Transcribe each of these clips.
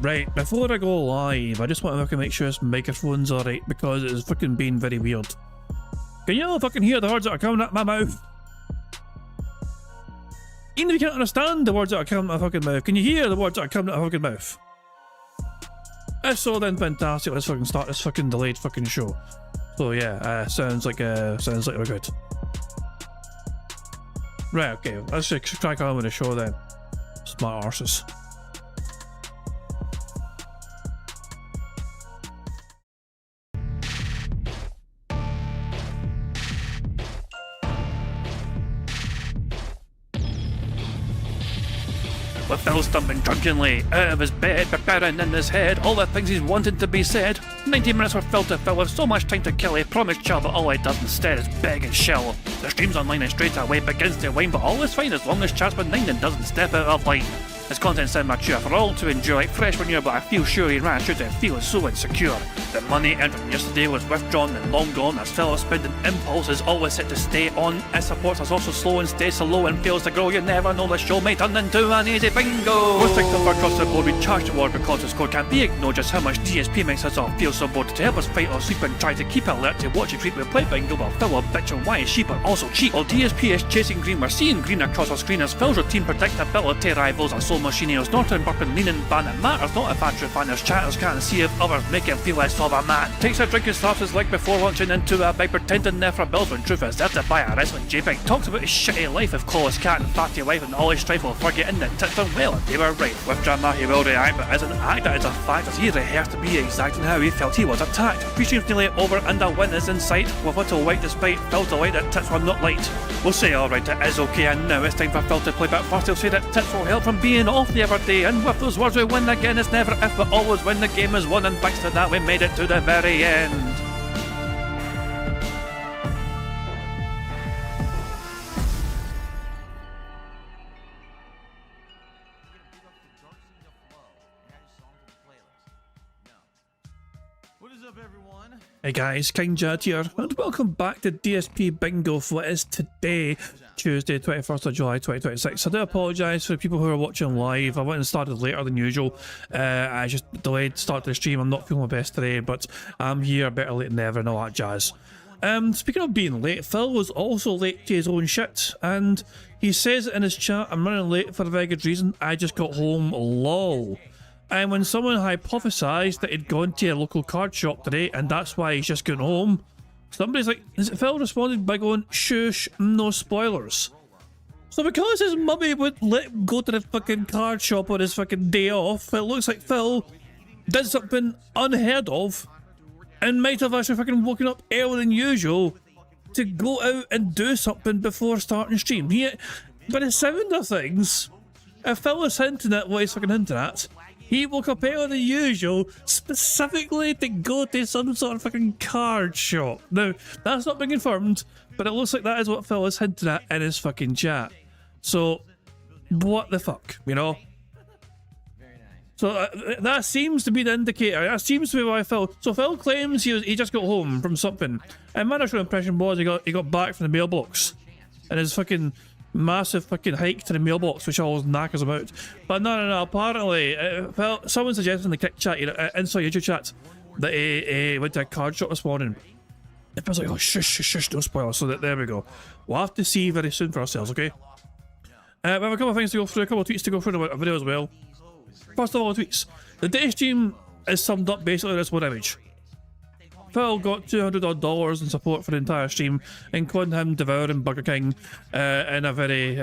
Right, before I go live, I just want to fucking make sure this microphone's alright because it's fucking being very weird. Can you all fucking hear the words that are coming out of my mouth? Even if you can't understand the words that are coming out of my fucking mouth, can you hear the words that are coming out of my fucking mouth? If so, then fantastic. Let's fucking start this fucking delayed fucking show. So yeah, sounds like we're good. Right, okay, let's just crack on with the show then. Smart arses. With Phil stumbling drunkenly out of his bed, preparing in his head all the things he's wanted to be said. 90 minutes for Phil to fill with so much time to kill. He promised Chill, but all he does instead is beg and shill. The stream's online and straight away begins to wane, but all is fine as long as chat's benign and doesn't step out of line. His content's immature for all to enjoy, like fresh manure, but I feel sure he ran through to feel so insecure. The money earned from yesterday was withdrawn and long gone, as Phil's spending impulse is always set to stay on. His support is also slow and stays so low and fails to grow. You never know, the show may turn into an easy bingo. We're sick of across the board, we charge the war because the score can't be ignored. Just how much DSP makes us all feel so bored. To help us fight or sleep and try to keep alert to watch it creep, we play bingo while Phil will bitch on why his sheep are also cheap. While DSP is chasing green, we're seeing green across our screen as Phil's routine predictability rivals our soul machine. He's not in burping, leaning, ban. It matters not if actual fanners chatters can't see if others make him feel less of a man. Takes a drink and slaps his leg before launching into a bike, pretending there for bills when truth is there to buy a wrestling JPEG. Talks about his shitty life of Clawless Cat and fatty wife and all his strife while forgetting that tits done well and they were right. With drama he will react, but as an actor it's a fact as he rehearsed to be exact in how he felt he was attacked. Three streams nearly over and a win is in sight, with little white despite Phil delight that tits were not light. We'll say alright, it is okay, and now it's time for Phil to play, but first he'll say that tits will help from being off the other day, and with those words we win again. It's never if but always when the game is won, and thanks to that we made it to the very end. Hey guys, King Jad here, and welcome back to DSP Bingo for what is today, Tuesday, 21st of July 2026. I do apologise for the people who are watching live. I went and started later than usual. I just delayed start the stream. I'm not feeling my best today, but I'm here, better late than never and all that jazz. Speaking of being late, Phil was also late to his own shit, and he says it in his chat, I'm running late for a very good reason. I just got home, lol. And when someone hypothesised that he'd gone to a local card shop today and that's why he's just gone home, somebody's like, Phil responded by going, shush, no spoilers. So because his mummy would let him go to the fucking card shop on his fucking day off, it looks like Phil did something unheard of and might have actually fucking woken up earlier than usual to go out and do something before starting stream. By the sound of things, if Phil is hinting at what he's fucking hinting at, he woke up earlier than usual specifically to go to some sort of fucking card shop. Now, that's not been confirmed, but it looks like that is what Phil is hinting at in his fucking chat. So, what the fuck, you know? So that seems to be the indicator. That seems to be why Phil... So Phil claims he just got home from something. And my initial impression was he got back from the mailbox. And his fucking... massive fucking hike to the mailbox, which always knackers him out. But no, apparently, someone suggested in the kick chat, inside YouTube chat, that he went to a card shop this morning. And I was like, oh, shush, no spoilers. So there we go. We'll have to see very soon for ourselves, okay? We have a couple of things to go through, a couple of tweets to go through the video as well. First of all, tweets. The day stream is summed up basically in this one image. Phil got $200 odd in support for the entire stream, including him devouring Burger King in a very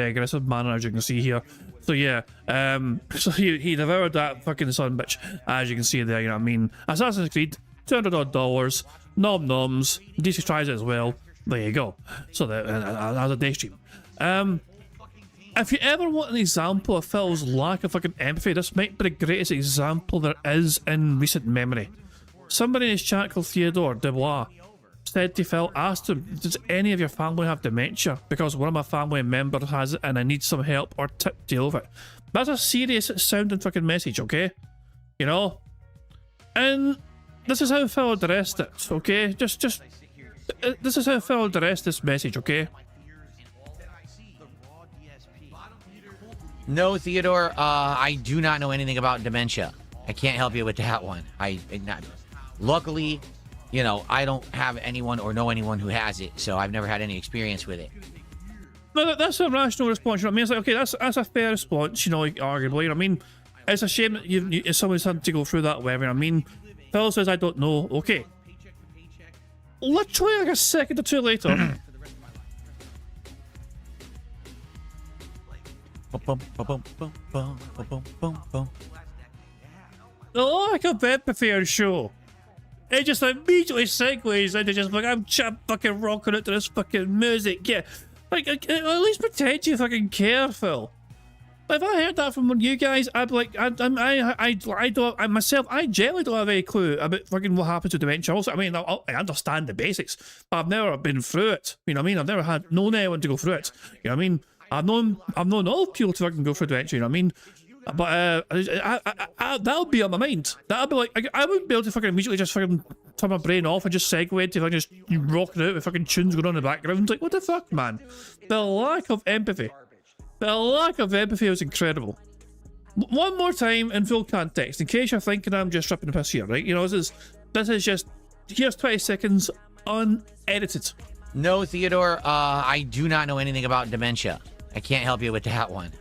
aggressive manner, as you can see here. So yeah, so he devoured that fucking son bitch, as you can see there. You know what I mean? Assassin's Creed, $200 odd, nom noms. DC tries it as well. There you go. So that's a day stream. If you ever want an example of Phil's lack of fucking empathy, this might be the greatest example there is in recent memory. Somebody in his chat called Theodore Dubois said to Phil, asked him, does any of your family have dementia? Because one of my family members has it and I need some help or tip to deal with it. That's a serious sounding fucking message, okay? You know? And this is how Phil addressed it, okay? This is how Phil addressed this message, okay? No, Theodore, I do not know anything about dementia. I can't help you with that one. Luckily, you know, I don't have anyone or know anyone who has it, so I've never had any experience with it. No, that's a rational response. You know what I mean? It's like, okay, that's a fair response, you know, like, arguably. You know what I mean? It's a shame that someone's had to go through that, whatever. I mean, Phil says, I don't know. Okay. Literally like a second or two later. The lack of empathy on show. It just immediately segues into just like, I'm fucking rocking it to this fucking music. Yeah. Like, at least pretend you fucking care, Phil. If I heard that from one of you guys, I'd be like, I generally don't have any clue about fucking what happens to dementia. Also, I mean, I understand the basics, but I've never been through it. You know what I mean? I've never known anyone to go through it. You know what I mean? I've known all people to fucking go through dementia. You know what I mean? But that would be on my mind. That would be like, I wouldn't be able to fucking immediately just fucking turn my brain off and just segue to fucking just rocking out with fucking tunes going on in the background. Like, what the fuck, man? The lack of empathy. The lack of empathy was incredible. One more time in full context, in case you're thinking I'm just ripping the piss here, right? You know, this is just, here's 20 seconds unedited. No, Theodore, I do not know anything about dementia. I can't help you with that one.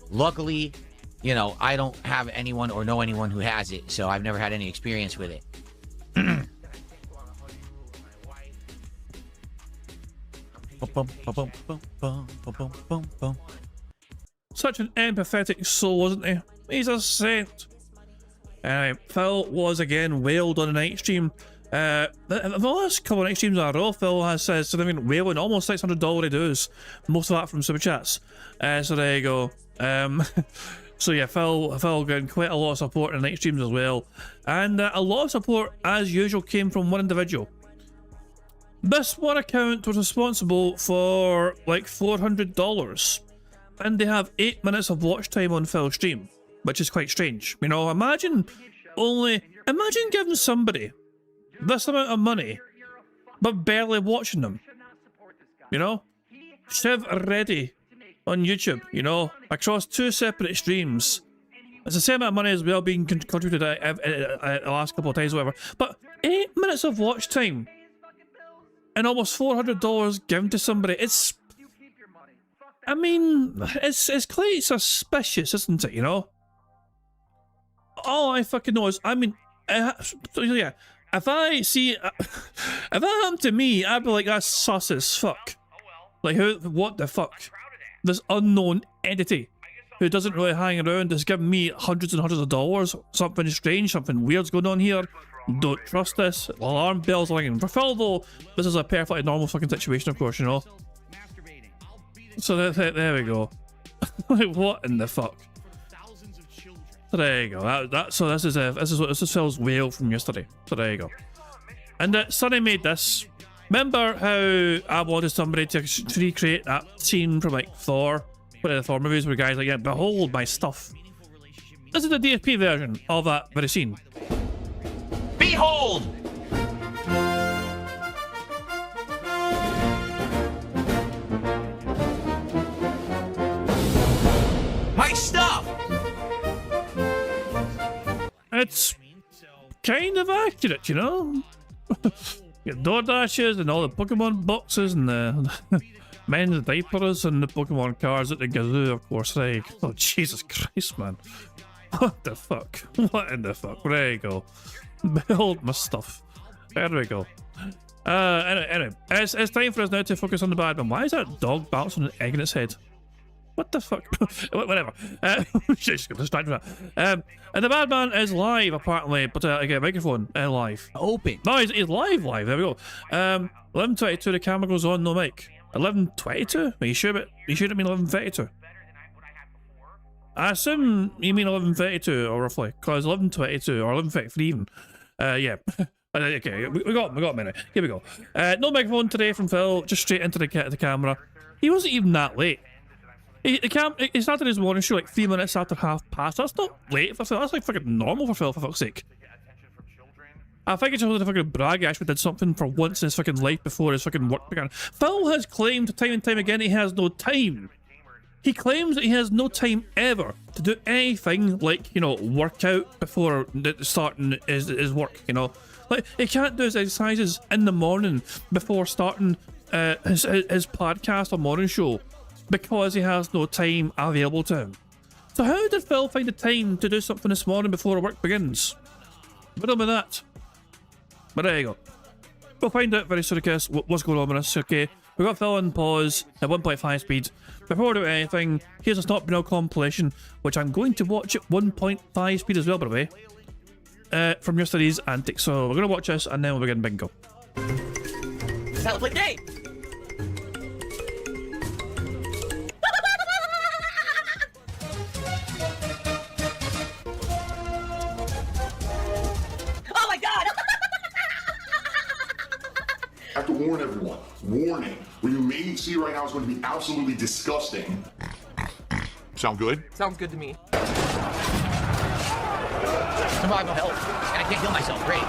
Luckily, you know, I don't have anyone or know anyone who has it, so I've never had any experience with it. Such an empathetic soul, wasn't he? He's a saint. Phil was again wailed on the night stream. The last couple of night streams in a row, Phil has said something wailing almost $600 he does. Most of that from super chats. So there you go. So yeah, Phil getting quite a lot of support in the night streams as well. And a lot of support, as usual, came from one individual. This one account was responsible for like $400, and they have 8 minutes of watch time on Phil's stream, which is quite strange. You know, imagine giving somebody this amount of money, but barely watching them. You know, Shiv Reddy on YouTube, you know, across 2 separate streams. It's the same amount of money as well being contributed the last couple of times, or whatever. But 8 minutes of watch time and almost $400 given to somebody. It's, I mean, it's quite suspicious, isn't it? You know. All I fucking know is, I mean, yeah. If I see, if that happened to me, I'd be like, that's sus as fuck. Like, what the fuck? This unknown entity who doesn't really hang around is giving me hundreds and hundreds of dollars. Something strange, something weird's going on here. Don't trust this. Alarm bells ringing. For Phil, though, this is a perfectly normal fucking situation, of course, you know. So there we go. Like, what in the fuck? So there you go. So this is Phil's wail from yesterday. So there you go. And Sonny made this. Remember how I wanted somebody to recreate that scene from like Thor, one of the Thor movies, where guys like, yeah, behold my stuff. This is the DSP version of that very scene. Behold! My stuff! It's kind of accurate, you know? Your DoorDashes and all the Pokemon boxes and the men's diapers and the Pokemon cards at the Gazoo, of course. Like, oh, Jesus Christ, man. What the fuck? What in the fuck? There you go. Behold my stuff. There we go. Anyway, it's time for us now to focus on the bad man. Why is that dog bouncing an egg in its head? What the fuck? Whatever. Just got distracted from that. And the bad man is live, apparently, but I get a microphone live. Open. No, he's live. There we go. 11:22, the camera goes on, no mic. 11:22? Are you sure it mean 11:32? I assume you mean 11:32, or roughly, because 11:22 or 11:33 even. Yeah. Okay, we got a minute. Here we go. No microphone today from Phil, just straight into the camera. He wasn't even that late. He started his morning show like 3 minutes after 1:30. That's not late for Phil. That's like fucking normal for Phil, for fuck's sake. I think it's just a fucking brag. He actually did something for once in his fucking life before his fucking work began. Phil has claimed time and time again he has no time. He claims that he has no time ever to do anything like, you know, work out before starting his work, you know. Like, he can't do his exercises in the morning before starting his podcast or morning show because he has no time available to him. So how did Phil find the time to do something this morning before work begins? Riddle me that. But there you go. We'll find out very soon, guess what's going on with this, okay? We've got Phil on pause at 1.5 speed. Before we do anything, here's a Stop Bingo compilation, which I'm going to watch at 1.5 speed as well, by the way, from yesterday's antics. So we're going to watch this, and then we'll begin bingo. That's how to play the game! Oh my god! I have to warn everyone. Warning. What you may see right now is going to be absolutely disgusting. Sound good? Sounds good to me. Survival help. And I can't kill myself. Great.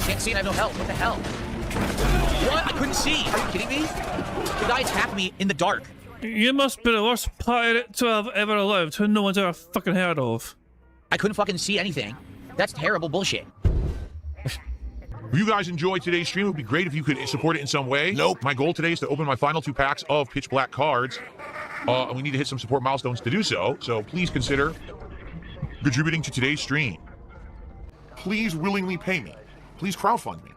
Can't see and I have no help. What the hell? What? I couldn't see. Are you kidding me? The guy attacked me in the dark. You must be the worst pirate to have ever lived, who no one's ever fucking heard of. I couldn't fucking see anything. That's terrible bullshit. If you guys enjoyed today's stream, it would be great if you could support it in some way. Nope. My goal today is to open my final 2 packs of Pitch Black cards. And we need to hit some support milestones to do so. So please consider contributing to today's stream. Please willingly pay me. Please crowdfund me.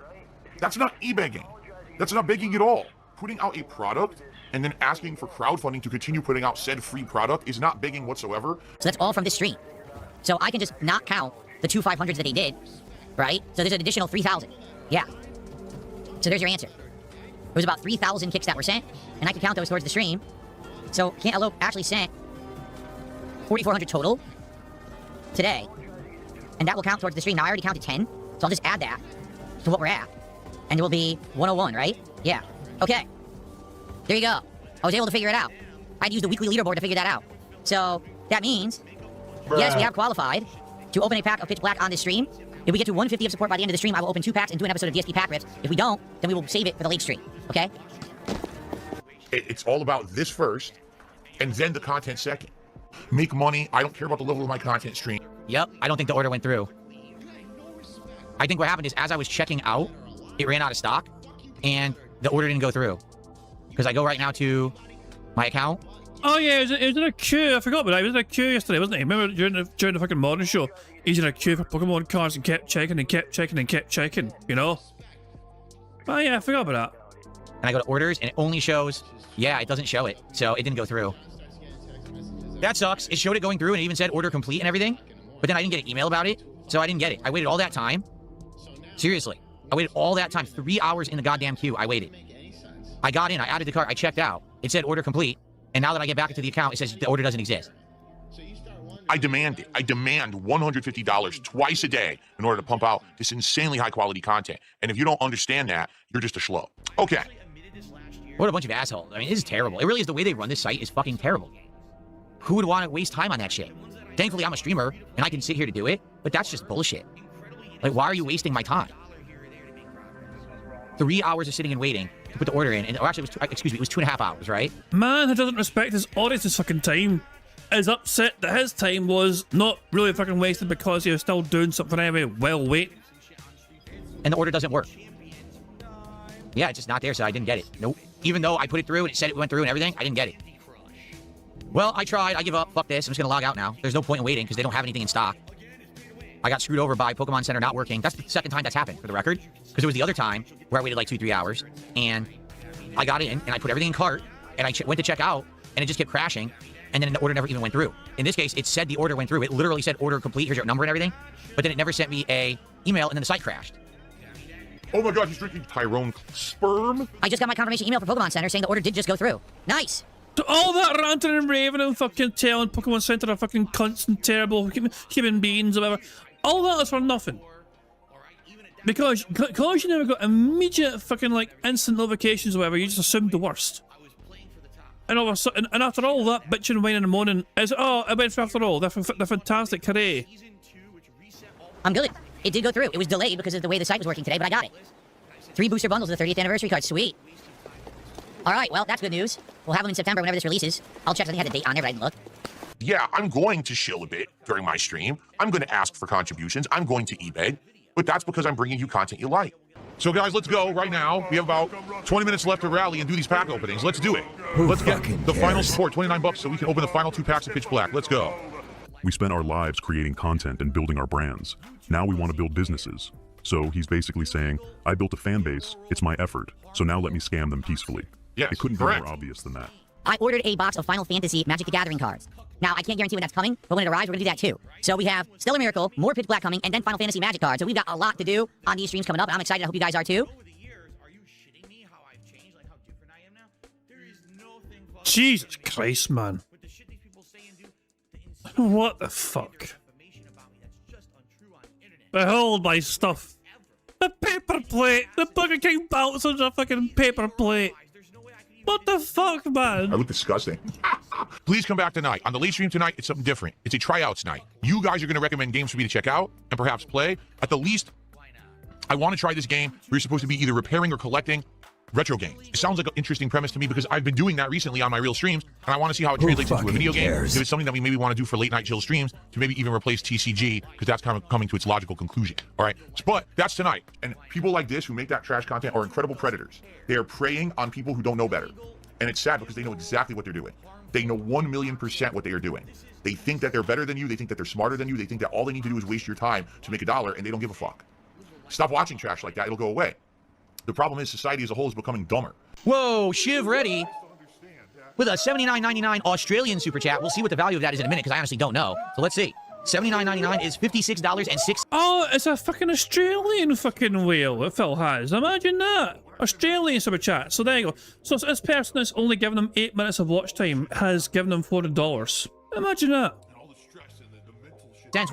That's not e-begging. That's not begging at all. Putting out a product and then asking for crowdfunding to continue putting out said free product is not begging whatsoever. So that's all from this stream. So I can just not count the 2 500s that he did, right? So there's an additional 3,000. Yeah. So there's your answer. It was about 3,000 kicks that were sent, and I can count those towards the stream. So Cantaloupe actually sent 4,400 total today, and that will count towards the stream. Now I already counted 10, so I'll just add that to what we're at, and it will be 101, right? Yeah. Okay. There you go. I was able to figure it out. I had to use the weekly leaderboard to figure that out. So that means, yes, we have qualified to open a pack of Pitch Black on this stream. If we get to 150 of support by the end of the stream, I will open 2 packs and do an episode of DSP Pack Rips. If we don't, then we will save it for the late stream. Okay? It's all about this first, and then the content second. Make money. I don't care about the level of my content stream. Yep, I don't think the order went through. I think what happened is as I was checking out, it ran out of stock, and the order didn't go through. Because I go right now to my account. Oh yeah, it was in a queue. I forgot about that. He was in a queue yesterday, wasn't he? Remember during the fucking morning show, he's in a queue for Pokemon cards and kept checking and kept checking and kept checking, you know? Oh yeah, I forgot about that. And I go to orders, and it only shows, yeah, it doesn't show it. So it didn't go through. That sucks. It showed it going through, and it even said order complete and everything. But then I didn't get an email about it, so I didn't get it. I waited all that time. Seriously. I waited all that time. 3 hours in the goddamn queue. I waited. I got in, I added the cart, I checked out. It said order complete. And now that I get back into the account, it says the order doesn't exist. I demand it. I demand $150 twice a day in order to pump out this insanely high quality content. And if you don't understand that, you're just a schlo. Okay. What a bunch of assholes. I mean, this is terrible. It really is. The way they run this site is fucking terrible. Who would want to waste time on that shit? Thankfully, I'm a streamer, and I can sit here to do it, but that's just bullshit. Like, why are you wasting my time? 3 hours of sitting and waiting to put the order in, and or actually, it was 2.5 hours, right? Man who doesn't respect his audience's fucking time is upset that his time was not really fucking wasted because he was still doing something anyway. Well, wait. And the order doesn't work. Yeah, it's just not there, so I didn't get it. Nope. Even though I put it through and it said it went through and everything, I didn't get it. Well, I tried. I give up. Fuck this. I'm just gonna log out now. There's no point in waiting because they don't have anything in stock. I got screwed over by Pokemon Center not working. That's the second time that's happened, for the record. Because there was the other time where I waited like 2-3 hours, and I got in, and I put everything in cart, and I went to check out, and it just kept crashing, and then the order never even went through. In this case, it said the order went through. It literally said order complete, here's your number and everything, but then it never sent me a email, and then the site crashed. Oh my god, he's drinking Tyrone sperm? I just got my confirmation email from Pokemon Center saying the order did just go through. Nice! So all that ranting and raving and fucking telling Pokemon Center are fucking cunts and terrible human beings or whatever, all that is for nothing. Because you never got immediate fucking like instant notifications or whatever, you just assumed the worst. And all of a sudden, and after all that bitching and whining in the morning, is it went through after all. They're fantastic. Hooray. I'm good. It did go through. It was delayed because of the way the site was working today, but I got it. 3 booster bundles of the 30th anniversary card. Sweet. All right, well, that's good news. We'll have them in September whenever this releases. I'll check. I think I had the date on there, but I didn't look. Yeah, I'm going to shill a bit during my stream. I'm going to ask for contributions. I'm going to eBay, but that's because I'm bringing you content you like. So guys, let's go right now. We have about 20 minutes left to rally and do these pack openings. Let's do it. Let's get the final support, $29, so we can open the final 2 packs of Pitch Black. Let's go. We spent our lives creating content and building our brands. Now we want to build businesses. So he's basically saying, I built a fan base, it's my effort, so now let me scam them peacefully. Yes, it couldn't correct. be more obvious than that. I ordered a box of Final Fantasy Magic the Gathering cards. Now, I can't guarantee when that's coming, but when it arrives, we're going to do that too. So we have Stellar Miracle, more Pitch Black coming, and then Final Fantasy Magic cards. So we've got a lot to do on these streams coming up, and I'm excited. I hope you guys are too. Jesus Christ, man. What the fuck? Behold my stuff. The paper plate. The Burger King belts on a fucking paper plate. What the fuck, man? I look disgusting. Please come back tonight. On the late stream tonight, it's something different. It's a tryouts night. You guys are going to recommend games for me to check out and perhaps play. At the least, I want to try this game where you're supposed to be either repairing or collecting retro games. It sounds like an interesting premise to me because I've been doing that recently on my real streams, and I want to see how it translates into a video game. If it's something that we maybe want to do for late night chill streams to maybe even replace TCG, because that's kind of coming to its logical conclusion. All right, but that's tonight. And people like this who make that trash content are incredible predators. They are preying on people who don't know better. And it's sad because they know exactly what they're doing. They know 1,000,000% what they are doing. They think that they're better than you. They think that they're smarter than you. They think that all they need to do is waste your time to make $1, and they don't give a fuck. Stop watching trash like that. It'll go away. The problem is society as a whole is becoming dumber. Whoa, Shiv Ready with a $79.99 Australian super chat. We'll see what the value of that is in a minute because I honestly don't know. So let's see. $79.99 is $56.06. Oh, it's a fucking Australian fucking whale that Phil has. Imagine that. Australian super chat. So there you go. So this person that's only given them 8 minutes of watch time has given them $400. Imagine that.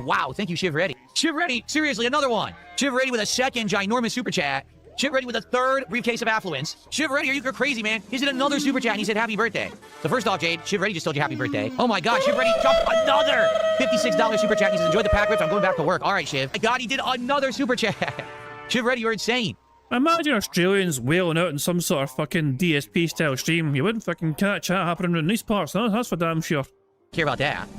Wow, thank you, Shiv Ready. Shiv Ready, seriously, another one. Shiv Ready with a second ginormous super chat. Shiv Ready with a third briefcase of affluence. Shiv Ready, are you crazy, man? He did another super chat and he said happy birthday. So first off, Jade, Shiv Ready just told you happy birthday. Oh my god, Shiv Ready dropped another $56 super chat. He says enjoy the pack rips, I'm going back to work. All right, Shiv. My god, he did another super chat. Shiv Ready, you're insane. Imagine Australians wailing out in some sort of fucking DSP style stream. You wouldn't fucking catch that happening in these parts, huh? That's for damn sure. Care about that.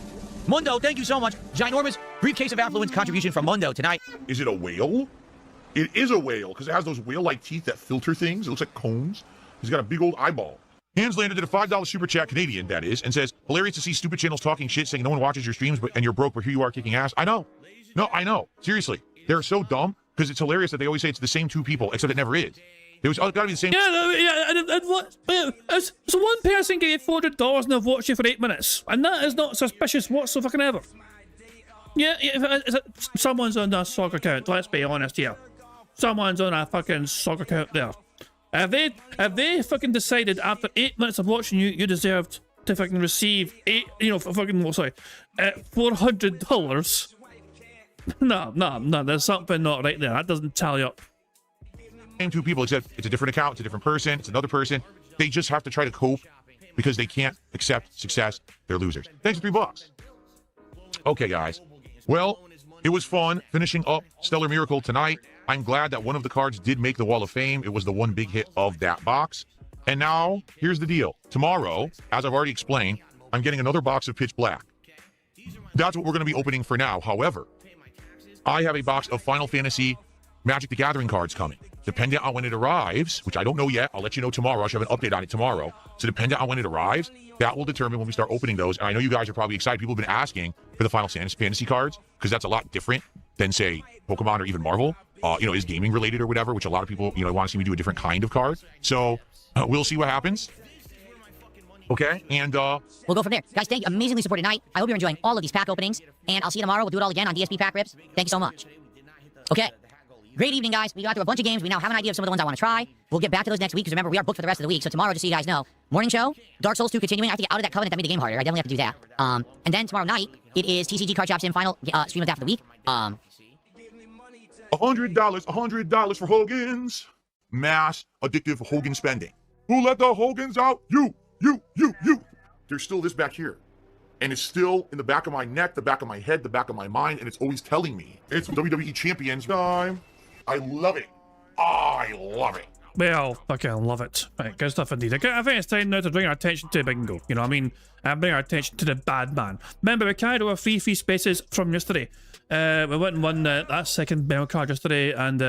Mundo, thank you so much. Ginormous briefcase of affluence contribution from Mundo tonight. Is it a whale? It is a whale because it has those whale-like teeth that filter things. It looks like cones. He's got a big old eyeball. Hanslander did a $5 super chat, Canadian that is, and says, hilarious to see stupid channels talking shit saying no one watches your streams and you're broke, but here you are kicking ass. I know. No, I know. Seriously. They're so dumb because it's hilarious that they always say it's the same 2 people, except it never is. It was gotta be the same. And what? So one person gave $400 and they've watched you for 8 minutes, and that is not suspicious whatsoever. Yeah, someone's on a soccer account. Let's be honest here. Someone's on a fucking soccer account there. If they fucking decided after 8 minutes of watching you, you deserved to fucking receive $400. No, there's something not right there. That doesn't tally up. Same 2 people, except it's a different account, it's a different person, it's another person. They just have to try to cope because they can't accept success. They're losers. Thanks for $3. Okay, guys. Well, it was fun finishing up Stellar Miracle tonight. I'm glad that one of the cards did make the Wall of Fame. It was the one big hit of that box. And now, here's the deal. Tomorrow, as I've already explained, I'm getting another box of Pitch Black. That's what we're going to be opening for now. However, I have a box of Final Fantasy Magic the Gathering cards coming. Depending on when it arrives, which I don't know yet, I'll let you know tomorrow. I should have an update on it tomorrow. So depending on when it arrives, that will determine when we start opening those. And I know you guys are probably excited. People have been asking for the Final Fantasy cards because that's a lot different than, say, Pokemon or even Marvel. Is gaming related or whatever, which a lot of people, want to see me do a different kind of card. So we'll see what happens. Okay, and we'll go from there. Guys, thank you. Amazingly supported night. I hope you're enjoying all of these pack openings, and I'll see you tomorrow. We'll do it all again on DSP Pack Rips. Thank you so much. Okay. Great evening, guys. We got through a bunch of games. We now have an idea of some of the ones I want to try. We'll get back to those next week because remember, we are booked for the rest of the week. So tomorrow, just so you guys know, morning show, Dark Souls 2 continuing. I have to get out of that covenant that made the game harder. I definitely have to do that. And then tomorrow night, it is TCG Card Shops in final stream of the half of the week. $100 for Hogan's. Mass addictive Hogan spending. Who let the Hogans out? You. you. There's still this back here. And it's still in the back of my neck, the back of my head, the back of my mind, and it's always telling me it's WWE Champions time. I love it. I love it. Well, fucking love it. Right, good stuff indeed. I think it's time now to bring our attention to Bingo. You know what I mean? And bring our attention to the bad man. Remember, we carried over free spaces from yesterday. We went and won that second Bingo card yesterday, and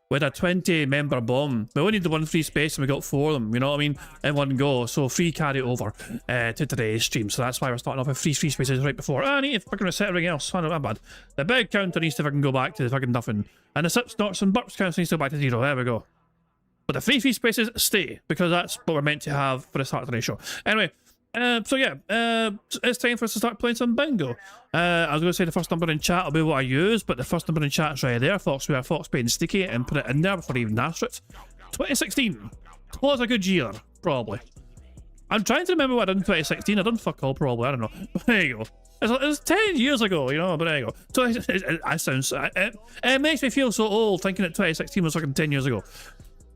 we had a 20-member bomb. We only needed one free space, and we got 4 of them, you know what I mean, in one go. So free carry over to today's stream. So that's why we're starting off with free spaces right before. I need to fucking reset everything else. I don't know, bad. The big counter needs to fucking go back to the fucking nothing. And the sips, snorts, and burps counter needs to go back to 0. There we go. But the free spaces stay, because that's what we're meant to have for the start of today's show. Anyway, so yeah, it's time for us to start playing some bingo. I was going to say the first number in chat will be what I use, but the first number in chat is right there. Fox, we are Fox being sticky, and put it in there before I even asked it. 2016 was a good year, probably. I'm trying to remember what I did in 2016. I done fuck all, probably. I don't know. There you go. It's 10 years ago, you know, but there you go. So it makes me feel so old thinking that 2016 was fucking 10 years ago.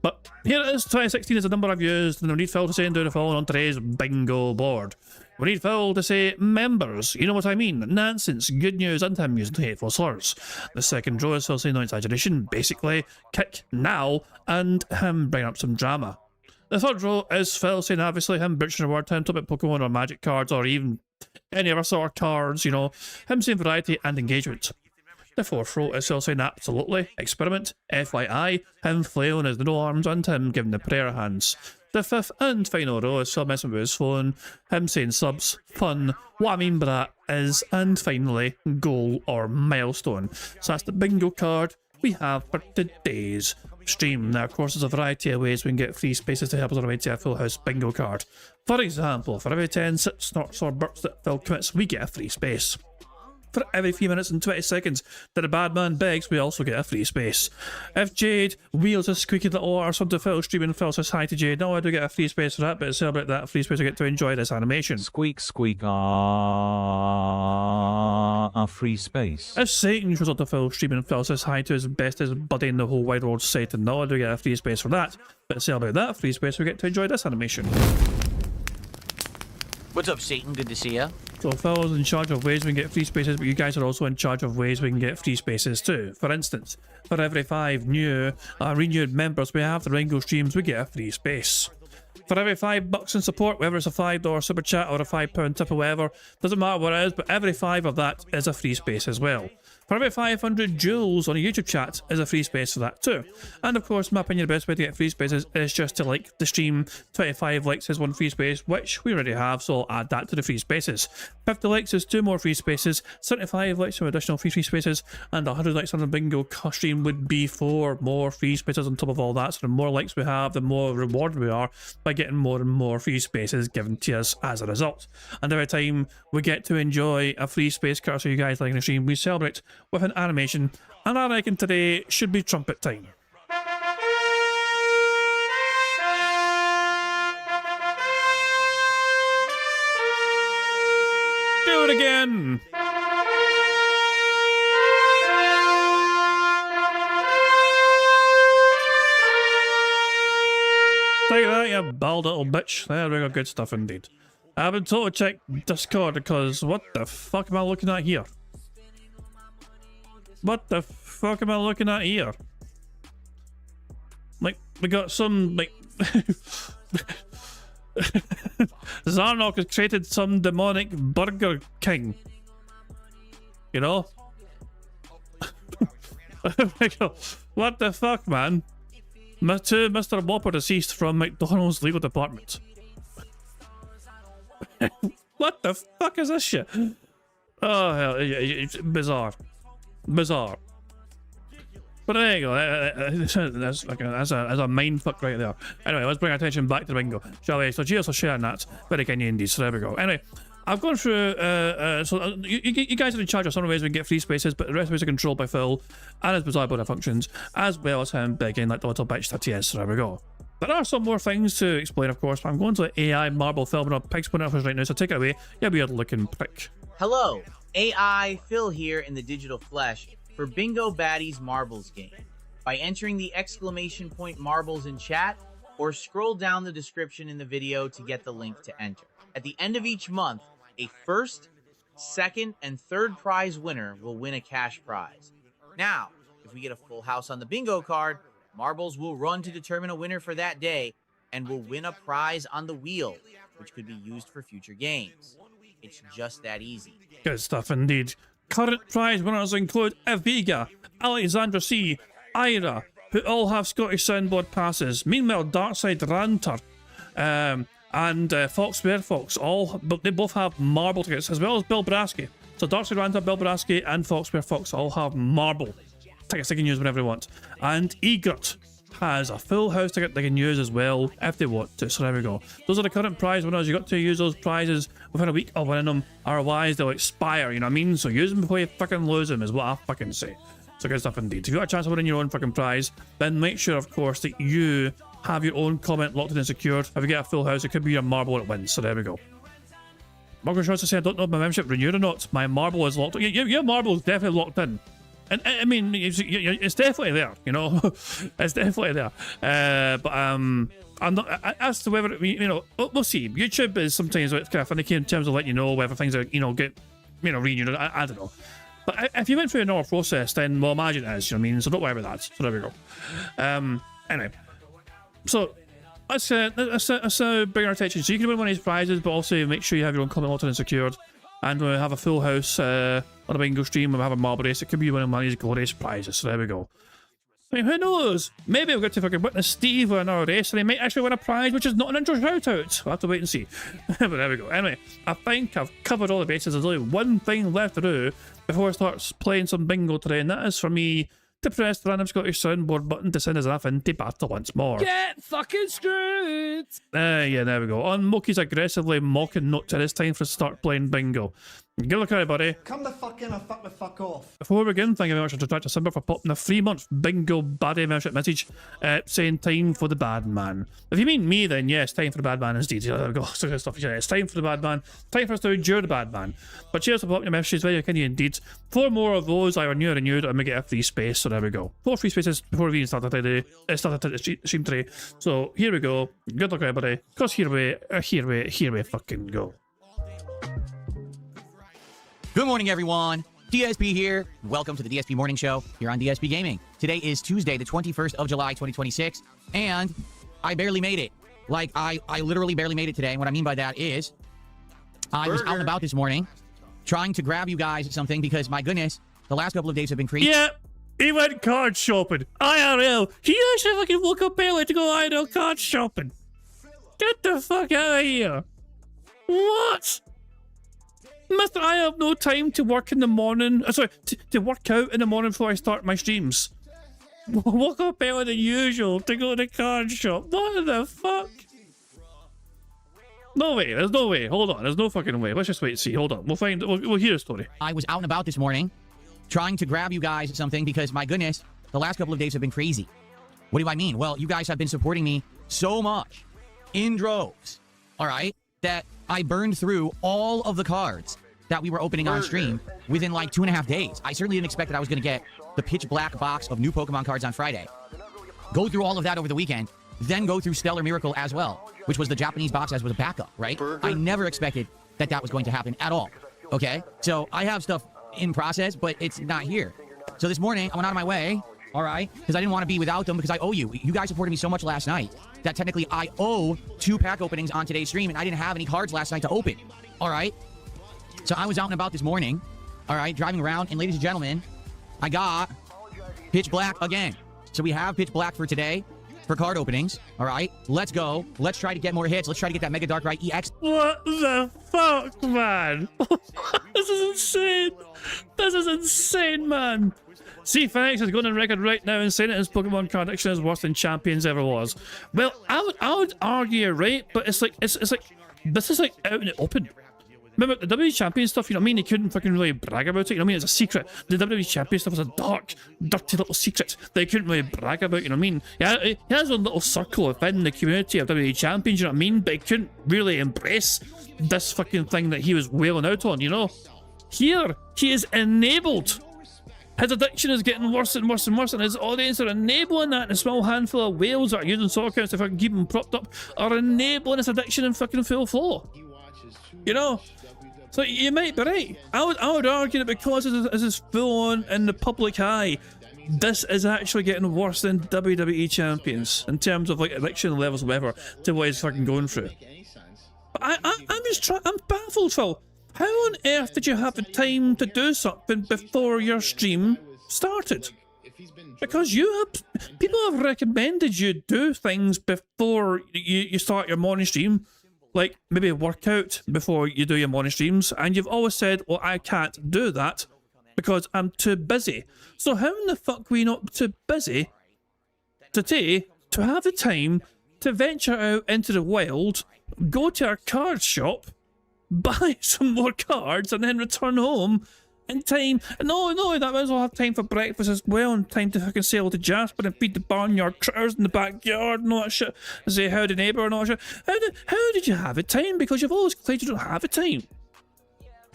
But here it is, 2016 is the number I've used, and we need Phil to say and do the following on today's bingo board. We need Phil to say members, you know what I mean, nonsense, good news, and him using hateful slurs. The second row is Phil saying no exaggeration, basically, kick now, and him bringing up some drama. The third row is Phil saying obviously him butchering a word, him talking about Pokemon or Magic cards, or even any other sort of cards, you know, him saying variety and engagement. The fourth row is Phil saying absolutely, experiment, FYI, him flailing his no arms, and him giving the prayer hands. The fifth and final row is Phil messing with his phone, him saying subs, fun, what I mean by that is, and finally, goal or milestone. So that's the bingo card we have for today's stream. Now, of course, there's a variety of ways we can get free spaces to help us on our way to a full house bingo card. For example, for every 10 sips, snorts, or burps that Phil commits, we get a free space. For every 3 minutes and 20 seconds that a bad man begs, we also get a free space. If Jade wheels a squeaky little or something to Phil stream and Phil says hi to Jade, no, I do get a free space for that, but to celebrate that free space, I get to enjoy this animation. Squeak, squeak, a free space. If Satan shows up to Phil stream and Phil says hi to his bestest buddy in the whole wide world, Satan, no, I do get a free space for that, but to celebrate that free space, we get to enjoy this animation. What's up, Satan? Good to see ya. So Phil's in charge of ways we can get free spaces, but you guys are also in charge of ways we can get free spaces too. For instance, for every 5 new renewed members we have the Ringo streams, we get a free space. For every $5 in support, whether it's a $5 super chat or a £5 tip or whatever, doesn't matter what it is, but every 5 of that is a free space as well. For every 500 jewels on a YouTube chat is a free space for that too. And of course, in my opinion, the best way to get free spaces is just to like the stream. 25 likes is 1 free space, which we already have, so I'll add that to the free spaces. 50 likes is 2 more free spaces, 75 likes are additional free spaces, and 100 likes on the bingo stream would be 4 more free spaces on top of all that. So the more likes we have, the more rewarded we are by getting more and more free spaces given to us as a result. And every time we get to enjoy a free space card, so you guys like the stream, we celebrate with an animation, and I reckon today should be trumpet time. Do it again! Take that, you bald little bitch. There we go, good stuff indeed. I've been told to check Discord because what the fuck am I looking at here? What the fuck am I looking at here? Like, we got some, like... Zarnok has created some demonic Burger King. You know? What the fuck, man? To Mr. Whopper deceased from McDonald's legal department. What the fuck is this shit? Oh, hell, it's bizarre. Bizarre. But there you go. That's a mind fuck right there. Anyway, let's bring our attention back to the bingo, shall we? So cheers for sharing that. Very kind indeed. So there we go. Anyway, I've gone through. You guys are in charge of some of the ways we can get free spaces, but the rest of it are controlled by Phil and his bizarre border functions, as well as him begging like the little bitch that he is. So there we go. There are some more things to explain, of course, but I'm going to AI marble filming up pigs pointing at us right now, so take it away, you weird looking prick. Hello, AI Phil here in the digital flesh for Bingo Baddies Marbles game. By entering the exclamation point marbles in chat, or scroll down the description in the video to get the link to enter. At the end of each month, a first, second, and third prize winner will win a cash prize. Now, if we get a full house on the bingo card, marbles will run to determine a winner for that day and will win a prize on the wheel, which could be used for future games. It's just that easy. Good stuff indeed. Current prize winners include Aviga, Alexandra C, Ira, who all have Scottish Soundboard passes. Meanwhile, Darkside Ranter and Fox Bear Fox, they both have marble tickets, as well as Bill Brasky. So Darkside Ranter, Bill Brasky, and Fox Bear Fox all have marble tickets they can use whenever they want. And Egret has a full house ticket they can use as well if they want to. So there we go. Those are the current prize winners. You got to use those prizes within a week of winning them, otherwise they'll expire, you know what I mean? So use them before you fucking lose them is what I fucking say. So good stuff indeed. If you got a chance of winning your own fucking prize, then make sure of course that you have your own comment locked in and secured. If you get a full house, it could be your marble that wins. So there we go. Marco Schwartz to say, I don't know if my membership renewed or not. My marble is locked. Your marble is definitely locked in. And I mean, it's definitely there, you know. It's definitely there. But I'm not, as to whether, you know, we'll see. YouTube is sometimes it's kind of finicky in terms of letting you know whether things are, you know, get, you know, renewed. I don't know. But if you went through a normal process, then well, imagine it is, you know what I mean? So don't worry about that. So there we go. Anyway. So let's bring our attention. So you can win one of these prizes, but also make sure you have your own comment locked in and secured. And we'll have a full house on a bingo stream. We'll have a marble race. It could be one of these glorious prizes. So there we go. I mean, who knows? Maybe we'll get to fucking witness Steve win our race, and he might actually win a prize, which is not an intro shout out. We'll have to wait and see. But there we go. Anyway, I think I've covered all the bases. There's only one thing left to do before I start playing some bingo today, and that is for me to press the random Scottish soundboard button to send us off into battle once more. Get fucking screwed! Yeah, there we go. On Moki's aggressively mocking note, it is time for us to start playing bingo. Good luck, everybody. Come the fuck in or fuck the fuck off. Before we begin, thank you very much to Dr. Simber for popping a 3-month bingo baddie membership message saying time for the bad man. If you mean me, then yes, time for the bad man indeed. Yeah, there we go. So good stuff. Yeah, it's time for the bad man. Time for us to endure the bad man. But cheers for popping your messages, very kind of indeed. 4 more of those, either new or renewed, and we get a free space. So there we go. 4 free spaces before we even started the stream today. So here we go. Good luck, everybody. Because here we fucking go. Good morning, everyone. DSP here. Welcome to the DSP Morning Show here on DSP Gaming. Today is Tuesday, the 21st of July, 2026, and I barely made it. Like, I literally barely made it today, and what I mean by that is I was out and about this morning trying to grab you guys something because, my goodness, the last couple of days have been crazy. Yeah, he went card shopping. IRL. He actually fucking woke up early to go IRL card shopping. Get the fuck out of here. What? Mister, I have no time to work in the morning. Sorry, to work out in the morning before I start my streams. Woke up earlier than usual to go to the card shop. What the fuck? No way. There's no way. Hold on. There's no fucking way. Let's just wait and see. Hold on. We'll hear a story. I was out and about this morning trying to grab you guys something because, my goodness, the last couple of days have been crazy. What do I mean? Well, you guys have been supporting me so much in droves, all right, that I burned through all of the cards that we were opening on stream within like 2.5 days. I certainly didn't expect that I was going to get the pitch black box of new Pokemon cards on Friday. Go through all of that over the weekend, then go through Stellar Miracle as well, which was the Japanese box as was a backup, right? I never expected that that was going to happen at all, okay? So I have stuff in process, but it's not here. So this morning, I went out of my way, all right, because I didn't want to be without them because I owe you. You guys supported me so much last night that technically I owe 2 pack openings on today's stream, and I didn't have any cards last night to open, all right? So I was out and about this morning, all right, driving around, and ladies and gentlemen, I got Pitch Black again. So we have Pitch Black for today for card openings, all right? Let's go. Let's try to get more hits. Let's try to get that Mega Dark Rite EX. What the fuck, man? This is insane. This is insane, man. See, Phoenix is going on record right now and saying that his Pokemon card addiction is worse than Champions ever was. Well, I would argue you're right, but it's like this is like out in the open. Remember the WWE Champion stuff, you know what I mean? He couldn't fucking really brag about it, you know what I mean? It's a secret. The WWE Champion stuff was a dark, dirty little secret that he couldn't really brag about, you know what I mean? Yeah, he has a little circle within the community of WWE Champions, you know what I mean? But he couldn't really embrace this fucking thing that he was wailing out on, you know? Here, he is enabled His addiction is getting worse and worse and worse, and his audience are enabling that, and a small handful of whales that are using sock accounts to fucking keep him propped up are enabling his addiction in fucking full flow. You know? So you might be right. I would argue that because this is full on in the public eye, this is actually getting worse than WWE champions in terms of like addiction levels or whatever to what he's fucking going through. But I'm baffled, Phil. How on earth did you have the time to do something before your stream started? Because people have recommended you do things before you start your morning stream, like maybe a workout before you do your morning streams, and you've always said, well, I can't do that because I'm too busy. So how in the fuck were you not too busy today to have the time to venture out into the wild, go to our card shop, buy some more cards, and then return home in time? No, that means I'll have time for breakfast as well, and time to fucking sail to Jasper and feed the barnyard critters in the backyard and all that shit, and say howdy neighbour and all that shit. How did you have a time? Because you've always claimed you don't have a time.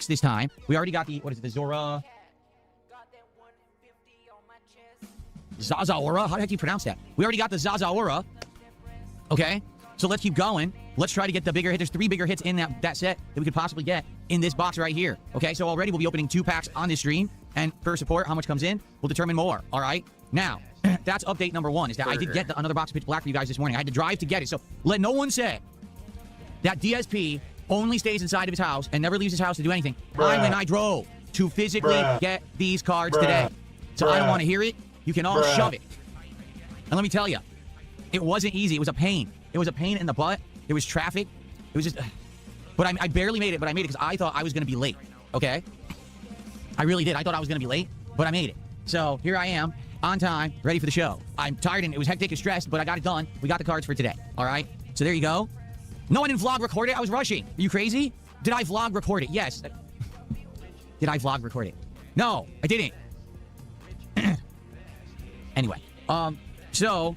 This time, we already got the, what is it, the Zora... Zazaora? How the heck do you pronounce that? We already got the Zazaora. Okay, so let's keep going. Let's try to get the bigger hit. There's 3 bigger hits in that set that we could possibly get in this box right here. Okay, so already we'll be opening 2 packs on this stream. And for support, how much comes in, we'll determine more. All right? Now, that's update number 1, is that I did get another box of Pitch Black for you guys this morning. I had to drive to get it. So let no one say that DSP only stays inside of his house and never leaves his house to do anything. I drove to physically get these cards today. So I don't want to hear it. You can all shove it. And let me tell you, it wasn't easy. It was a pain. It was a pain in the butt. There was traffic. It was just... But I barely made it, but I made it because I thought I was going to be late. Okay? I really did. I thought I was going to be late, but I made it. So here I am, on time, ready for the show. I'm tired and it was hectic and stressed, but I got it done. We got the cards for today. All right? So there you go. No, I didn't vlog record it. I was rushing. Are you crazy? Did I vlog record it? Yes. Did I vlog record it? No, I didn't. Anyway, so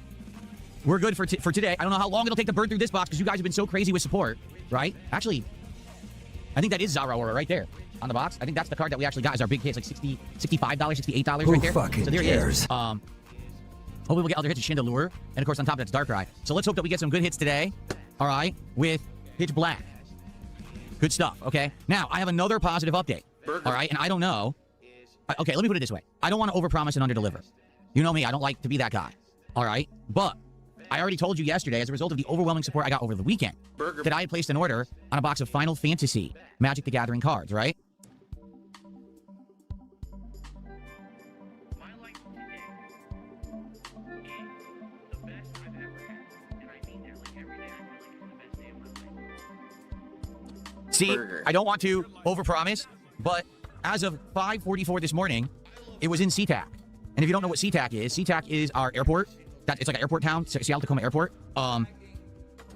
we're good for today. I don't know how long it'll take to burn through this box because you guys have been so crazy with support, right? Actually, I think that is Zaraora right there on the box. I think that's the card that we actually got as our big hit. It's like $65, $68 right there. So there it is. Hopefully we'll get other hits of Chandelure, and of course on top of that's Darkrai. So let's hope that we get some good hits today. All right, with Pitch Black. Good stuff. Okay. Now I have another positive update. All right, and I don't know. Okay, let me put it this way. I don't want to overpromise and underdeliver. You know me, I don't like to be that guy. All right? But I already told you yesterday, as a result of the overwhelming support I got over the weekend, that I had placed an order on a box of Final Fantasy Magic the Gathering cards, right? See, I don't want to overpromise, but as of 5:44 this morning, it was in SeaTac. And if you don't know what SeaTac is our airport. It's like an airport town, Seattle Tacoma Airport.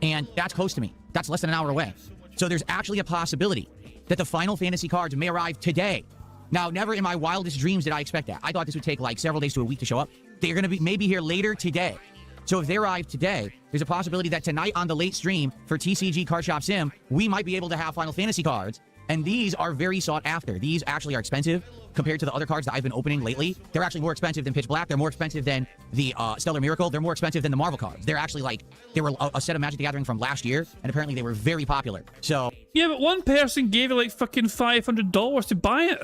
And that's close to me. That's less than an hour away. So there's actually a possibility that the Final Fantasy cards may arrive today. Now, never in my wildest dreams did I expect that. I thought this would take like several days to a week to show up. They're going to be maybe here later today. So if they arrive today, there's a possibility that tonight on the late stream for TCG Card Shop Sim, we might be able to have Final Fantasy cards. And these are very sought after. These actually are expensive compared to the other cards that I've been opening lately. They're actually more expensive than Pitch Black. They're more expensive than the Stellar Miracle. They're more expensive than the Marvel cards. They're actually like, they were a set of Magic the Gathering from last year, and apparently they were very popular. So... Yeah, but one person gave you like fucking $500 to buy it.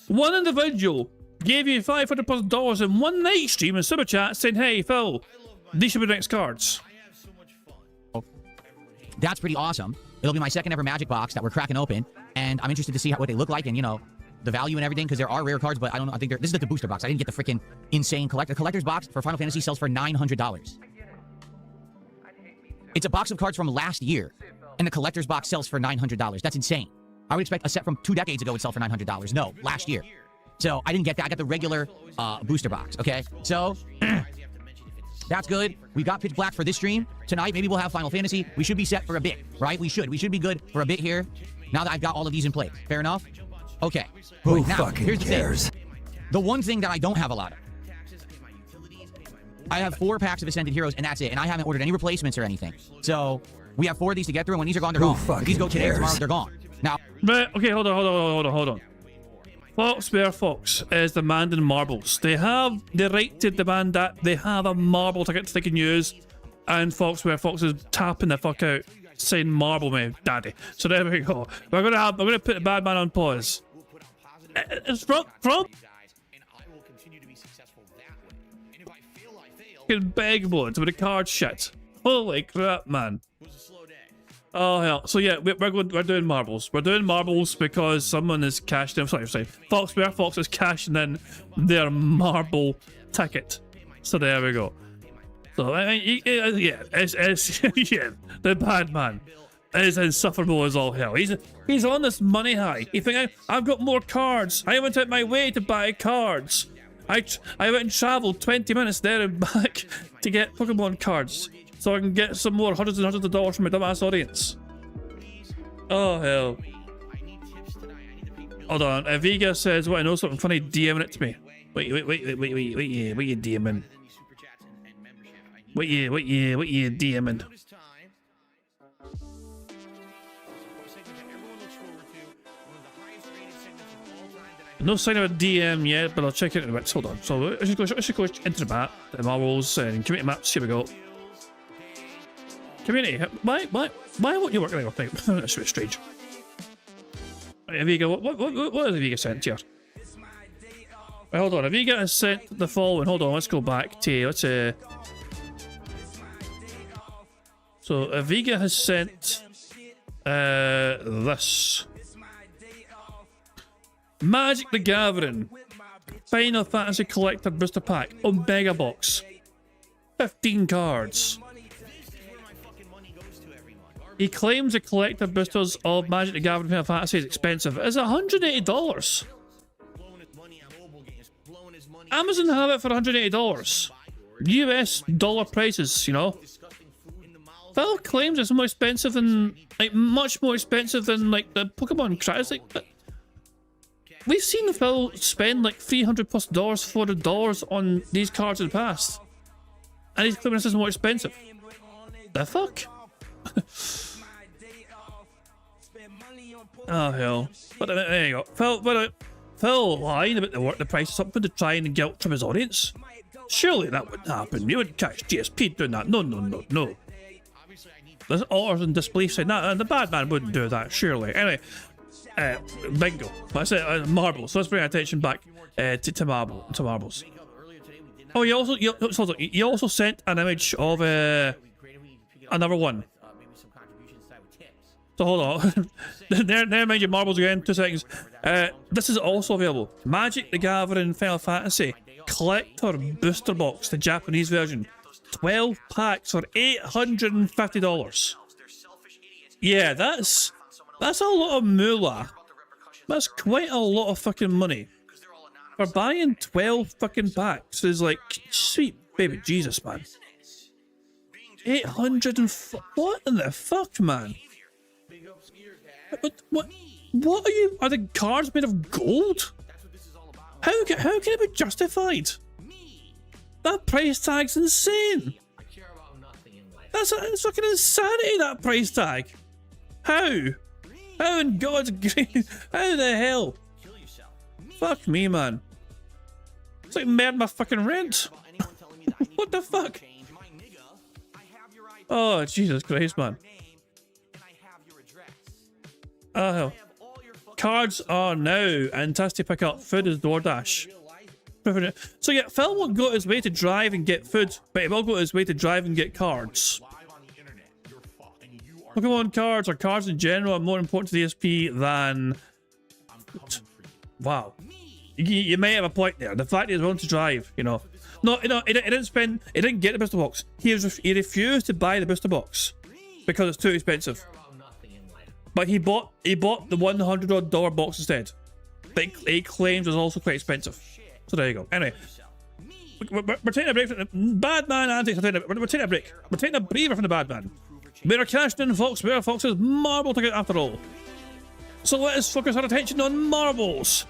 One individual gave you $500+ in one night stream and super chat saying, hey, Phil, these should be the next cards. That's pretty awesome. It'll be my second ever Magic box that we're cracking open, and I'm interested to see what they look like and, you know, the value and everything, because there are rare cards, but I don't know. I think this is like the booster box. I didn't get the freaking insane collector. The collector's box for Final Fantasy sells for $900. It's a box of cards from last year, and the collector's box sells for $900. That's insane. I would expect a set from 2 decades ago would sell for $900. No, last year. So I didn't get that. I got the regular booster box, okay? So... That's good. We got Pitch Black for this stream. Tonight, maybe we'll have Final Fantasy. We should be set for a bit, right? We should be good for a bit here. Now that I've got all of these in place. Fair enough? Okay. Who now, fucking here's the cares? thing. The one thing that I don't have a lot of. I have 4 packs of Ascended Heroes, and that's it. And I haven't ordered any replacements or anything. So, we have 4 of these to get through, and when these are gone, they're gone. If these go today or tomorrow, they're gone. Now... But, okay, hold on. Fox Bear Fox is demanding marbles. They have the right to demand that. They have a marble ticket they can use, and Fox Bear Fox is tapping the fuck out, saying marble me, daddy. So there we go. We're gonna put the bad man on pause. It's from beg modes with the card shit. Holy crap, man. Oh hell. So yeah, we're doing marbles. We're doing marbles because someone is cashing in. Sorry. Fox Bear Fox is cashing in their marble ticket. So there we go. So yeah, it's yeah, the bad man is insufferable as all hell. He's on this money high. You think I've got more cards? I went out my way to buy cards. I went and travelled 20 minutes there and back to get Pokemon cards, so I can get some more hundreds and hundreds of dollars from my dumbass audience. Oh hell. Hold on, Viga says, "What, I know something funny, DMing it to me." Wait, yeah, what you DMing? What you DMing? No sign of a DM yet, but I'll check it in a bit. Hold on. So I should go into the map, the marbles, and community maps. Here we go. Community. Why won't you work there? That's a bit strange. Right, Aviga, what has Aviga sent here? Right, hold on. Aviga has sent the following. Hold on. Let's go back to So Aviga has sent this. Magic the Gathering Final Fantasy Collector Booster Pack Omega Box. 15 cards. He claims the collector boosters of Magic the Gathering Final Fantasy is expensive. It's $180. Amazon have it for $180. US dollar prices, you know. Phil claims it's more expensive than, like, much more expensive than, like, the Pokemon cards. Like, we've seen Phil spend like $300 plus, $400 on these cards in the past, and he's claiming this is more expensive. The fuck? Oh hell! But there you go. Phil lying about the price of something to try and guilt from his audience. Surely that wouldn't happen. You wouldn't catch DSP doing that. No. There's orders and disbelief saying that, and the bad man wouldn't do that. Surely. Anyway. Bingo. That's it. Marbles. So let's bring our attention back to marbles. Oh, you also sent an image of another one. So hold on. Never mind your marbles again. 2 seconds. This is also available. Magic the Gathering Final Fantasy Collector Booster Box, the Japanese version. 12 packs for $850. Yeah, that's a lot of moolah. That's quite a lot of fucking money. For buying 12 fucking packs is like, sweet baby Jesus, man. 800 and what in the fuck, man? What are you? Are the cards made of gold? How can it be justified? That price tag's insane. That's fucking insanity, that price tag. How? How in God's grace? How the hell? Fuck me, man. It's like made my fucking rent. What the fuck? Oh, Jesus Christ, man. Oh, hell. Cards are now and task to pick up. Food is DoorDash. So yeah, Phil won't go his way to drive and get food, but he will go his way to drive and get cards. Pokemon cards or cards in general are more important to the DSP than... Wow. You may have a point there. The fact he's willing to drive, you know. No, he didn't get the booster box. He refused to buy the booster box because it's too expensive. But he bought the $100 box instead. But he claims it was also quite expensive. So there you go. Anyway, we're taking a break from the bad man antics. We're taking a break. We're taking a breather from the bad man. We're cashing in Fox Bear Fox's marble ticket after all. So let us focus our attention on marbles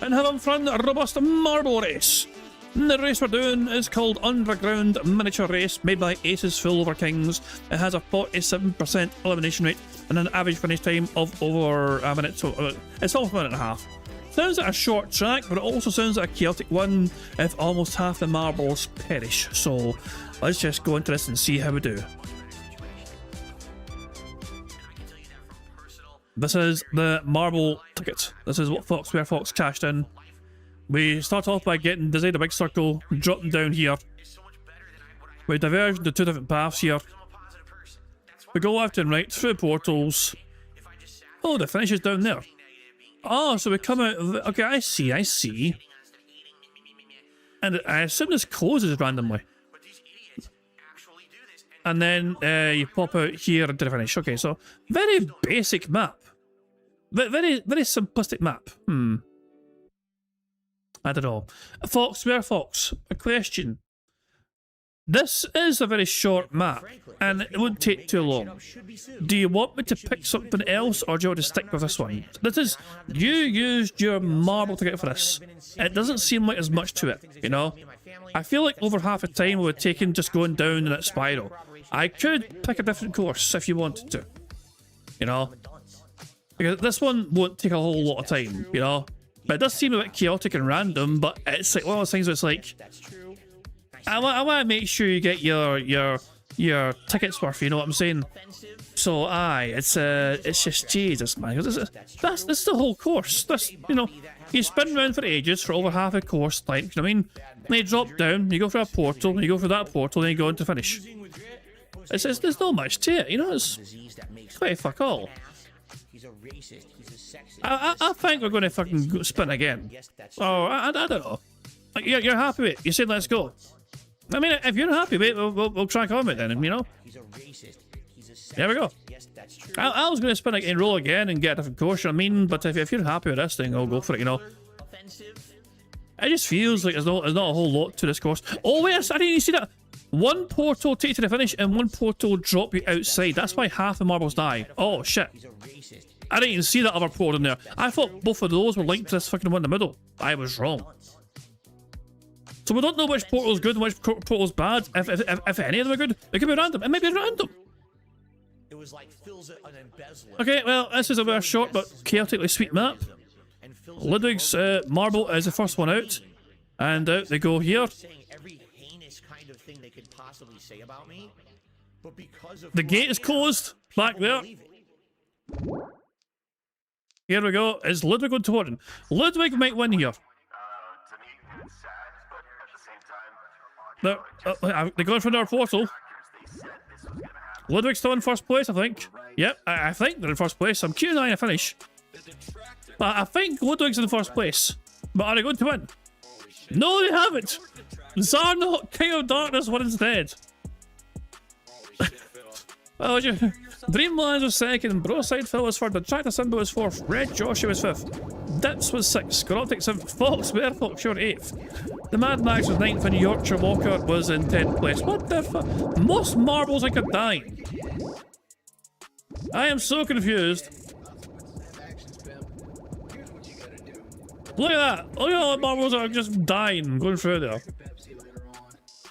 and have a fun, robust marble race. And the race we're doing is called Underground Miniature Race, made by Aces Full Over Kings. It has a 47% elimination rate and an average finish time of over a minute. So it's almost a minute and a half. sounds like a short track, but it also sounds like a chaotic one if almost half the marbles perish. So let's just go into this and see how we do. This is the marble ticket. This is what Foxware Fox cashed in. We start off by getting design a big circle, drop them down here. We diverge into two different paths here. We go left and right through portals. Oh, the finish is down there. Oh, so we come out of the, okay, I see. And I assume this closes randomly. And then you pop out here into the finish. Okay, so very basic map. Very simplistic map. I don't know. Foxware Fox, a question. This is a very short map, and it wouldn't take too long. Do you want me to pick something else, or do you want to stick with this one? This is, you used your marble ticket for this. It doesn't seem like there's much to it, you know? I feel like over half the time we would take in just going down in that spiral. I could pick a different course if you wanted to, you know? Because this one won't take a whole lot of time, you know? But it does seem a bit chaotic and random, but it's like one of those things where it's like, I want to make sure you get your tickets worth, you know what I'm saying? So aye, it's just Jesus, man. This is the whole course. This, you know, you spin around for ages for over half a course, like, you know what I mean? Then you drop down, you go for a portal, you go for that portal, then you go into finish. There's not much to it, you know. It's quite fuck all. I think we're going to fucking spin again. Oh, I don't know. Like, you're happy with it. You said let's go. I mean, if you're happy with it, we'll crack on with it then, you know? There we go. I was going to spin it and roll again and get a different course, you know what I mean? But if you're happy with this thing, I'll go for it, you know? It just feels like there's not a whole lot to this course. Oh, wait, I didn't even see that. One portal take you to the finish and one portal drop you outside. That's why half the marbles die. Oh, shit. I didn't even see that other portal in there. I thought both of those were linked to this fucking one in the middle. I was wrong. So we don't know which portal's good and which portal's bad. If any of them are good, it could be random. It might be random. Okay, well, this is a very short but chaotically sweet map. Ludwig's marble is the first one out. And out they go here. The gate is closed. Back there. Here we go. Is Ludwig going to win? Ludwig might win here. They're going for another portal. Ludwig's still in first place, I think. Yep, I think they're in first place. I'm queuing eye to finish. But I think Ludwig's in first place. But are they going to win? No, they haven't. Zarnok, King of Darkness, won instead. Well, Dreamlands was second, Broside Phil was third, Tractor Simba was fourth, Red Joshua was fifth, Dips was sixth, Scorotic seventh, Fox, Bear Fox, you're eighth. The Mad Max was ninth, and Yorkshire Walker was in 10th place. What the fuck? Most marbles I could dine. I am so confused. Look at that. Look at all the marbles that are just dying going through there.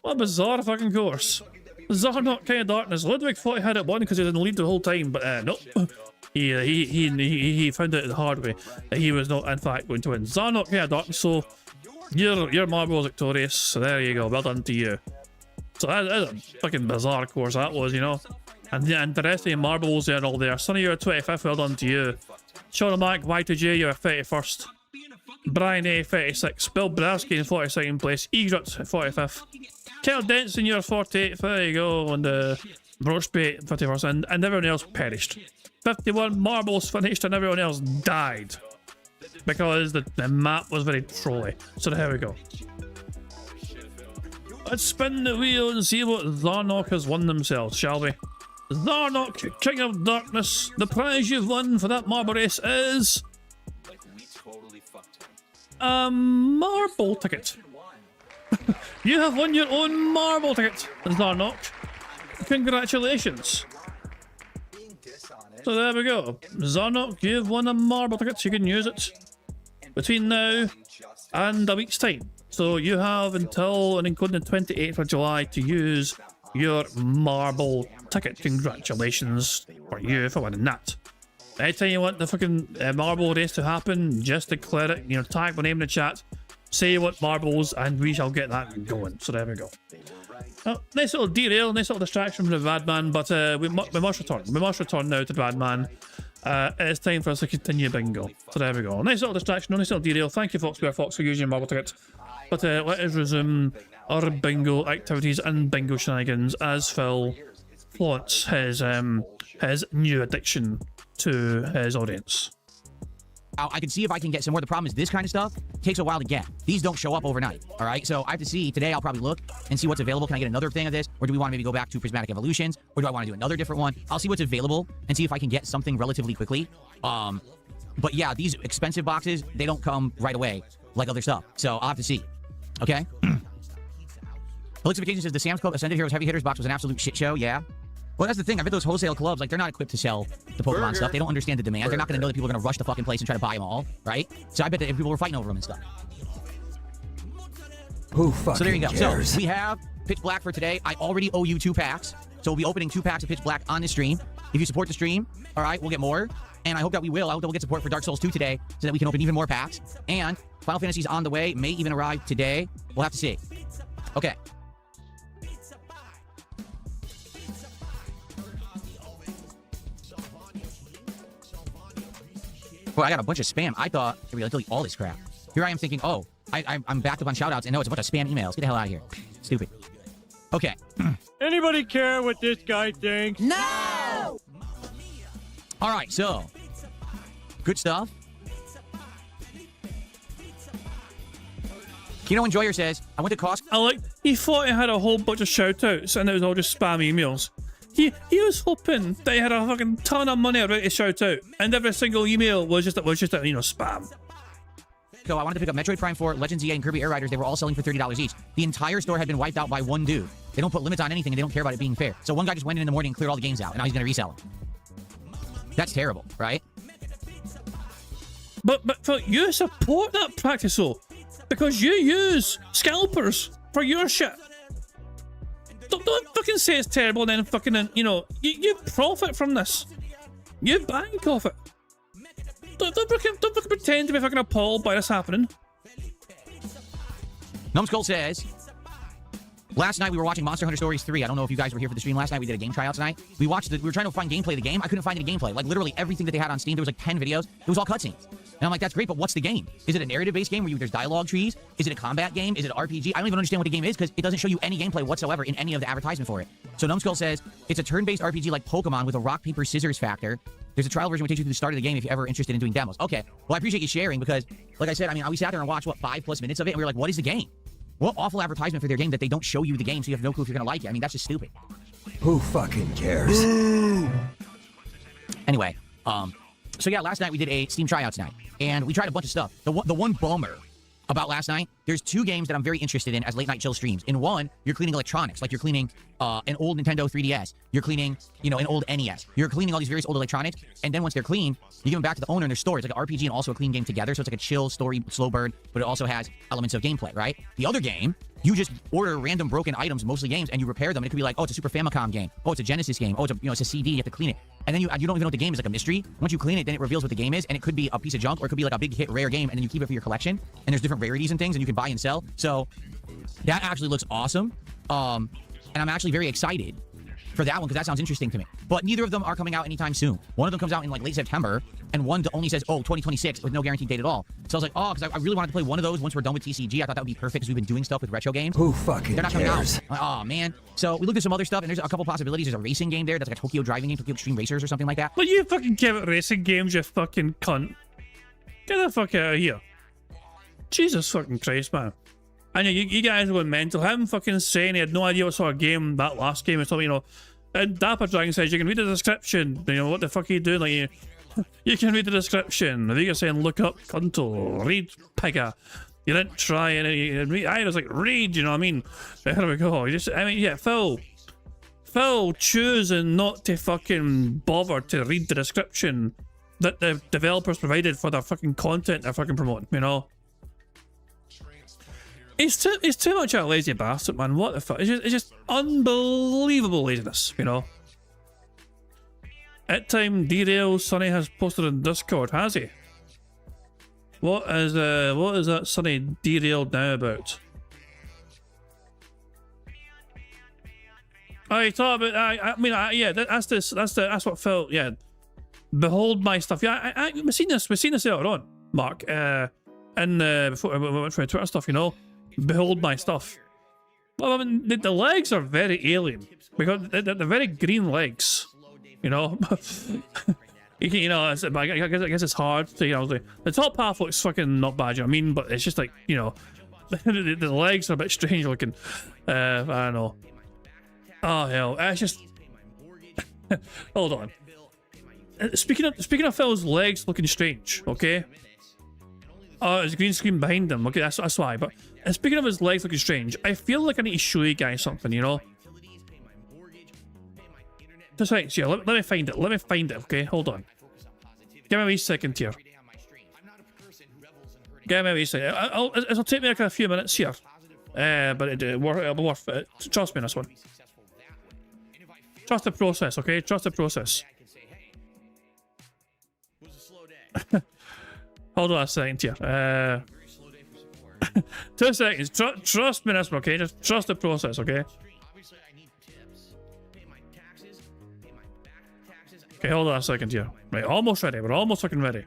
What a bizarre fucking course. Zarnok, King of Darkness. Ludwig thought he had it won because he was in the lead the whole time, but nope. He found out the hard way that he was not in fact going to win. Zarnok, King of Darkness, so your marble was victorious, so there you go, well done to you. So that's a fucking bizarre course that was, you know. And the rest of your marbles there and all there. Sonny, you're 25th, well done to you. Sean Mac, Y2J, you're 31st. Brian A, 36th. Bill Brasky in 42nd place. Egret, 45th. Kel Denson, you're 48th, there you go. And Brochbait, 51st, and everyone else perished. 51 marbles finished and everyone else died. Because the map was very trolly. So there we go. Let's spin the wheel and see what Zarnok has won themselves, shall we? Zarnok, King of Darkness, the prize you've won for that marble race is a marble ticket. You have won your own marble ticket, Zarnok. Congratulations. So there we go. Zarnok, you've won a marble ticket, so you can use it between now and a week's time. So you have until and including the 28th of July to use your marble ticket. Congratulations for you for winning that. Anytime you want the fucking marble race to happen, just declare it. You know, tag my name in the chat, say you want marbles, and we shall get that going. So there we go. Oh, nice little derail, nice little distraction from the bad man, but we must return. We must return now to the bad man. It's time for us to continue bingo. So there we go. Nice little distraction, nice little derail. Thank you, Fox Fox, for using your marble ticket. But let us resume our bingo activities and bingo shenanigans as Phil flaunts his new addiction to his audience. I can see if I can get some more. The problem is this kind of stuff takes a while to get. These don't show up overnight, all right? So I have to see. Today I'll probably look and see what's available. Can I get another thing of this? Or do we want to maybe go back to Prismatic Evolutions? Or do I want to do another different one? I'll see what's available and see if I can get something relatively quickly. But yeah, these expensive boxes, they don't come right away like other stuff. So I'll have to see, okay? Elixification says the Sam's Club Ascended Heroes Heavy Hitters box was an absolute shit show, yeah. Well, that's the thing. I bet those wholesale clubs, like, they're not equipped to sell the Pokemon stuff. They don't understand the demand. They're not going to know that people are going to rush the fucking place and try to buy them all, right? So I bet that people were fighting over them and stuff. Who fucking So there you go. cares? So we have Pitch Black for today. I already owe you 2 packs. So we'll be opening 2 packs of Pitch Black on this stream. If you support the stream, all right, we'll get more. And I hope that we will. I hope that we'll get support for Dark Souls 2 today so that we can open even more packs. And Final Fantasy's on the way. May even arrive today. We'll have to see. Okay. Boy, I got a bunch of spam. I thought, here we go, delete all this crap. Here I am thinking, oh, I'm backed up on shoutouts, and no, it's a bunch of spam emails. Get the hell out of here. Stupid. Okay. Anybody care what this guy thinks? No! All right, so good stuff. Kino Enjoyer says, I went to Costco. I like, he thought he had a whole bunch of shoutouts and it was all just spam emails. He was hoping that he had a fucking ton of money ready to shout out, and every single email was just you know, spam. So I wanted to pick up Metroid Prime 4, Legends EA, and Kirby Air Riders. They were all selling for $30 each. The entire store had been wiped out by one dude. They don't put limits on anything, and they don't care about it being fair. So one guy just went in the morning and cleared all the games out, and now he's going to resell them. That's terrible, right? But Phil, you support that practice though, because you use scalpers for your shit. Don't fucking say it's terrible and then fucking, you know, you profit from this. You bank off it. Don't fucking pretend to be fucking appalled by this happening. Numbskull says, last night we were watching Monster Hunter Stories 3. I don't know if you guys were here for the stream last night. We did a game tryout tonight. We were trying to find gameplay of the game. I couldn't find any gameplay. Like literally everything that they had on Steam, there was like 10 videos. It was all cutscenes. And I'm like, that's great, but what's the game? Is it a narrative-based game where there's dialogue trees? Is it a combat game? Is it an RPG? I don't even understand what the game is because it doesn't show you any gameplay whatsoever in any of the advertisement for it. So Numbskull says, it's a turn-based RPG like Pokemon with a rock, paper, scissors factor. There's a trial version which takes you to the start of the game if you're ever interested in doing demos. Okay, well, I appreciate you sharing because, like I said, I mean, we sat there and watched, what, 5+ minutes of it, and we were like, what is the game? What awful advertisement for their game that they don't show you the game so you have no clue if you're going to like it. I mean, that's just stupid. Who fucking cares? Anyway, so yeah, last night we did a Steam tryout tonight, and we tried a bunch of stuff. The one bummer about last night, there's 2 games that I'm very interested in as late night chill streams. In one, you're cleaning electronics, like you're cleaning an old Nintendo 3DS, you're cleaning, you know, an old NES, you're cleaning all these various old electronics, and then once they're clean, you give them back to the owner in their store. It's like an RPG and also a clean game together, so it's like a chill story, slow burn, but it also has elements of gameplay, right? The other game, you just order random broken items, mostly games, and you repair them. And it could be like, oh, it's a Super Famicom game. Oh, it's a Genesis game. Oh, it's a CD. You have to clean it. And then you don't even know what the game is, like a mystery. Once you clean it, then it reveals what the game is, and it could be a piece of junk, or it could be like a big hit rare game, and then you keep it for your collection. And there's different rarities and things, and you can buy and sell. So that actually looks awesome. And I'm actually very excited for that one because that sounds interesting to me. But neither of them are coming out anytime soon. One of them comes out in like late September, and one only says, oh, 2026 with no guaranteed date at all. So I was like, oh, because I really wanted to play one of those once we're done with TCG. I thought that would be perfect because we've been doing stuff with retro games. Who fucking They're not coming cares? out. I'm like, oh, man. So we looked at some other stuff, and there's a couple possibilities. There's a racing game there that's like a Tokyo driving game, Tokyo Extreme Racers or something like that. But you fucking give it racing games, you fucking cunt. Get the fuck out of here. Jesus fucking Christ, man. I know you guys went mental. Him fucking saying he had no idea what sort of game that last game was. You know, and Dapper Dragon says you can read the description. You know, what the fuck are you doing? Like, you can read the description. If you're saying look up cuntle, read pigger. You didn't try and read. I was like, read, you know what I mean? Here we go. Yeah, Phil choosing not to fucking bother to read the description that the developers provided for their fucking content they're fucking promoting, you know? He's too much of a lazy bastard, man. What the fuck? It's just unbelievable laziness, you know? At time derail, Sonny has posted on Discord, has he? What is that Sonny derailed now about? Oh, you talk about yeah, that's what felt, yeah. Behold my stuff. Yeah, we've seen this earlier on, Mark. And before we went through Twitter stuff, you know. Behold my stuff. Well, I mean, the legs are very alien because they're very green legs, you know. You know, I guess it's hard to, you know, the top half looks fucking not bad, you know what I mean? But it's just like, you know, the legs are a bit strange looking. I don't know. Oh hell, it's just hold on. Speaking of Phil's legs looking strange, okay? Oh, there's a green screen behind him. Okay, that's why. But speaking of his legs looking strange, I feel like I need to show you guys something, you know? Just right, yeah, let me find it. Let me find it, okay? Hold on. Give me a wee second here. Give me a wee second. It'll take me like a few minutes here. But it'll be worth it. Trust me on this one. Trust the process, okay? Trust the process. Hold on a second here. 2 seconds. Trust me on this one, okay? Just trust the process, okay? Okay, hold on a second here. Right, almost ready. We're almost fucking ready.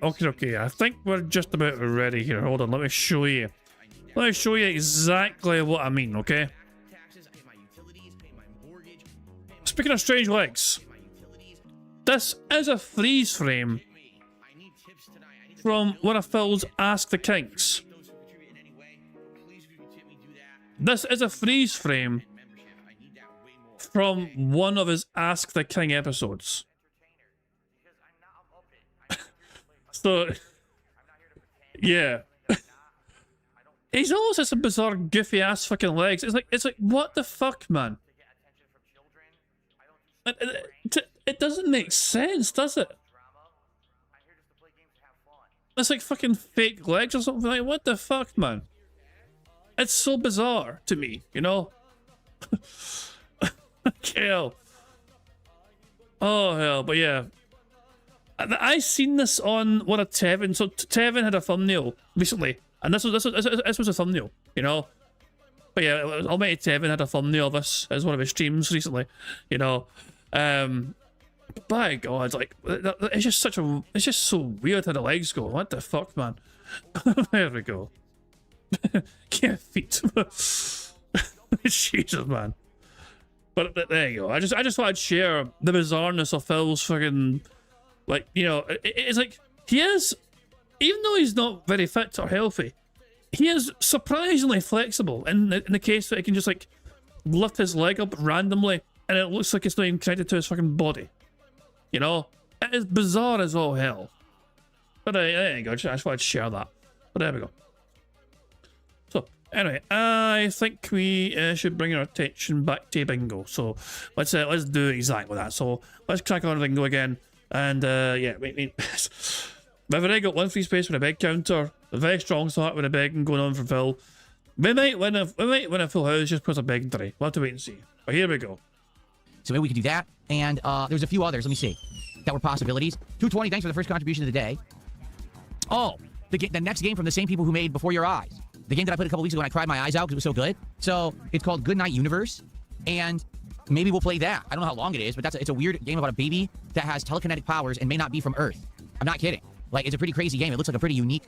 Okay, I think we're just about ready here. Hold on, let me show you. Let me show you exactly what I mean, okay? Speaking of strange legs, this is a freeze frame from one of Phil's Ask the Kings. This is a freeze frame from one of his Ask the King episodes. So, yeah. He's always got some bizarre, goofy ass fucking legs. It's like, what the fuck, man? It doesn't make sense, does it? It's like fucking fake legs or something. Like, what the fuck, man? It's so bizarre to me, you know? Hell. Oh, hell, but yeah. I seen this on one of Tevin. So Tevin had a thumbnail recently, and this was a thumbnail, you know. But yeah, Almighty Tevin had a thumbnail of this as one of his streams recently, you know. By God, like it's just so weird how the legs go. What the fuck, man? There we go. Can't feet. Jesus, man. But there you go. I just thought I'd share the bizarreness of Phil's fucking, like, you know, it's like he is, even though he's not very fit or healthy, he is surprisingly flexible in the case that he can just like lift his leg up randomly and it looks like it's not even connected to his fucking body. You know, it is bizarre as all hell. But there you go. I just thought I'd share that. But there we go. So anyway, I think we should bring our attention back to Bingo. So let's do exactly that. So let's crack on Bingo again. And yeah, we've already got one free space with a big counter, a very strong start with a begging going on from Phil. We might win a full house just because of begging today. We'll have to wait and see. But here we go. So maybe we could do that. And there's a few others, let me see, that were possibilities. 220, thanks for the first contribution of the day. Oh, the next game from the same people who made Before Your Eyes. The game that I played a couple weeks ago and I cried my eyes out because it was so good. So it's called Goodnight Universe. And maybe we'll play that. I don't know how long it is, but it's a weird game about a baby that has telekinetic powers and may not be from Earth. I'm not kidding. Like, it's a pretty crazy game. It looks like a pretty unique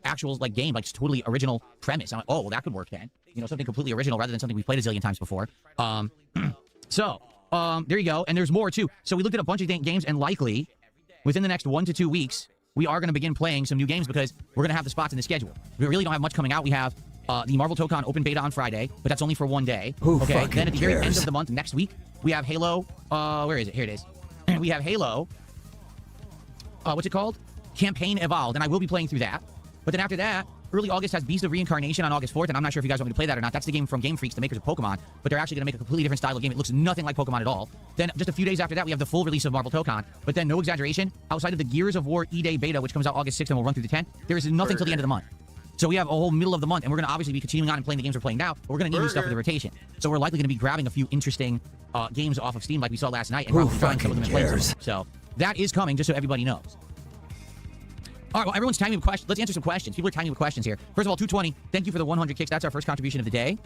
actual like game, like totally original premise. I'm like, oh, well, that could work then. You know, something completely original rather than something we've played a zillion times before. So, there you go. And there's more, too. So we looked at a bunch of games, and likely, within the next 1 to 2 weeks, we are going to begin playing some new games because we're going to have the spots in the schedule. We really don't have much coming out. We have the Marvel Tokon open beta on Friday, but that's only for 1 day. Okay, then at the very end of the month, next week, we have Halo. Where is it? Here it is. We have Halo. What's it called? Campaign Evolved, and I will be playing through that. But then after that, early August has Beast of Reincarnation on August 4th, and I'm not sure if you guys want me to play that or not. That's the game from Game Freaks, the makers of Pokemon, but they're actually going to make a completely different style of game. It looks nothing like Pokemon at all. Then just a few days after that, we have the full release of Marvel Tokon, but then no exaggeration, outside of the Gears of War E-Day beta, which comes out August 6th and will run through the 10th, there is nothing till the end of the month. So we have a whole middle of the month, and we're going to obviously be continuing on and playing the games we're playing now, but we're going to need new stuff for the rotation. So we're likely going to be grabbing a few interesting games off of Steam like we saw last night, and Who probably trying some of them and playing some of cares? them. So that is coming, just so everybody knows. All right, well, everyone's timing with questions. Let's answer some questions. People are timing with questions here. First of all, 220, thank you for the 100 kicks. That's our first contribution of the day.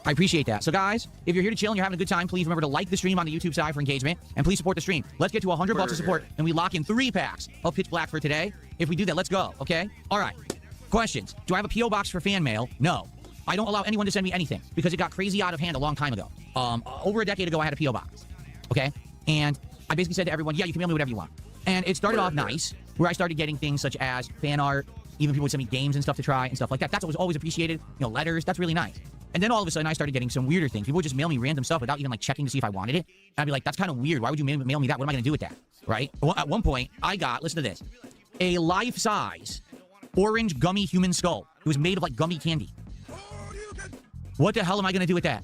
I appreciate that. So, guys, if you're here to chill and you're having a good time, please remember to like the stream on the YouTube side for engagement, and please support the stream. Let's get to 100 bucks of support, and we lock in 3 packs of Pitch Black for today. If we do that, let's go, okay? All right. Questions. Do I have a P.O. box for fan mail? No. I don't allow anyone to send me anything because it got crazy out of hand a long time ago. Over a decade ago, I had a P.O. box, okay? And I basically said to everyone, yeah, you can mail me whatever you want. And it started off nice, where I started getting things such as fan art, even people would send me games and stuff to try and stuff like that. That's what was always appreciated. You know, letters, that's really nice. And then all of a sudden, I started getting some weirder things. People would just mail me random stuff without even, like, checking to see if I wanted it. And I'd be like, that's kind of weird. Why would you mail me that? What am I going to do with that? Right? Well, at one point, I got, listen to this, a life-size orange gummy human skull. It was made of, like, gummy candy. What the hell am I going to do with that?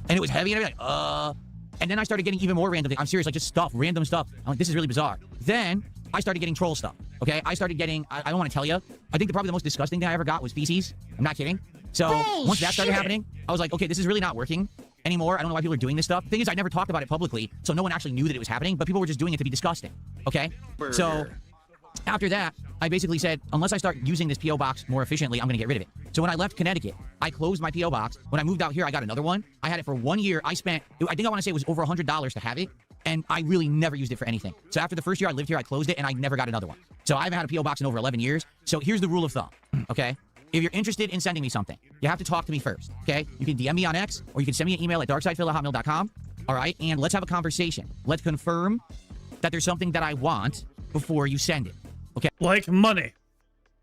And it was heavy, and I'd be like, And then I started getting even more random things. I'm serious, like, just stuff, random stuff. I'm like, this is really bizarre. Then I started getting troll stuff, okay? I started getting, I don't want to tell you, I think probably the most disgusting thing I ever got was feces. I'm not kidding. So once that started happening, I was like, okay, this is really not working anymore. I don't know why people are doing this stuff. Thing is, I never talked about it publicly, so no one actually knew that it was happening, but people were just doing it to be disgusting, okay? So after that, I basically said, unless I start using this P.O. box more efficiently, I'm going to get rid of it. So when I left Connecticut, I closed my P.O. box. When I moved out here, I got another one. I had it for 1 year. I think I want to say it was over $100 to have it, and I really never used it for anything. So after the first year I lived here, I closed it, and I never got another one. So I haven't had a P.O. box in over 11 years. So here's the rule of thumb, okay? If you're interested in sending me something, you have to talk to me first, okay? You can DM me on X, or you can send me an email at darksidephil@hotmail.com, all right? And let's have a conversation. Let's confirm that there's something that I want before you send it, okay? Like money.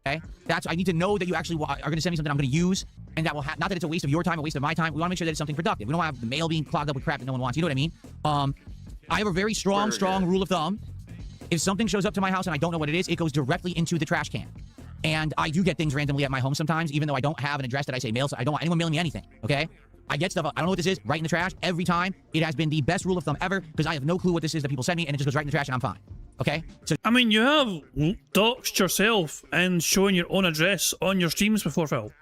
Okay? I need to know that you actually are going to send me something I'm going to use, and that will not that it's a waste of your time, a waste of my time. We want to make sure that it's something productive. We don't have the mail being clogged up with crap that no one wants. You know what I mean? I have a very strong rule of thumb. If something shows up to my house and I don't know what it is, it goes directly into the trash can. And I do get things randomly at my home sometimes, even though I don't have an address that I say mail, so I don't want anyone mailing me anything, okay? I get stuff, I don't know what this is, right in the trash every time. It has been the best rule of thumb ever, because I have no clue what this is that people send me, and it just goes right in the trash, and I'm fine, okay? So, I mean, you have doxed yourself and showing your own address on your streams before, Phil.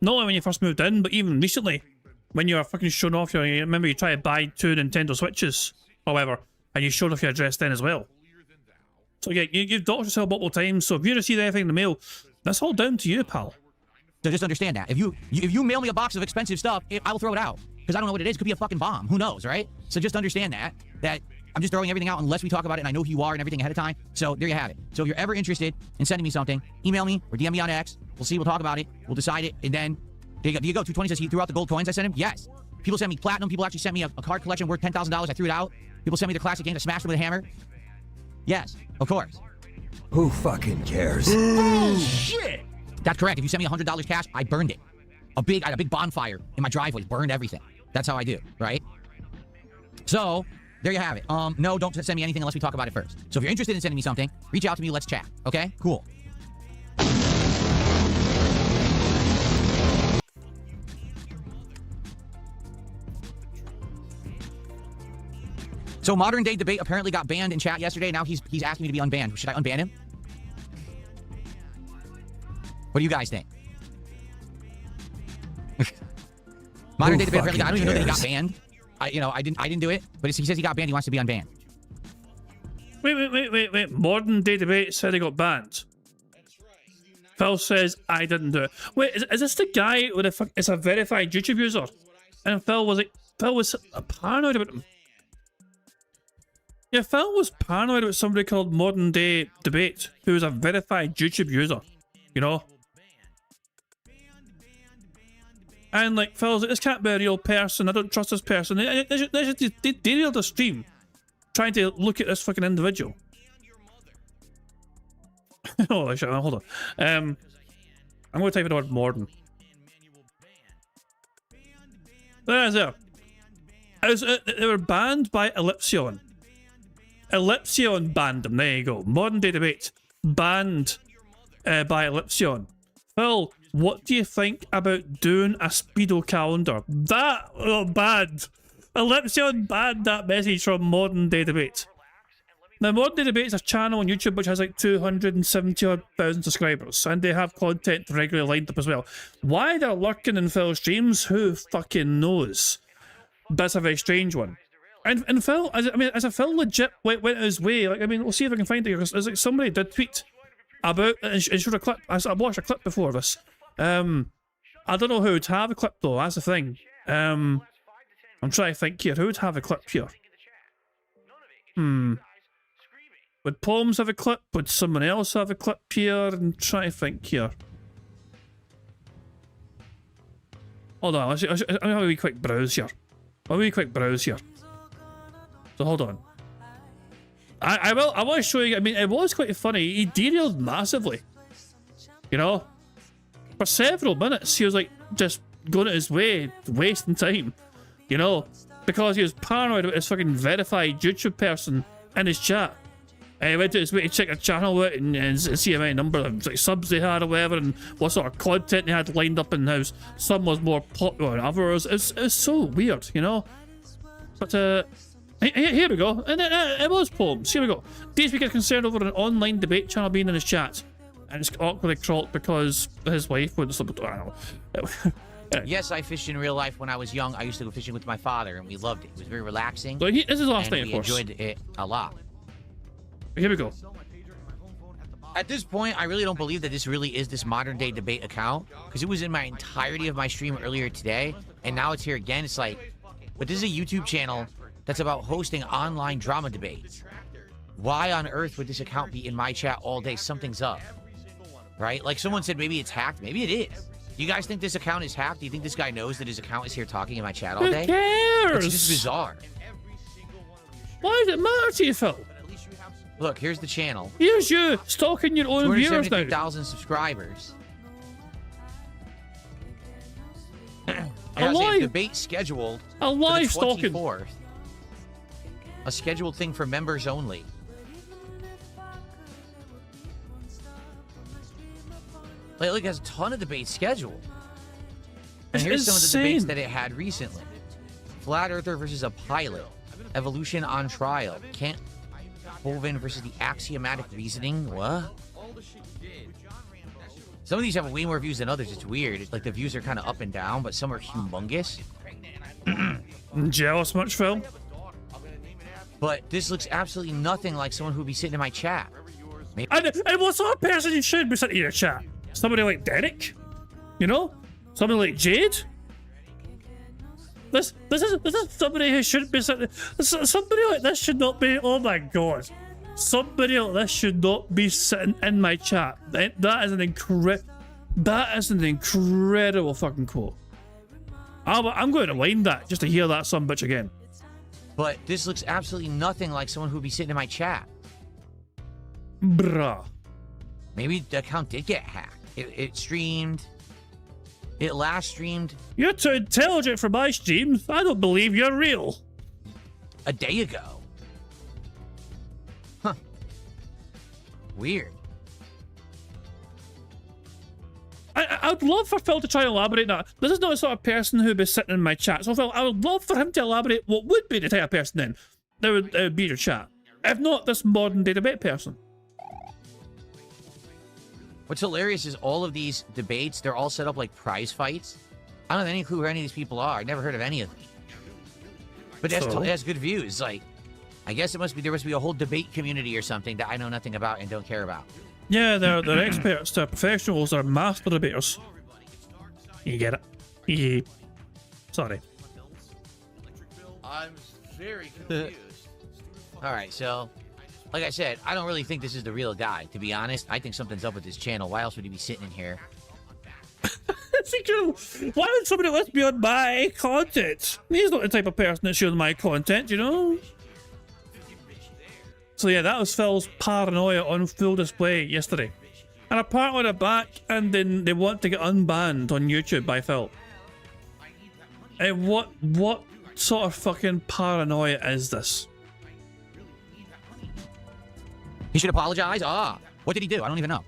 Not only when you first moved in, but even recently, when you were fucking showing off your, remember you tried to buy 2 Nintendo Switches, however, and you showed off your address then as well. So yeah, you've doxed yourself multiple times, so if you receive anything in the mail, that's all down to you, pal. so just understand that. If you mail me a box of expensive stuff, I will throw it out, because I don't know what it is. It could be a fucking bomb. Who knows, right? So just understand that I'm just throwing everything out unless we talk about it and I know who you are and everything ahead of time. So there you have it. So if you're ever interested in sending me something, email me or DM me on X. We'll see. We'll talk about it. We'll decide it. And then there you go. 220 says he threw out the gold coins I sent him. Yes. People send me platinum. People actually sent me a card collection worth $10,000. I threw it out. People send me the classic games. I smashed them with a hammer. Yes, of course. Who fucking cares? Bullshit! That's correct. If you send me $100 cash, I burned it. I had a big bonfire in my driveway. Burned everything. That's how I do, right? So there you have it. No, don't send me anything unless we talk about it first. So if you're interested in sending me something, reach out to me. Let's chat. Okay? Cool. So Modern Day Debate apparently got banned in chat yesterday. Now he's asking me to be unbanned. Should I unban him? What do you guys think? Modern Day Debate apparently I don't even know that he got banned. I didn't do it, but he says he got banned. He wants to be unbanned. Wait. Modern Day Debate said he got banned. Phil says I didn't do it. Wait, is this the guy with it's a verified YouTube user? And Phil was paranoid about him. Yeah, Phil was paranoid about somebody called Modern Day Debate, who was a verified YouTube user, you know? And like, Phil's like, this can't be a real person, I don't trust this person. They derailed the stream, trying to look at this fucking individual. Oh, shit, hold on. I'm going to type in the word Morden. There's there. They were banned by Ellipsion. Ellipsion banned them. There you go. Modern Day Debate banned by Ellipsion. Phil, what do you think about doing a Speedo calendar? That banned. Ellipsion banned that message from Modern Day Debate. Now, Modern Day Debate's a channel on YouTube which has like 270,000 subscribers, and they have content regularly lined up as well. Why they're lurking in Phil's streams, who fucking knows? That's a very strange one. And Phil, as a Phil legit went his way. Like, I mean, we'll see if I can find it here, because like somebody did tweet about and showed a clip. I've watched a clip before this. I don't know who would have a clip though. That's the thing. I'm trying to think here. Who would have a clip here? Would Poems have a clip? Would someone else have a clip here? I'm trying to think here. Hold on, I'm gonna have a wee quick browse here. So hold on. I will show you. I mean, it was quite funny. He derailed massively. You know? For several minutes, he was like just going his way, wasting time. You know? Because he was paranoid about his fucking verified YouTube person in his chat. And he went to his way to check their channel out and see how many number of like, subs they had or whatever, and what sort of content they had lined up, and how some was more popular than others. It's so weird, you know? But, here we go. And it was Poems. Here we go. DSP gets concerned over an online debate channel being in his chat. And it's awkwardly crawled because his wife would... I don't know. Yes, I fished in real life when I was young. I used to go fishing with my father, and we loved it. It was very relaxing. So this is last night, of course. We enjoyed it a lot. Here we go. At this point, I really don't believe that this really is this modern day debate account, because it was in my entirety of my stream earlier today, and now it's here again. It's like, but this is a YouTube channel that's about hosting online drama debates. Why on earth would this account be in my chat all day? Something's up, right? Like someone said, maybe it's hacked. Maybe it is. Do you guys think this account is hacked? Do you think this guy knows that his account is here talking in my chat all day? Who cares? It's just bizarre. Why does it matter to you, Phil? Look, here's the channel. Here's you stalking your own viewers now. 273,000 subscribers. It has a debate scheduled a live for the 24th. A scheduled thing for members only. Like, look, it has a ton of debates scheduled. And here's some of the debates that it had recently. Flat Earther versus a pilot. Evolution on trial. Can't Colvin versus the axiomatic reasoning. What? Some of these have way more views than others. It's weird. It's like the views are kind of up and down, but some are humongous. Jealous much, Phil? But this looks absolutely nothing like someone who would be sitting in my chat. Maybe. And what sort of person you should be sitting in your chat? Somebody like Derek? You know? Somebody like Jade? This is somebody who shouldn't be sitting. Somebody like this should not be. Oh my god! Somebody like this should not be sitting in my chat. That is an incredible fucking quote. I'm going to wind that just to hear that son bitch again. But this looks absolutely nothing like someone who would be sitting in my chat. Bruh. Maybe the account did get hacked. It streamed. It last streamed. You're too intelligent for my streams. I don't believe you're real. A day ago. Huh. Weird. I would love for Phil to try and elaborate that. This is not the sort of person who'd be sitting in my chat. So Phil, I would love for him to elaborate what would be the type of person then that would be your chat. If not this modern day debate person. What's hilarious is all of these debates, they're all set up like prize fights. I don't have any clue who any of these people are. I've never heard of any of them. But that's good views. Like, I guess there must be a whole debate community or something that I know nothing about and don't care about. Yeah, they're experts, they're professionals, they're master debaters. You get it? Yeah. Sorry. I'm very confused. Alright, so, like I said, I don't really think this is the real guy, to be honest. I think something's up with his channel. Why else would he be sitting in here? Why would somebody let me on my content? He's not the type of person that shows my content, you know? So yeah, that was Phil's paranoia on full display yesterday. And apparently they're back and then they want to get unbanned on YouTube by Phil. And what sort of fucking paranoia is this? He should apologize? What did he do? I don't even know.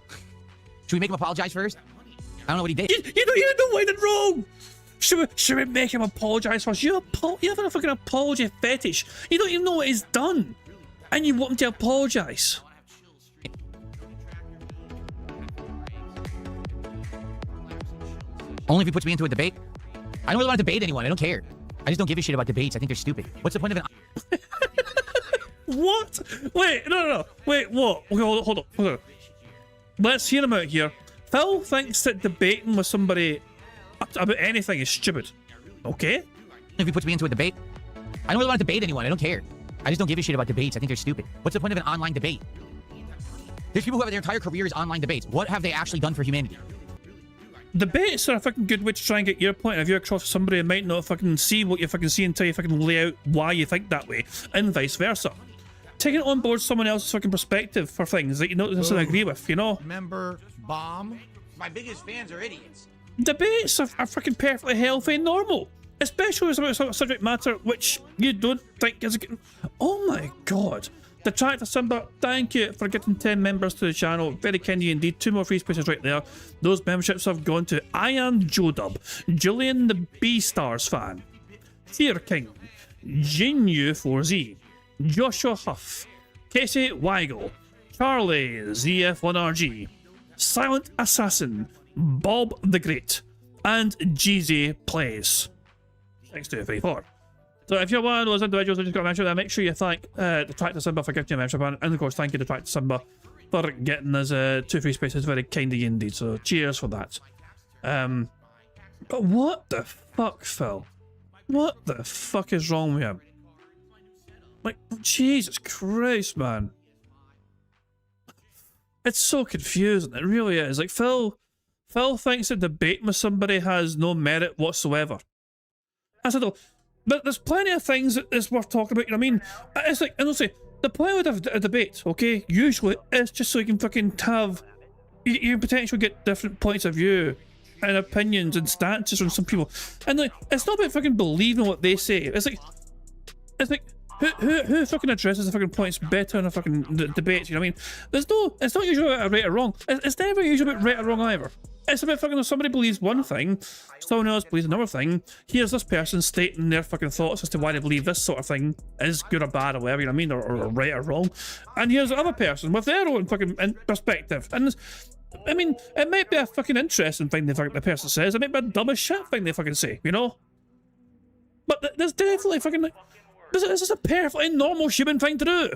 Should we make him apologize first? I don't know what he did. You don't even know what he did wrong! Should we make him apologize first? You have a fucking apology fetish. You don't even know what he's done. And you want him to apologise. Only if he puts me into a debate. I don't really want to debate anyone. I don't care. I just don't give a shit about debates. I think they're stupid. What's the point of an... What? Wait, no. Wait, what? Okay, hold on. Let's hear him out here. Phil thinks that debating with somebody about anything is stupid. Okay? If he puts me into a debate. I don't really want to debate anyone. I don't care. I just don't give a shit about debates. I think they're stupid. What's the point of an online debate? There's people who have their entire careers online debates. What have they actually done for humanity? Debates are a fucking good way to try and get your point of view across to somebody who might not fucking see what you fucking see until you fucking lay out why you think that way, and vice versa. Taking on board someone else's fucking perspective for things that you don't necessarily agree with, you know? Member bomb. My biggest fans are idiots. Debates are fucking perfectly healthy and normal. Especially with about a subject matter which you don't think is... Oh my god. The Tractor Simba, thank you for getting 10 members to the channel. Very kind of you indeed. 2 more free spaces right there. Those memberships have gone to Ian Jodub, Julian the B-Stars fan, Thier King, Genu4Z, Joshua Huff, Casey Weigel, Charlie ZF1RG, Silent Assassin, Bob the Great, and GZ Plays. 6234. So if you're one of those individuals that just got mentioned, make sure you thank the Tractor Simba for giving you a membership, and of course thank you to Tractor Simba for getting us 2 free spaces. Very kind of you indeed. So cheers for that. But what the fuck, Phil? What the fuck is wrong with him? Like, Jesus Christ, man. It's so confusing. It really is. Like, Phil thinks that debating with somebody has no merit whatsoever. I said, but there's plenty of things that is worth talking about, you know what I mean? It's like, and say the point of a debate, okay, usually it's just so you can fucking have, you can potentially get different points of view and opinions and stances from some people. And like, it's not about fucking believing what they say. It's like who fucking addresses the fucking points better in a fucking debate, you know what I mean? It's not usually about right or wrong. It's never usually about right or wrong either. It's about fucking if somebody believes one thing, someone else believes another thing. Here's this person stating their fucking thoughts as to why they believe this sort of thing is good or bad or whatever, you know what I mean, or right or wrong. And here's the other person with their own fucking perspective. And I mean, it might be a fucking interesting thing the person says. It might be a dumb as shit thing they fucking say, you know? But there's definitely fucking like, this is a perfectly normal human thing to do.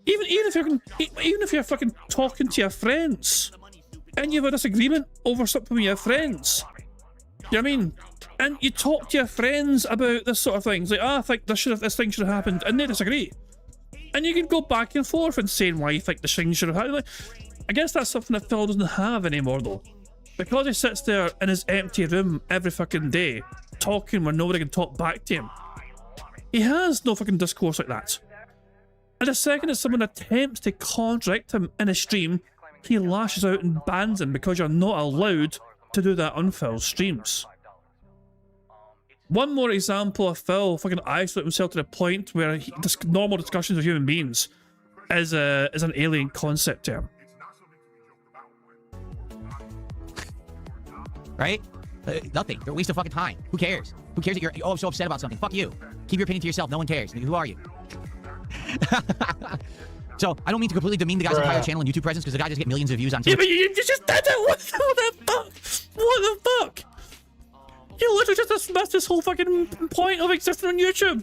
Even if you're fucking talking to your friends and you have a disagreement over something with your friends, you know what I mean? And you talk to your friends about this sort of things, like, I think this thing should have happened, and they disagree. And you can go back and forth and saying why you think this thing should have happened. Like, I guess that's something that Phil doesn't have anymore though. Because he sits there in his empty room every fucking day, talking where nobody can talk back to him. He has no fucking discourse like that. And the second that someone attempts to contradict him in a stream, he lashes out and bans him because you're not allowed to do that on Phil's streams. One more example of Phil fucking isolating himself to the point where normal discussions with human beings is an alien concept to him. Right? Nothing. They're a waste of fucking time. Who cares? Who cares that you're so upset about something? Fuck you. Keep your opinion to yourself. No one cares. Who are you? So, I don't mean to completely demean the guy's entire channel and YouTube presence because the guy just get millions of views on Yeah, but you just did it! What the fuck? What the fuck? You literally just dismissed this whole fucking point of existing on YouTube.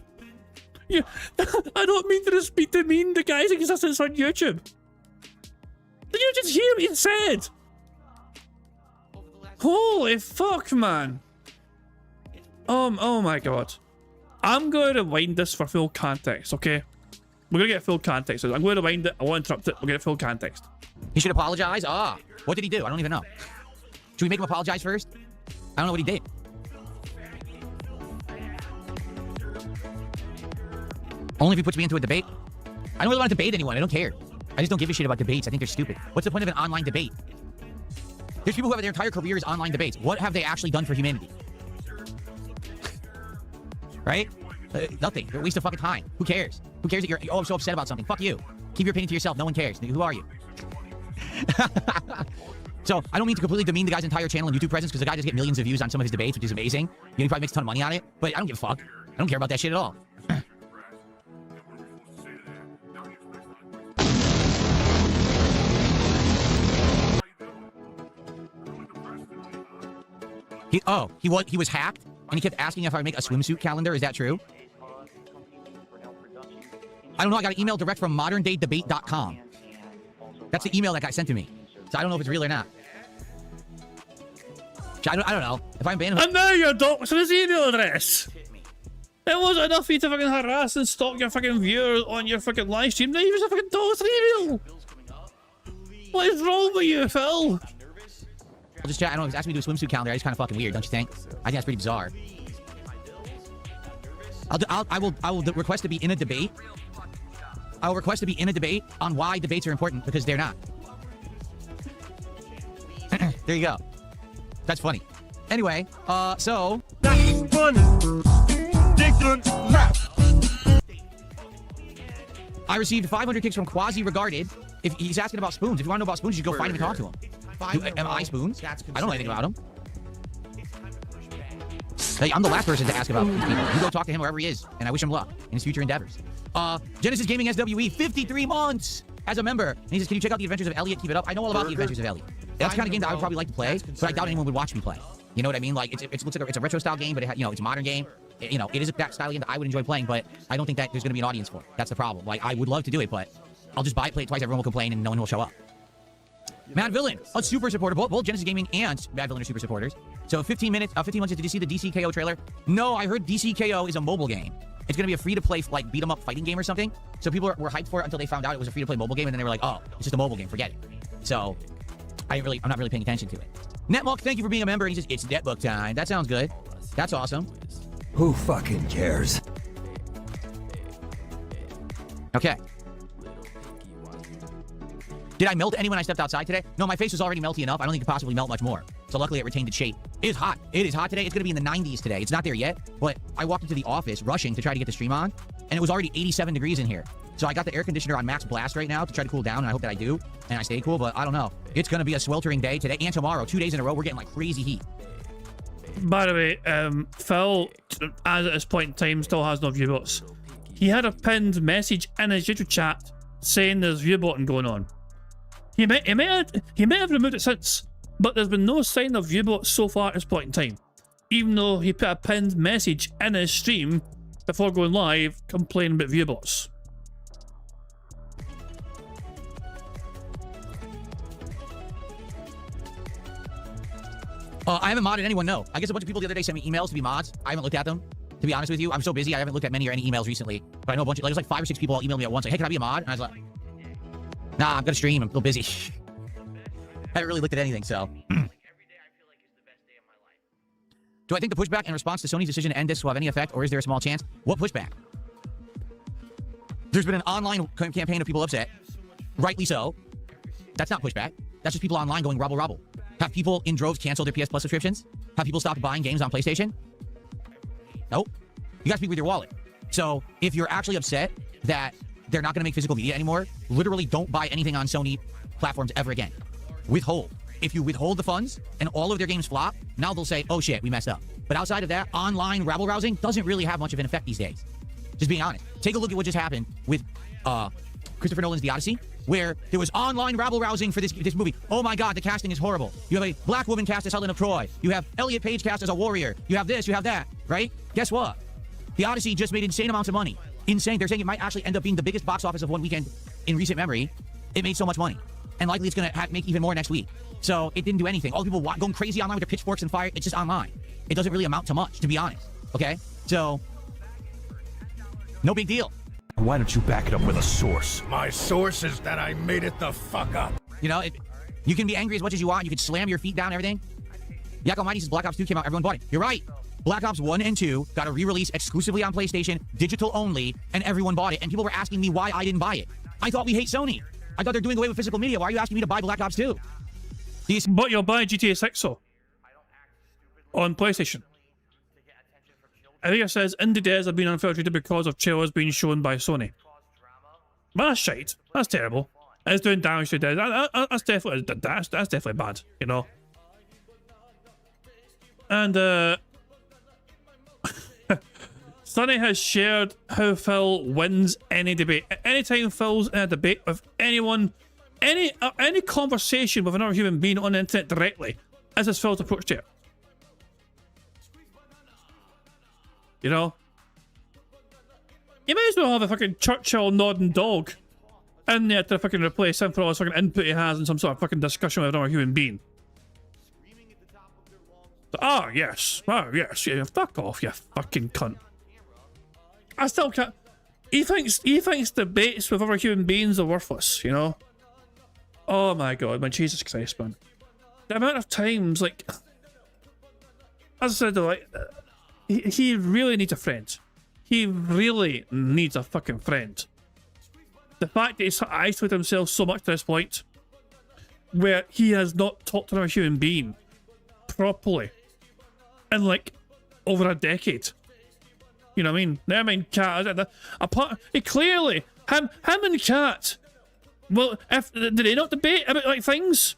I don't mean to demean the guy's existence on YouTube. Did you just hear what he said? Holy fuck, man. Oh my god. I'm going to wind this for full context, okay? We're going to get full context. I'm going to wind it. I won't interrupt it. We'll get full context. He should apologize? What did he do? I don't even know. Should we make him apologize first? I don't know what he did. Only if he puts me into a debate. I don't really want to debate anyone. I don't care. I just don't give a shit about debates. I think they're stupid. What's the point of an online debate? There's people who have their entire careers online debates. What have they actually done for humanity? Right? Nothing. They're a waste of fucking time. Who cares? Who cares that you're so upset about something? Fuck you. Keep your opinion to yourself. No one cares. Who are you? So, I don't mean to completely demean the guy's entire channel and YouTube presence because the guy just get millions of views on some of his debates, which is amazing. He probably makes a ton of money on it, but I don't give a fuck. I don't care about that shit at all. He was hacked, and he kept asking if I would make a swimsuit calendar. Is that true? I don't know. I got an email direct from moderndaydebate.com. That's the email that guy sent to me. So I don't know if it's real or not. I don't know. If I'm banned... And now you're doxing his email address. It wasn't enough for you to fucking harass and stalk your fucking viewers on your fucking live stream. Now you just fucking dox an email. What is wrong with you, Phil? I'll just chat. I don't know. He's asking me to do a swimsuit calendar. It's kind of fucking weird, don't you think? I think that's pretty bizarre. I will request to be in a debate. I will request to be in a debate on why debates are important, because they're not. There you go. That's funny. Anyway, so... That's funny. I received 500 kicks from Quasi Regarded. If he's asking about spoons, if you want to know about spoons, you should go find him and talk to him. Am I spoons? I don't know anything about him. Hey, I'm the last person to ask about these people. You go talk to him wherever he is, and I wish him luck in his future endeavors. Genesis Gaming SWE, 53 months as a member. And he says, can you check out the Adventures of Elliot? Keep it up. I know all about the Adventures of Elliot. That's the kind of game that I would probably like to play, but I doubt anyone would watch me play. You know what I mean? Like, it looks like it's a retro style game, but it's a modern game. It is that style game that I would enjoy playing, but I don't think that there's going to be an audience for it. That's the problem. Like, I would love to do it, but I'll just buy it, play it twice, everyone will complain, and no one will show up. Mad Villain, a super supporter. Both Genesis Gaming and Mad Villain are super supporters. So 15 months, did you see the DCKO trailer? No, I heard DCKO is a mobile game. It's going to be a free-to-play, like, beat-em-up fighting game or something. So people were hyped for it until they found out it was a free-to-play mobile game, and then they were like, oh, it's just a mobile game, forget it. So, I'm not really paying attention to it. Netmulk, thank you for being a member. And he says, it's netbook time. That sounds good. That's awesome. Who fucking cares? Okay. Did I melt any when I stepped outside today? No, my face was already melty enough. I don't think it could possibly melt much more. So luckily it retained its shape. It is hot. It is hot today. It's going to be in the 90s today. It's not there yet, but I walked into the office rushing to try to get the stream on, and it was already 87 degrees in here. So I got the air conditioner on max blast right now to try to cool down, and I hope that I do, and I stay cool, but I don't know. It's going to be a sweltering day today and tomorrow. 2 days in a row, we're getting like crazy heat. By the way, Phil, as at this point in time, still has no view bots. He had a pinned message in his YouTube chat saying there's view botting going on. He may have removed it since, but there's been no sign of view bots so far at this point in time. Even though he put a pinned message in his stream before going live complaining about view bots. I haven't modded anyone, no. I guess a bunch of people the other day sent me emails to be mods. I haven't looked at them, to be honest with you. I'm so busy, I haven't looked at many or any emails recently. But I know a bunch of, there's like 5 or 6 people all emailed me at once, like, hey, can I be a mod? And I was like, nah, I'm gonna stream, I'm a little busy. I haven't really looked at anything, so. Do I think the pushback in response to Sony's decision to end this will have any effect, or is there a small chance? What pushback? There's been an online campaign of people upset. Rightly so. That's not pushback. That's just people online going rubble rubble. Have people in droves cancel their PS Plus subscriptions? Have people stopped buying games on PlayStation? Nope. You gotta speak with your wallet. So if you're actually upset that they're not gonna make physical media anymore, literally don't buy anything on Sony platforms ever again. Withhold. If you withhold the funds and all of their games flop, now they'll say, oh shit, we messed up. But outside of that, online rabble-rousing doesn't really have much of an effect these days. Just being honest. Take a look at what just happened with Christopher Nolan's The Odyssey, where there was online rabble-rousing for this movie. Oh my god, the casting is horrible. You have a black woman cast as Helen of Troy. You have Elliot Page cast as a warrior. You have this, you have that, right? Guess what? The Odyssey just made insane amounts of money. Insane. They're saying it might actually end up being the biggest box office of one weekend in recent memory. It made so much money. And likely it's going to make even more next week. So it didn't do anything. All the people going crazy online with their pitchforks and fire, it's just online. It doesn't really amount to much, to be honest. Okay? So, no big deal. Why don't you back it up with a source? My source is that I made it the fuck up. You know, you can be angry as much as you want. You can slam your feet down and everything. Yak Almighty says Black Ops 2 came out, everyone bought it. You're right. Black Ops 1 and 2 got a re-release exclusively on PlayStation, digital only, and everyone bought it. And people were asking me why I didn't buy it. I thought we hate Sony. I thought they're doing away with physical media. Why are you asking me to buy Black Ops 2? But you'll buy GTA 6 though. On PlayStation. I think it says indie days have been unfair treated because of trailers being shown by Sony. But that's shite. That's terrible. It's doing damage to days. That's definitely bad, you know. And Sonny has shared how Phil wins any debate. Anytime Phil's in a debate with anyone, any conversation with another human being on the internet directly, this is Phil's approach to it. You know? You might as well have a fucking Churchill nodding dog in there to fucking replace him for all his fucking input he has in some sort of fucking discussion with another human being. Ah, yes. Ah, yes. Yeah, fuck off, you fucking cunt. I still can't... He thinks debates with other human beings are worthless, you know? Oh my god, my Jesus Christ, man. The amount of times, like... As I said, like... He really needs a friend. He really needs a fucking friend. The fact that he's isolated himself so much to this point, where he has not talked to another human being properly in like over a decade. You know what I mean? Never mind Cat. Apart, clearly, him and Cat. Well, did they not debate about like things?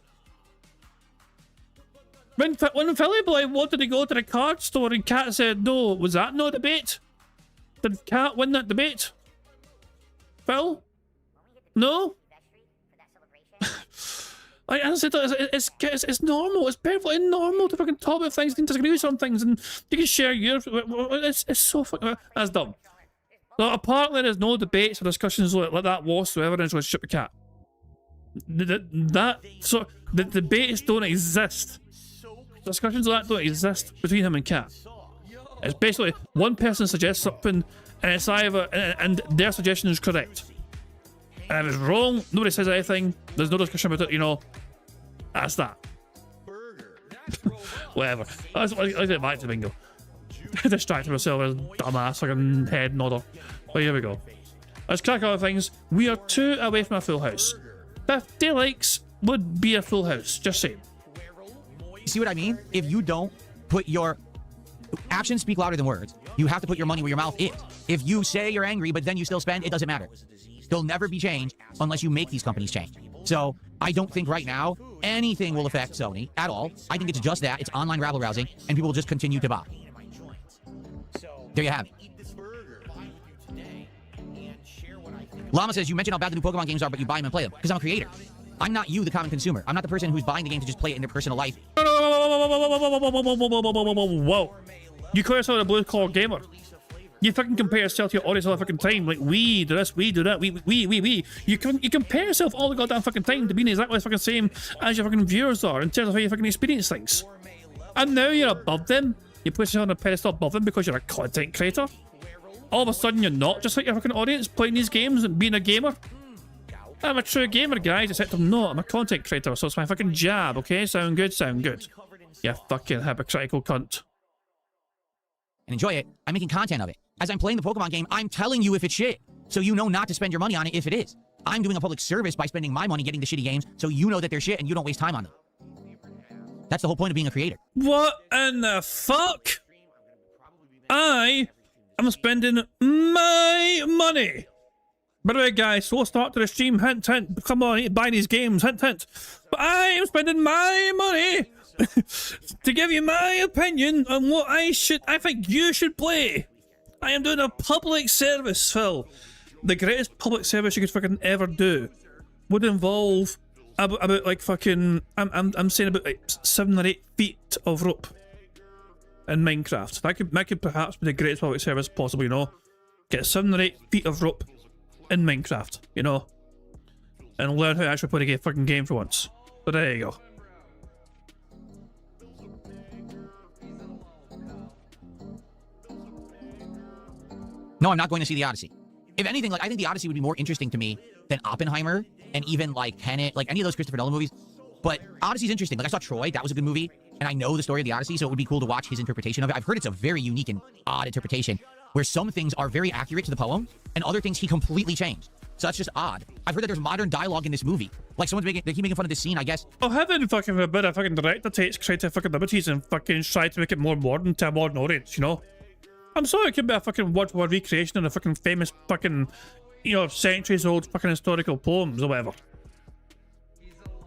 When Philly Boy wanted to go to the card store and Cat said no, was that no debate? Did Cat win that debate? Phil? No? Like I said, it's normal. It's perfectly normal to fucking talk about things. You can disagree with some things, and you can share your. It's so fucking. That's dumb. So apparently, there's no debates or discussions like that whatsoever in his relationship with Cat. The debates don't exist. Discussions like that don't exist between him and Cat. It's basically one person suggests something, and it's either and their suggestion is correct. And if it's wrong, nobody says anything. There's no discussion about it, you know. That's that. Whatever. Let's get back to Bingo. Distracted myself with his dumbass fucking head nodder. But here we go. Let's crack other things. We are 2 away from a full house. 50 likes would be a full house. Just saying. See what I mean? If you don't put your actions speak louder than words, you have to put your money where your mouth is. If you say you're angry, but then you still spend, it doesn't matter. They'll never be changed unless you make these companies change. So I don't think right now anything will affect Sony at all. I think it's just that. It's online rabble-rousing, and people will just continue to buy. There you have it. Llama says, you mentioned how bad the new Pokemon games are, but you buy them and play them. Because I'm a creator. I'm not you, the common consumer. I'm not the person who's buying the game to just play it in their personal life. Whoa. You call yourself a blue-collar gamer. You fucking compare yourself to your audience all the fucking time. Like, we do this, we do that, we. You compare yourself all the goddamn fucking time to being exactly the fucking same as your fucking viewers are in terms of how you fucking experience things. And now you're above them. You put yourself on a pedestal above them because you're a content creator. All of a sudden, you're not just like your fucking audience playing these games and being a gamer. I'm a true gamer, guys, except I'm not. I'm a content creator, so it's my fucking job, okay? Sound good? Sound good. You fucking hypocritical cunt. And enjoy it. I'm making content of it. As I'm playing the Pokemon game, I'm telling you if it's shit, so you know not to spend your money on it if it is. I'm doing a public service by spending my money getting the shitty games, so you know that they're shit and you don't waste time on them. That's the whole point of being a creator. What in the fuck? I am spending my money. By the way, guys, slow start to the stream. Hint, hint. Come on, buy these games. Hint, hint. But I am spending my money to give you my opinion on what I think you should play. I am doing a public service, Phil. The greatest public service you could fucking ever do would involve about like fucking I'm saying about like 7 or 8 feet of rope in Minecraft. That could perhaps be the greatest public service possible, you know. Get 7 or 8 feet of rope in Minecraft, you know, and learn how to actually play a fucking game for once. So there you go. No, I'm not going to see the Odyssey. If anything, like I think the Odyssey would be more interesting to me than Oppenheimer and even like Tenet, like any of those Christopher Nolan movies. But Odyssey's interesting. Like I saw Troy, that was a good movie, and I know the story of the Odyssey, so it would be cool to watch his interpretation of it. I've heard it's a very unique and odd interpretation, where some things are very accurate to the poem, and other things he completely changed. So that's just odd. I've heard that there's modern dialogue in this movie. Like they keep making fun of this scene, I guess. Oh, heaven fucking forbid a fucking director takes creative fucking liberties and fucking try to make it more modern to a modern audience, you know? I'm sorry, it could be a fucking word-for-word recreation of a fucking famous fucking, you know, centuries-old fucking historical poems or whatever.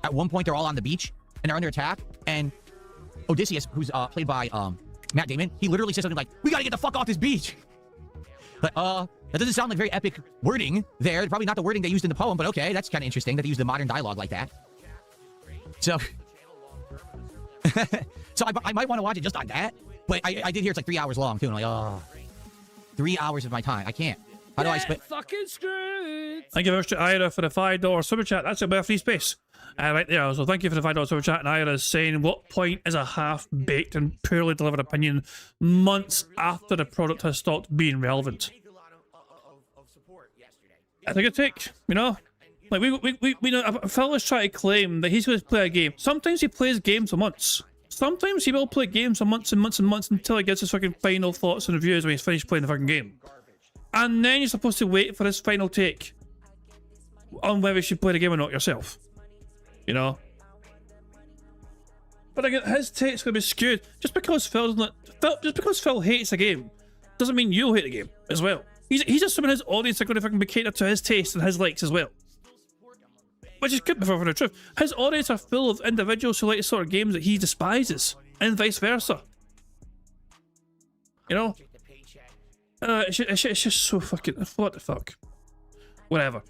At one point, they're all on the beach, and they're under attack, and Odysseus, who's played by Matt Damon, he literally says something like, "We gotta get the fuck off this beach!" But, that doesn't sound like very epic wording there. Probably not the wording they used in the poem, but okay, that's kind of interesting that they used the modern dialogue like that. So, so I might want to watch it just on that. But I did hear it's like 3 hours long, too, and I'm like, oh. 3 hours of my time. I can't. How do I split? Fucking screwed. Thank you very much to Ira for the $5 super chat. That's a bit of free space. Right there. So thank you for the $5 super chat. And Ira is saying, what point is a half-baked and poorly delivered opinion months after the product has stopped being relevant? I think it's a take, you know? Like, we know a fella's trying to claim that he's going to play a game. Sometimes he plays games for months. Sometimes he will play games for months and months and months until he gets his fucking final thoughts and reviews when he's finished playing the fucking game. And then you're supposed to wait for his final take on whether you should play the game or not yourself. You know? But again, his take's going to be skewed. Just because Phil hates a game doesn't mean you'll hate the game as well. He's assuming his audience are going to fucking be catered to his taste and his likes as well. Which is good for the truth. His audience are full of individuals who like the sort of games that he despises, and vice versa. You know? It's just so fucking... What the fuck? Whatever.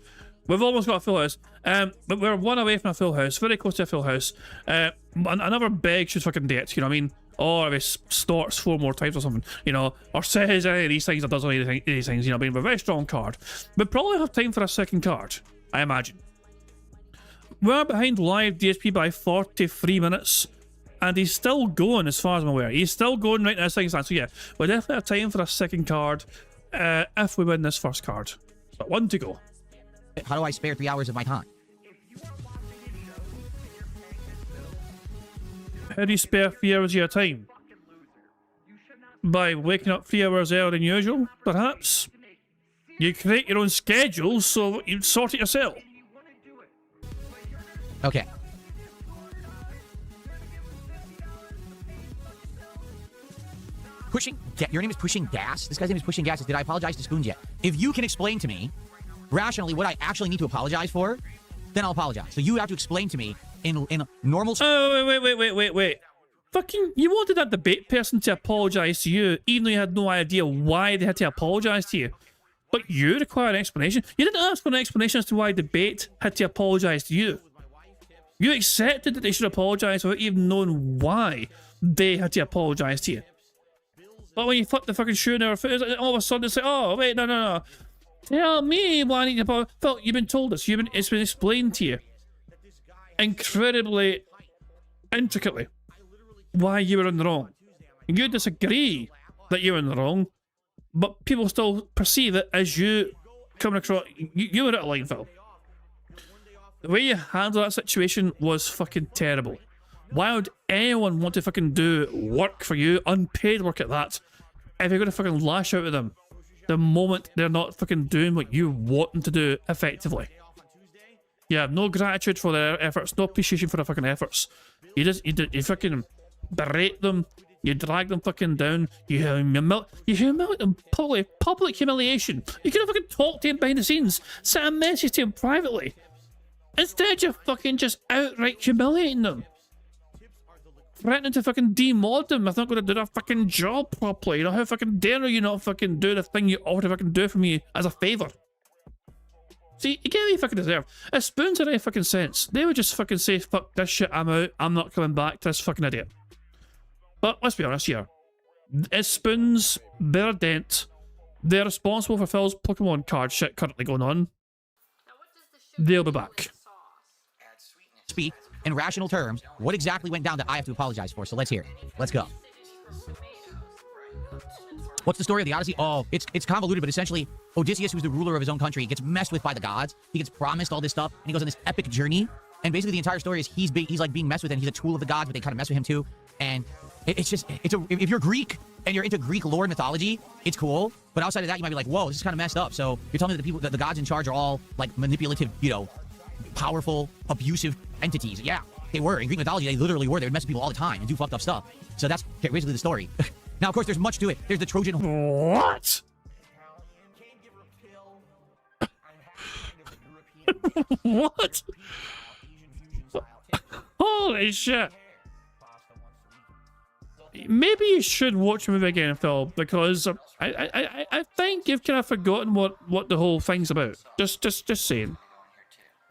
We've almost got a full house. But we're one away from a full house. Very close to a full house. Another beg should fucking date, you know what I mean? Or if it starts 4 more times or something, you know, or says any of these things or does any of these things, you know, being a very strong card. We probably have time for a second card, I imagine. We're behind live DSP by 43 minutes, and he's still going as far as I'm aware. He's still going right now, second stand. So yeah, we definitely have time for a second card if we win this first card. So 1 to go. How do I spare 3 hours of my time? How do you spare 3 hours of your time? By waking up 3 hours earlier than usual, perhaps? You create your own schedule, so you sort it yourself. Okay. Your name is Pushing Gas? This guy's name is Pushing Gas. Did I apologize to Spoons yet? If you can explain to me, rationally, what I actually need to apologize for, then I'll apologize. So you have to explain to me in normal... Oh, wait. Fucking, you wanted that debate person to apologise to you, even though you had no idea why they had to apologise to you. But you require an explanation. You didn't ask for an explanation as to why debate had to apologise to you. You accepted that they should apologise without even knowing why they had to apologise to you. But when you flip the fucking shoe in their foot, all of a sudden it's like, oh, wait, no. Tell me why I need to apologise. Phil, you've been told this. It's been explained to you. Incredibly, intricately, why you were in the wrong. You disagree that you were in the wrong, but people still perceive it as you coming across. You were out of line, Phil. The way you handled that situation was fucking terrible. Why would anyone want to fucking do work for you, unpaid work at that, if you're going to fucking lash out at them the moment they're not fucking doing what you want them to do effectively? You have no gratitude for their efforts, no appreciation for their fucking efforts. You fucking berate them, you drag them fucking down, you humiliate them, public humiliation. You could have fucking talked to him behind the scenes, sent a message to him privately. Instead, you're fucking just outright humiliating them. Threatening to fucking demod them if they're not going to do their fucking job properly. You know, how fucking dare you not fucking do the thing you ought to fucking do for me as a favour? See, you get what you fucking deserve. If Spoons had any fucking sense, they would just fucking say, fuck this shit, I'm out, I'm not coming back to this fucking idiot. But let's be honest here. It's Spoons, they're a dent, they're responsible for Phil's Pokemon card shit currently going on. They'll be back. Speak in rational terms, what exactly went down that I have to apologize for? So let's hear it. Let's go. What's the story of the Odyssey? Oh, it's convoluted, but essentially, Odysseus, who's the ruler of his own country, gets messed with by the gods. He gets promised all this stuff, and he goes on this epic journey. And basically, the entire story is he's like being messed with, and he's a tool of the gods, but they kind of mess with him too. And if you're Greek and you're into Greek lore and mythology, it's cool. But outside of that, you might be like, whoa, this is kind of messed up. So you're telling me that the gods in charge are all like manipulative, you know, powerful, abusive entities. Yeah, they were. In Greek mythology, they literally were. They would mess with people all the time and do fucked up stuff. So that's basically the story. Now, of course, there's much to it. There's the Trojan... What? What? Holy shit. Maybe you should watch the movie again, Phil, because I think you've kind of forgotten what the whole thing's about. Just saying.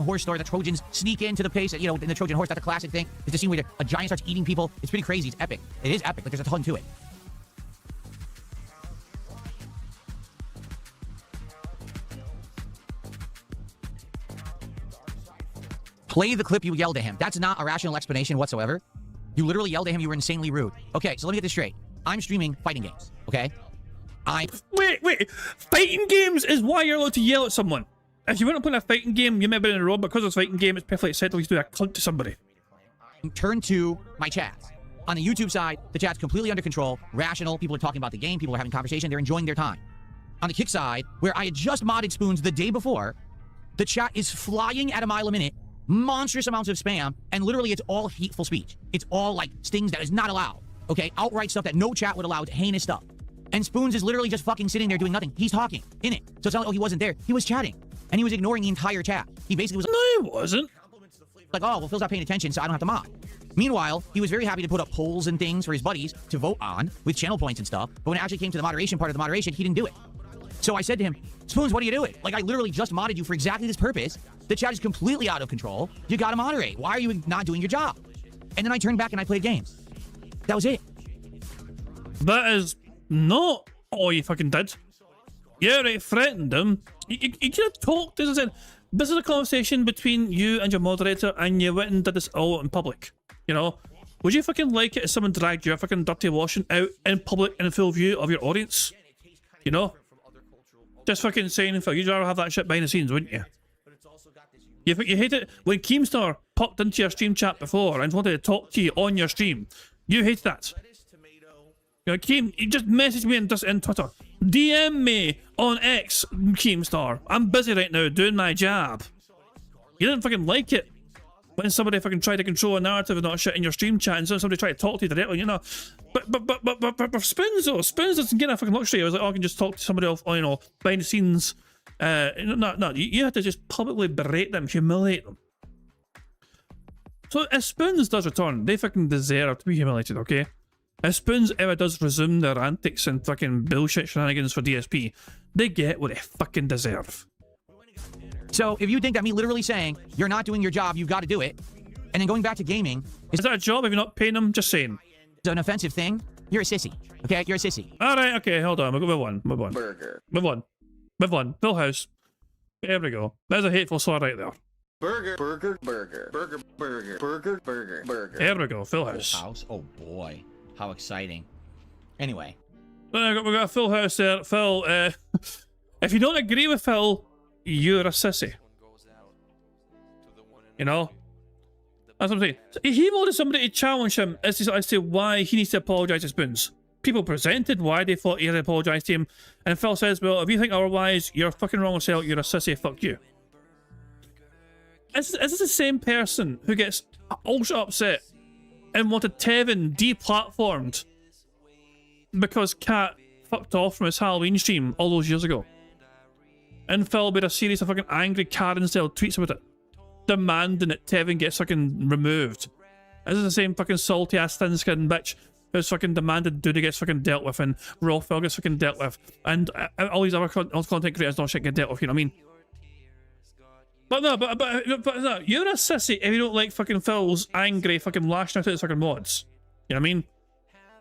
Horse story, the Trojans sneak into the place, you know, in the Trojan horse. That's a classic thing. It's the scene where a giant starts eating people. It's pretty crazy. It's epic. It is epic. Like, there's a ton to it. Play the clip you yelled at him. That's not a rational explanation whatsoever. You literally yelled at him. You were insanely rude. Okay, so let me get this straight. I'm streaming fighting games, okay? Wait. Fighting games is why you're allowed to yell at someone. If you weren't playing a fighting game, you may have been in a row, because it's a fighting game, it's perfectly acceptable to do a cunt to somebody. Turn to my chats. On the YouTube side, the chat's completely under control, rational. People are talking about the game. People are having conversation. They're enjoying their time. On the Kick side, where I had just modded Spoons the day before, the chat is flying at a mile a minute, monstrous amounts of spam, and literally it's all hateful speech. It's all like things that is not allowed. Okay, outright stuff that no chat would allow. It's heinous stuff. And Spoons is literally just fucking sitting there doing nothing. He's talking in it. So it's not like, oh, he wasn't there. He was chatting. And he was ignoring the entire chat. He basically was No, he wasn't. like, oh, well, Phil's not paying attention, so I don't have to mod. Meanwhile, he was very happy to put up polls and things for his buddies to vote on with channel points and stuff. But when it actually came to the moderation part of the moderation, he didn't do it. So I said to him, Spoons, what are you doing? Like, I literally just modded you for exactly this purpose. The chat is completely out of control. You gotta moderate. Why are you not doing your job? And then I turned back and I played games. That was it. That is not all you fucking did. You already threatened him. You could have talked. As I said, this is a conversation between you and your moderator, and you went and did this all in public. You know? Would you fucking like it if someone dragged your fucking dirty washing out in public in full view of your audience? You know? Just fucking saying, Phil, you'd rather have that shit behind the scenes, wouldn't you? You hate it when Keemstar popped into your stream chat before and wanted to talk to you on your stream. You hate that. You know, Keem, you just message me in Twitter. DM me on X, Keemstar. I'm busy right now doing my job. You didn't fucking like it when somebody fucking tried to control a narrative and not shit in your stream chat, and so somebody tried to talk to you directly, you know. But Spoons doesn't get a fucking luxury. I was like, oh, I can just talk to somebody else, you know, behind the scenes. No, you have to just publicly berate them, humiliate them. So if Spoons does return, they fucking deserve to be humiliated, okay? If Spoons ever does resume their antics and fucking bullshit shenanigans for DSP, they get what they fucking deserve. So if you think that me literally saying, you're not doing your job, you've got to do it, and then going back to gaming... Is that a job if you're not paying them? Just saying. It's an offensive thing. You're a sissy. Okay? You're a sissy. Alright, okay, hold on. We'll go move on. Burger. Move on. Full house. There we go. There's a hateful slur right there. Burger. There we go. Full house. House? Oh boy. How exciting. Anyway. We got a full house there. Phil, if you don't agree with Phil, you're a sissy. You know? That's what I'm saying. So he wanted somebody to challenge him as to why he needs to apologise to Spoons. People presented why they thought he had to apologise to him, and Phil says, well, if you think otherwise, you're fucking wrong yourself, you're a sissy, fuck you. Is this the same person who gets ultra upset and wanted Tevin deplatformed because Cat fucked off from his Halloween stream all those years ago? And Phil made a series of fucking angry Karen-style tweets about it, demanding that Tevin gets fucking removed. This is the same fucking salty-ass thin-skinned bitch who's fucking demanded Duty gets fucking dealt with, and Raw Phil gets fucking dealt with, and all these other content creators don't shit get dealt with, you know what I mean? But no, you're a sissy if you don't like fucking Phil's angry fucking lashing out at his fucking mods. You know what I mean?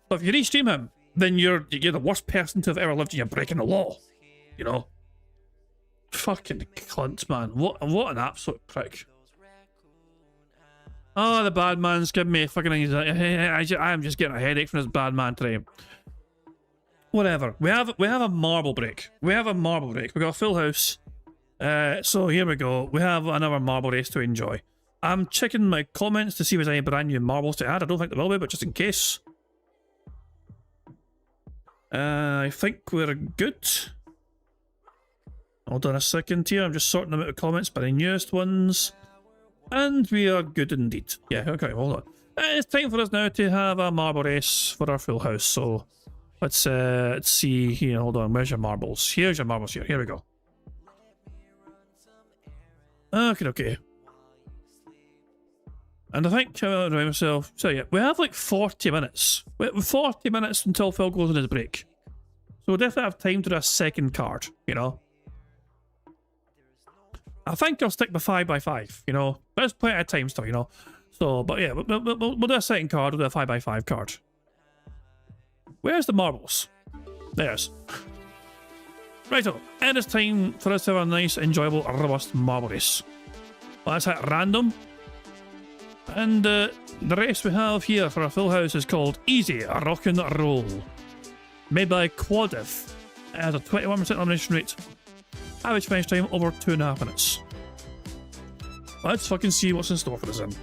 But if you re-stream him, then you're the worst person to have ever lived and you're breaking the law. You know? Fucking cunt, man. What an absolute prick. Oh, the bad man's giving me fucking anxiety. I'm just getting a headache from this bad man today. Whatever. We have a marble break. We got a full house. So here we go. We have another marble race to enjoy. I'm checking my comments to see if there's any brand new marbles to add. I don't think there will be, but just in case. I think we're good. Hold on a second here. I'm just sorting them out of comments by the newest ones. And we are good indeed. Yeah, okay, hold on. It's time for us now to have a marble race for our full house. So let's see here. Hold on, where's your marbles? Here's your marbles here. Here we go. Okay. And I think I'll remind myself. So yeah, we have like 40 minutes. We have 40 minutes until Phil goes on his break. So we'll definitely have time to do a second card, you know. I think I'll stick with 5x5, you know. There's plenty of time still, you know. So, but yeah, we'll do a second card, we'll do a 5x5 card. Where's the marbles? There's. Righto, and it's time for us to have a nice, enjoyable, robust marble race. Well, let's hit random. And the race we have here for a full house is called Easy Rock and Roll. Made by Quadiv. It has a 21% elimination rate. Average finish time over 2.5 minutes. Let's fucking see what's in store for us then.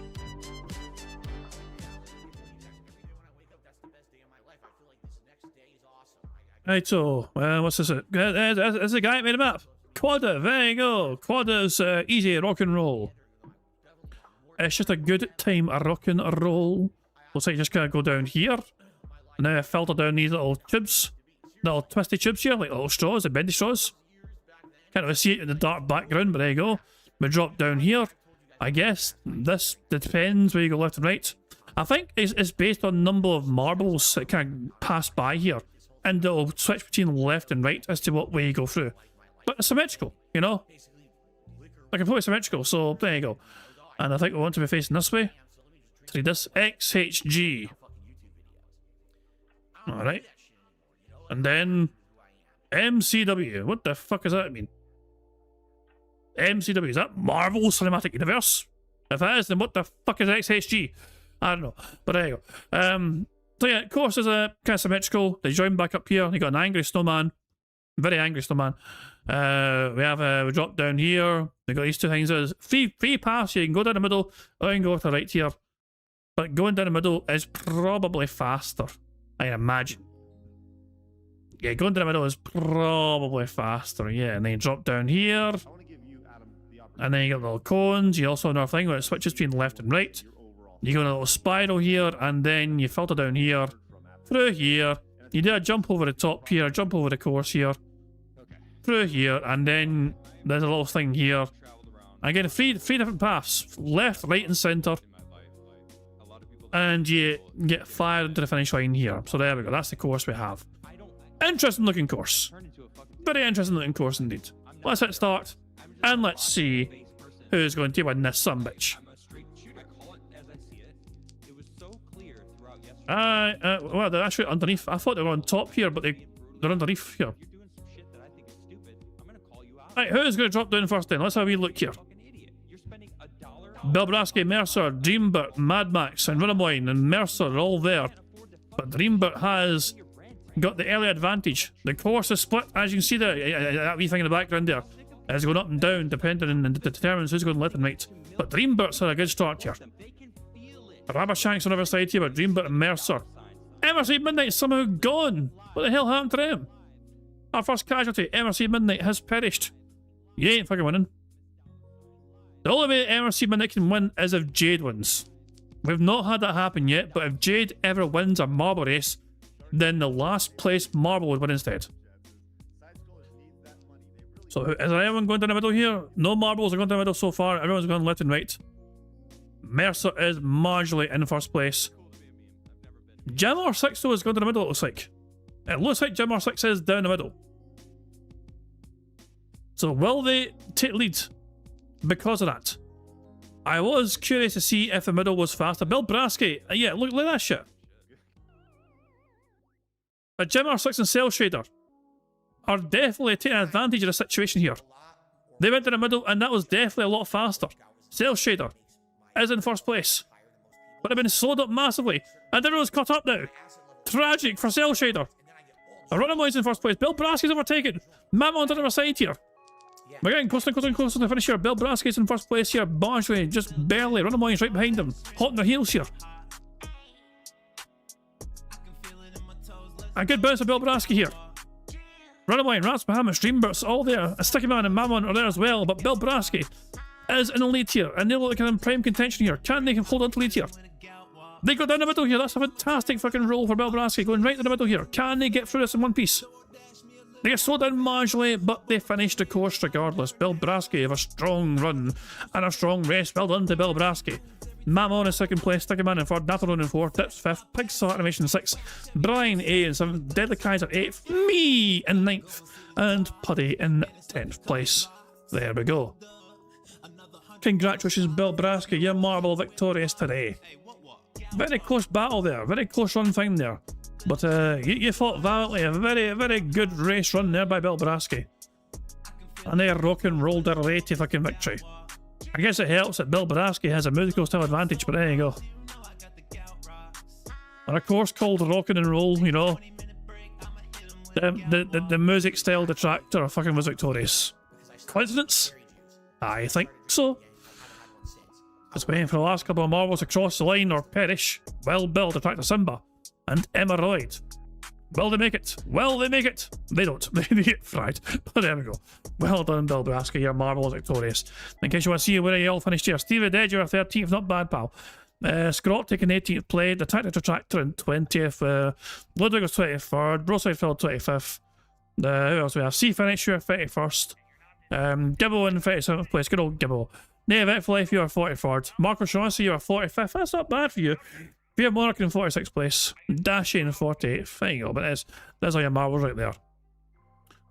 Right, so, what's this? This is the guy that made a map. Quadiv, there you go. Quadiv's Easy Rock and Roll. It's just a good time rock and roll. Looks like you just gotta go down here. And then I filter down these little tubes. Little twisty tubes here, like little straws, the bendy straws. Can't really see it in the dark background, but there you go. We drop down here. I guess this depends where you go left and right. I think it's based on number of marbles that can pass by here. And it'll switch between left and right as to what way you go through. But it's symmetrical, you know? Like completely symmetrical, so there you go. And I think we want to be facing this way. To read this, XHG. Alright. And then MCW. What the fuck does that mean? MCW, is that Marvel Cinematic Universe? If it is, then what the fuck is XHG? I don't know. But there you go. So yeah, of course, is a kind of symmetrical. They join back up here. You got an angry snowman. Very angry snowman. We drop down here. We got these two things. There's free pass. You can go down the middle or you can go to the right here. But going down the middle is probably faster, I imagine. Yeah, going down the middle is probably faster. Yeah, and then you drop down here. And then you got little cones. You also have another thing where it switches between left and right. You go in a little spiral here, and then you filter down here, through here. You do a jump over the top here, jump over the course here, through here, and then there's a little thing here. Again, three different paths, left, right, and centre. And you get fired into the finish line here. So there we go, that's the course we have. Interesting looking course. Very interesting looking course indeed. Let's hit start, and let's see who's going to win this sumbitch. Well, they're actually underneath. I thought they were on top here, but they're underneath here. Right, who's going to drop down first then? Let's have a wee look here. Belbraski, Mercer, Dreambert, Mad Max, and Runamoyne and Mercer are all there. But Dreambert has got the early advantage. The course is split, as you can see there. That wee thing in the background there is going up and down, depending and determines who's going left and right. But Dreambert's had a good start here. Rabashank's on the other side here, but Dreambert and Mercer. MRC Midnight somehow gone. What the hell happened to them? Our first casualty, MRC Midnight, has perished. You ain't fucking winning. The only way MRC Midnight can win is if Jade wins. We've not had that happen yet, but if Jade ever wins a marble race, then the last place marble would win instead. So is there anyone going down the middle here? No marbles are going down the middle so far. Everyone's going left and right. Mercer is marginally in first place. Gem R6 though is going down the middle, it looks like. It looks like Gem R6 is down the middle. So will they take lead because of that? I was curious to see if the middle was faster. Bill Brasky, yeah, look at that shit. But Gem R6 and Cell Shader are definitely taking advantage of the situation here. They went to the middle and that was definitely a lot faster. Cell Shader is in first place, but they've been slowed up massively, and everyone's caught up now. Tragic for Cell Shader. Runamoy's in first place. Bill Brasky's overtaken. Mammon's on the other side here. We're getting closer and closer and closer to the finish here. Bill Brasky's in first place here. Bargeway just barely. Runamoy's right behind him, hot on their heels here. A good bounce of Bill Brasky here. Runamoy, Rats, Bahamas, Dreambert's all there. A Sticky Man and Mammon are there as well, but Bill Brasky is in the lead here, and they look like in prime contention here. Can they hold on to lead here? They go down the middle here. That's a fantastic fucking roll for Bill Brasky, going right to the middle here. Can they get through this in one piece? They get slowed down marginally, but they finish the course regardless. Bill Brasky have a strong run and a strong race. Well done to Bill Brasky. Mammon in second place, Sticky Man in third, Natharon in fourth, Dips fifth, Pixel Animation 6th, Brian A in 7th, Deadly Kaiser 8th, me in 9th, and Puddy in 10th place. There we go. Congratulations, Bill Brasky, you're marble victorious today. Very close battle there, very close run thing there. But you fought valiantly, a very good race run there by Bill Brasky. And they rock and rolled their way to fucking victory. I guess it helps that Bill Baraski has a musical style advantage, but there you go. And a course called Rockin' and Roll, you know. The music style detractor fucking was victorious. Coincidence? I think so. It's waiting for the last couple of marbles to cross the line or perish. Well, Bill detractor Simba and Emma Royd. Will they make it? Will they make it? They don't. They get fried. But there we go. Well done, Bill Baraski. Your marble is victorious. In case you want to see where you all finished here. Stevie Dead, you're 13th. Not bad, pal. Scrot taking 18th play. The Tractor Tractor in 20th. Ludwig was 23rd. Broside fell 25th. Who else we have? C Finish, you're 31st. Gibbo in 37th place. Good old Gibbo. Nave for Life, you are 43rd. Marco Shaughnessy, you are 45th. That's not bad for you. Beer Monarch in 46th place. Dashy in 48th. There you go, but there's all your marbles right there.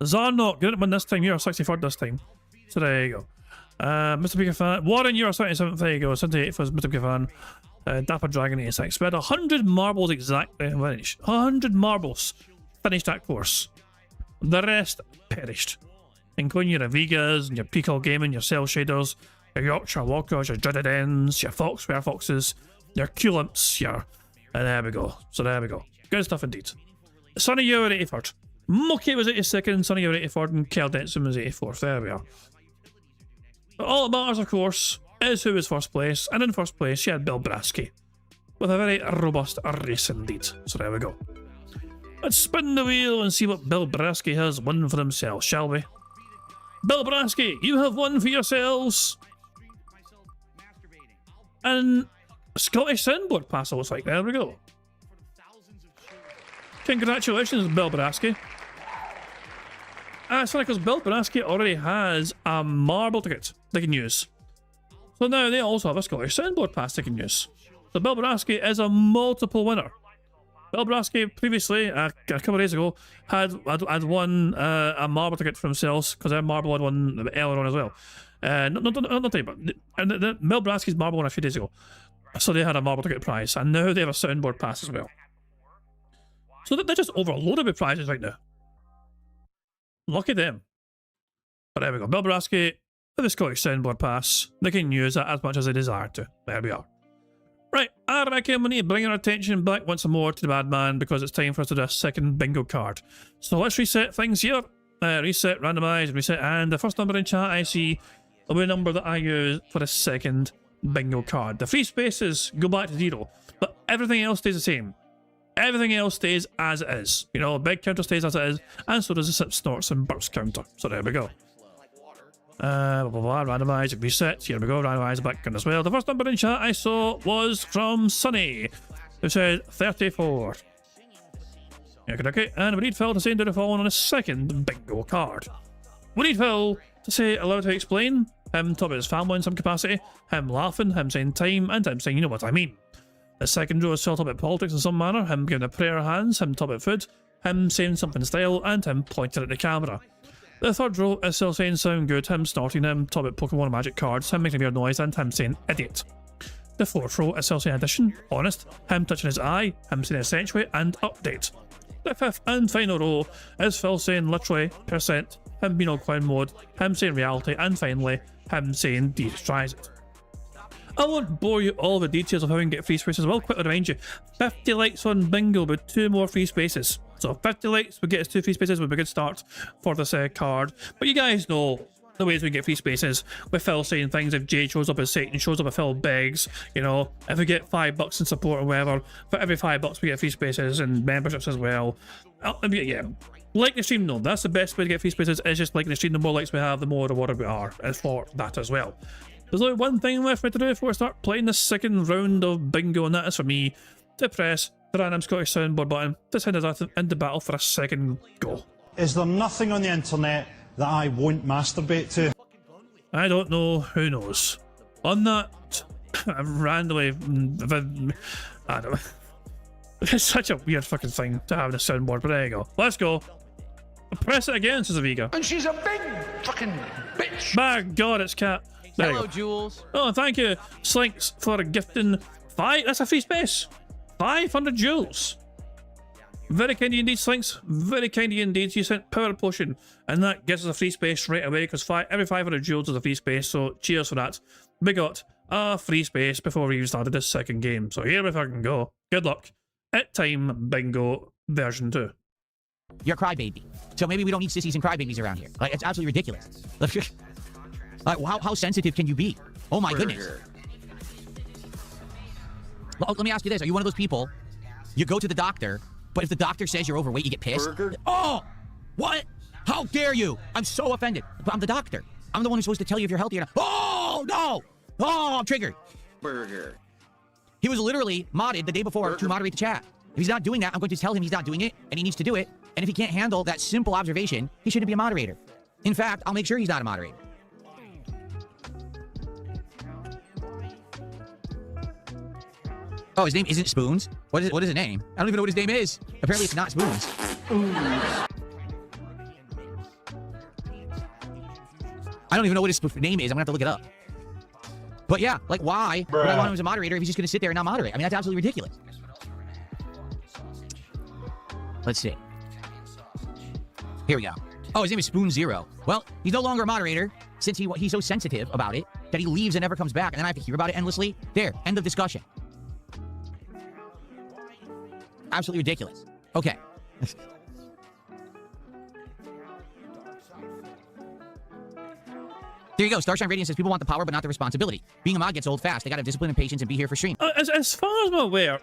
Zarnok, good at one this time. You're 63rd this time. So there you go. Mr. Big Fan. Warren, you're 77th. There you go. 78th was Mr. Big Fan. Dapper Dragon 86. We had 100 marbles exactly finished. 100 marbles finished that course. The rest perished. Including your Avigas and your Pico Gaming, your Cell Shaders, your Yorkshire Walkers, your Dreaded Ends, your Foxware Foxes, your Culimps, your... And there we go. So there we go. Good stuff indeed. Sonny, you were 83rd. Mucky was 82nd, Sonny, you were 83rd, and Kel Denson was 84th. There we are. But all that matters, of course, is who was first place. And in first place, you had Bill Baraski. With a very robust race indeed. So there we go. Let's spin the wheel and see what Bill Baraski has won for himself, shall we? Bill Baraski, you have won for yourselves. And Scottish Soundboard Pass, it looks like. There we go. Congratulations, Bill Baraski. It's funny because Bill Baraski already has a marble ticket they can use. So now they also have a Scottish Soundboard Pass they can use. So Bill Baraski is a multiple winner. Bill Baraski previously, a couple of days ago, had won a marble ticket for themselves because their marble had won earlier on as well. Not today, but Bill Baraski's marble won a few days ago. So they had a marble ticket prize, and now they have a soundboard pass as well. So they're just overloaded with prizes right now. Lucky them. But there we go. Bill Baraski with the Scottish soundboard pass. They can use that as much as they desire to. There we are. Right, I reckon we need to bring our attention back once more to the bad man because it's time for us to do a second bingo card. So let's reset things here. Reset, randomise, reset, and the first number in chat I see will be the number that I use for the second bingo card. The free spaces go back to 0, but everything else stays the same. Everything else stays as it is. You know, big counter stays as it is, and so does the sip, snorts, and burps counter. So there we go. Randomise, reset. Here we go. Randomise back in as well. The first number in chat I saw was from Sunny, who said 34. Okay, and we need Phil to say do the following on a second bingo card. We need Phil to say allow to explain, him talking about his family in some capacity, him laughing, him saying time, and him saying you know what I mean. The second row is Phil talking about politics in some manner, him giving a prayer hands, him talking about food, him saying something style, and him pointing at the camera. The third row is still saying sound good, him snorting, him talking about Pokemon and magic cards, him making a weird noise, and him saying idiot. The fourth row is still saying addition, honest, him touching his eye, him saying accentuate, and update. The fifth and final row is Phil saying literally, percent, him being on clown mode, him saying reality, and finally, him saying Jesus tries it. I won't bore you all with the details of how you can get free spaces. I will quickly remind you, 50 likes on bingo with 2 more free spaces. So 50 likes would get us 2 free spaces, would be a good start for this card. But you guys know the ways we get free spaces, with Phil saying things if Jade shows up as Satan, shows up if Phil begs, you know, if we get $5 in support or whatever, for every $5 we get free spaces and memberships as well. Yeah, like the stream though, that's the best way to get free spaces, is just liking the stream. The more likes we have, the more rewarded we are for that as well. There's only one thing left for me to do before I start playing the second round of bingo, and that is for me to press the random Scottish soundboard button to send us into battle for a second go. Is there nothing on the internet that I won't masturbate to? I don't know, who knows. On that, randomly, I don't know. It's such a weird fucking thing to have in a soundboard, but there you go. Let's go. Press it again, says Aviga. And she's a big fucking bitch. My god, it's Cat. There Hello, Jules. Oh, thank you, Slinks, for gifting 5. That's a free space. 500 jewels. Very kind of you indeed, Slinks. Very kind of you indeed. You sent Power Potion, and that gives us a free space right away because every 500 jewels is a free space. So cheers for that. we got a free space before we even started this second game. So here we fucking go. Good luck. At time bingo version 2. You're a crybaby. So maybe we don't need sissies and crybabies around here. Like, it's absolutely ridiculous. Like, how sensitive can you be? Oh my goodness. Let me ask you this. Are you one of those people, you go to the doctor, but if the doctor says you're overweight, you get pissed? Oh! What? How dare you? I'm so offended. But I'm the doctor. I'm the one who's supposed to tell you if you're healthy or not. Oh, no! Oh, I'm triggered. Burger. He was literally modded the day before to moderate the chat. If he's not doing that, I'm going to tell him he's not doing it, and he needs to do it. And if he can't handle that simple observation, he shouldn't be a moderator. In fact, I'll make sure he's not a moderator. Oh, his name isn't Spoons? What is his name? I don't even know what his name is. Apparently it's not Spoons. I don't even know what his name is. I'm gonna have to look it up. But yeah, like why would I want him as a moderator if he's just gonna sit there and not moderate? I mean, that's absolutely ridiculous. Let's see. Here we go. Oh, his name is Spoon Zero. Well, he's no longer a moderator since he's so sensitive about it that he leaves and never comes back, and then I have to hear about it endlessly. There, end of discussion. Absolutely ridiculous. Okay. There you go. Starshine Radiant says people want the power but not the responsibility. Being a mod gets old fast. They gotta have discipline and patience and be here for stream. As far as I'm aware,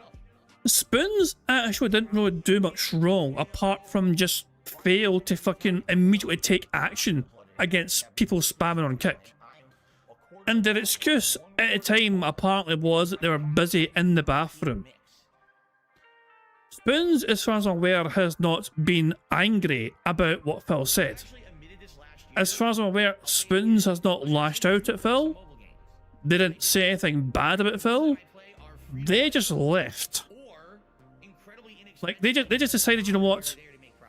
Spoons actually didn't really do much wrong apart from just fail to fucking immediately take action against people spamming on Kick. And their excuse at the time apparently was that they were busy in the bathroom. Spoons, as far as I'm aware, has not been angry about what Phil said. As far as I'm aware, Spoons has not lashed out at Phil. They didn't say anything bad about Phil. They just left. Like, they just decided, you know what?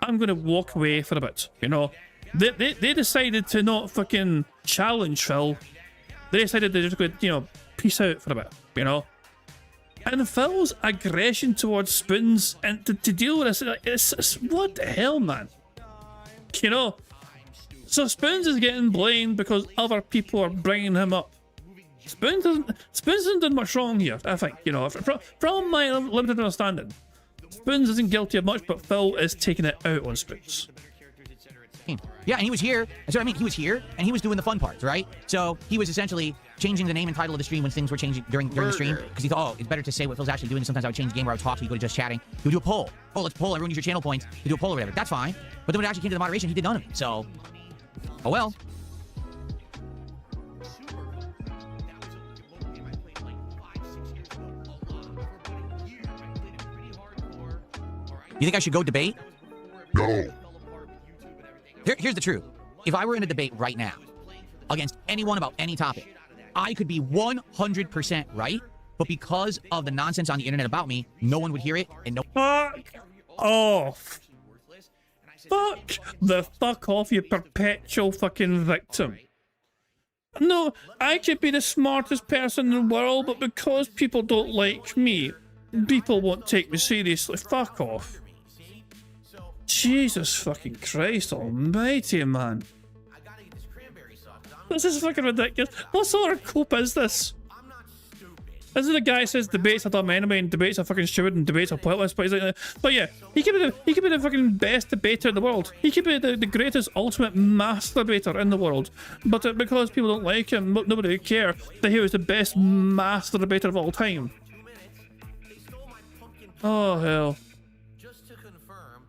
I'm going to walk away for a bit, you know? They decided to not fucking challenge Phil. They decided they're just going to, you know, peace out for a bit, you know? And Phil's aggression towards Spoons and to deal with this, it's what the hell, man? You know? So Spoons is getting blamed because other people are bringing him up. Spoons hasn't done much wrong here, I think, you know, from my limited understanding. Spoons isn't guilty of much, but Phil is taking it out on Spoons. Yeah, and he was here. That's what I mean. He was here, and he was doing the fun parts, right? So he was essentially changing the name and title of the stream when things were changing during the stream, because he thought, oh, it's better to say what Phil's actually doing. Sometimes I would change the game where I would talk, so you go to just chatting. He would do a poll. Oh, let's poll. Everyone use your channel points to do a poll or whatever. That's fine. But then when it actually came to the moderation, he did none of it. So, oh well. You think I should go debate? No. Here's the truth. If I were in a debate right now against anyone about any topic, I could be 100% right, but because of the nonsense on the internet about me, no one would hear it and no. Fuck off. Fuck the fuck off, you perpetual fucking victim. No, I could be the smartest person in the world, but because people don't like me, people won't take me seriously. Fuck off. Jesus fucking Christ almighty, man. This is fucking ridiculous. What sort of cope is this? This is the guy who says debates are dumb anyway, and debates are fucking stupid, and debates are pointless, but he's like, but yeah, he could be the fucking best debater in the world. He could be the greatest ultimate master debater in the world. But because people don't like him, nobody would care that he was the best master debater of all time. Oh hell.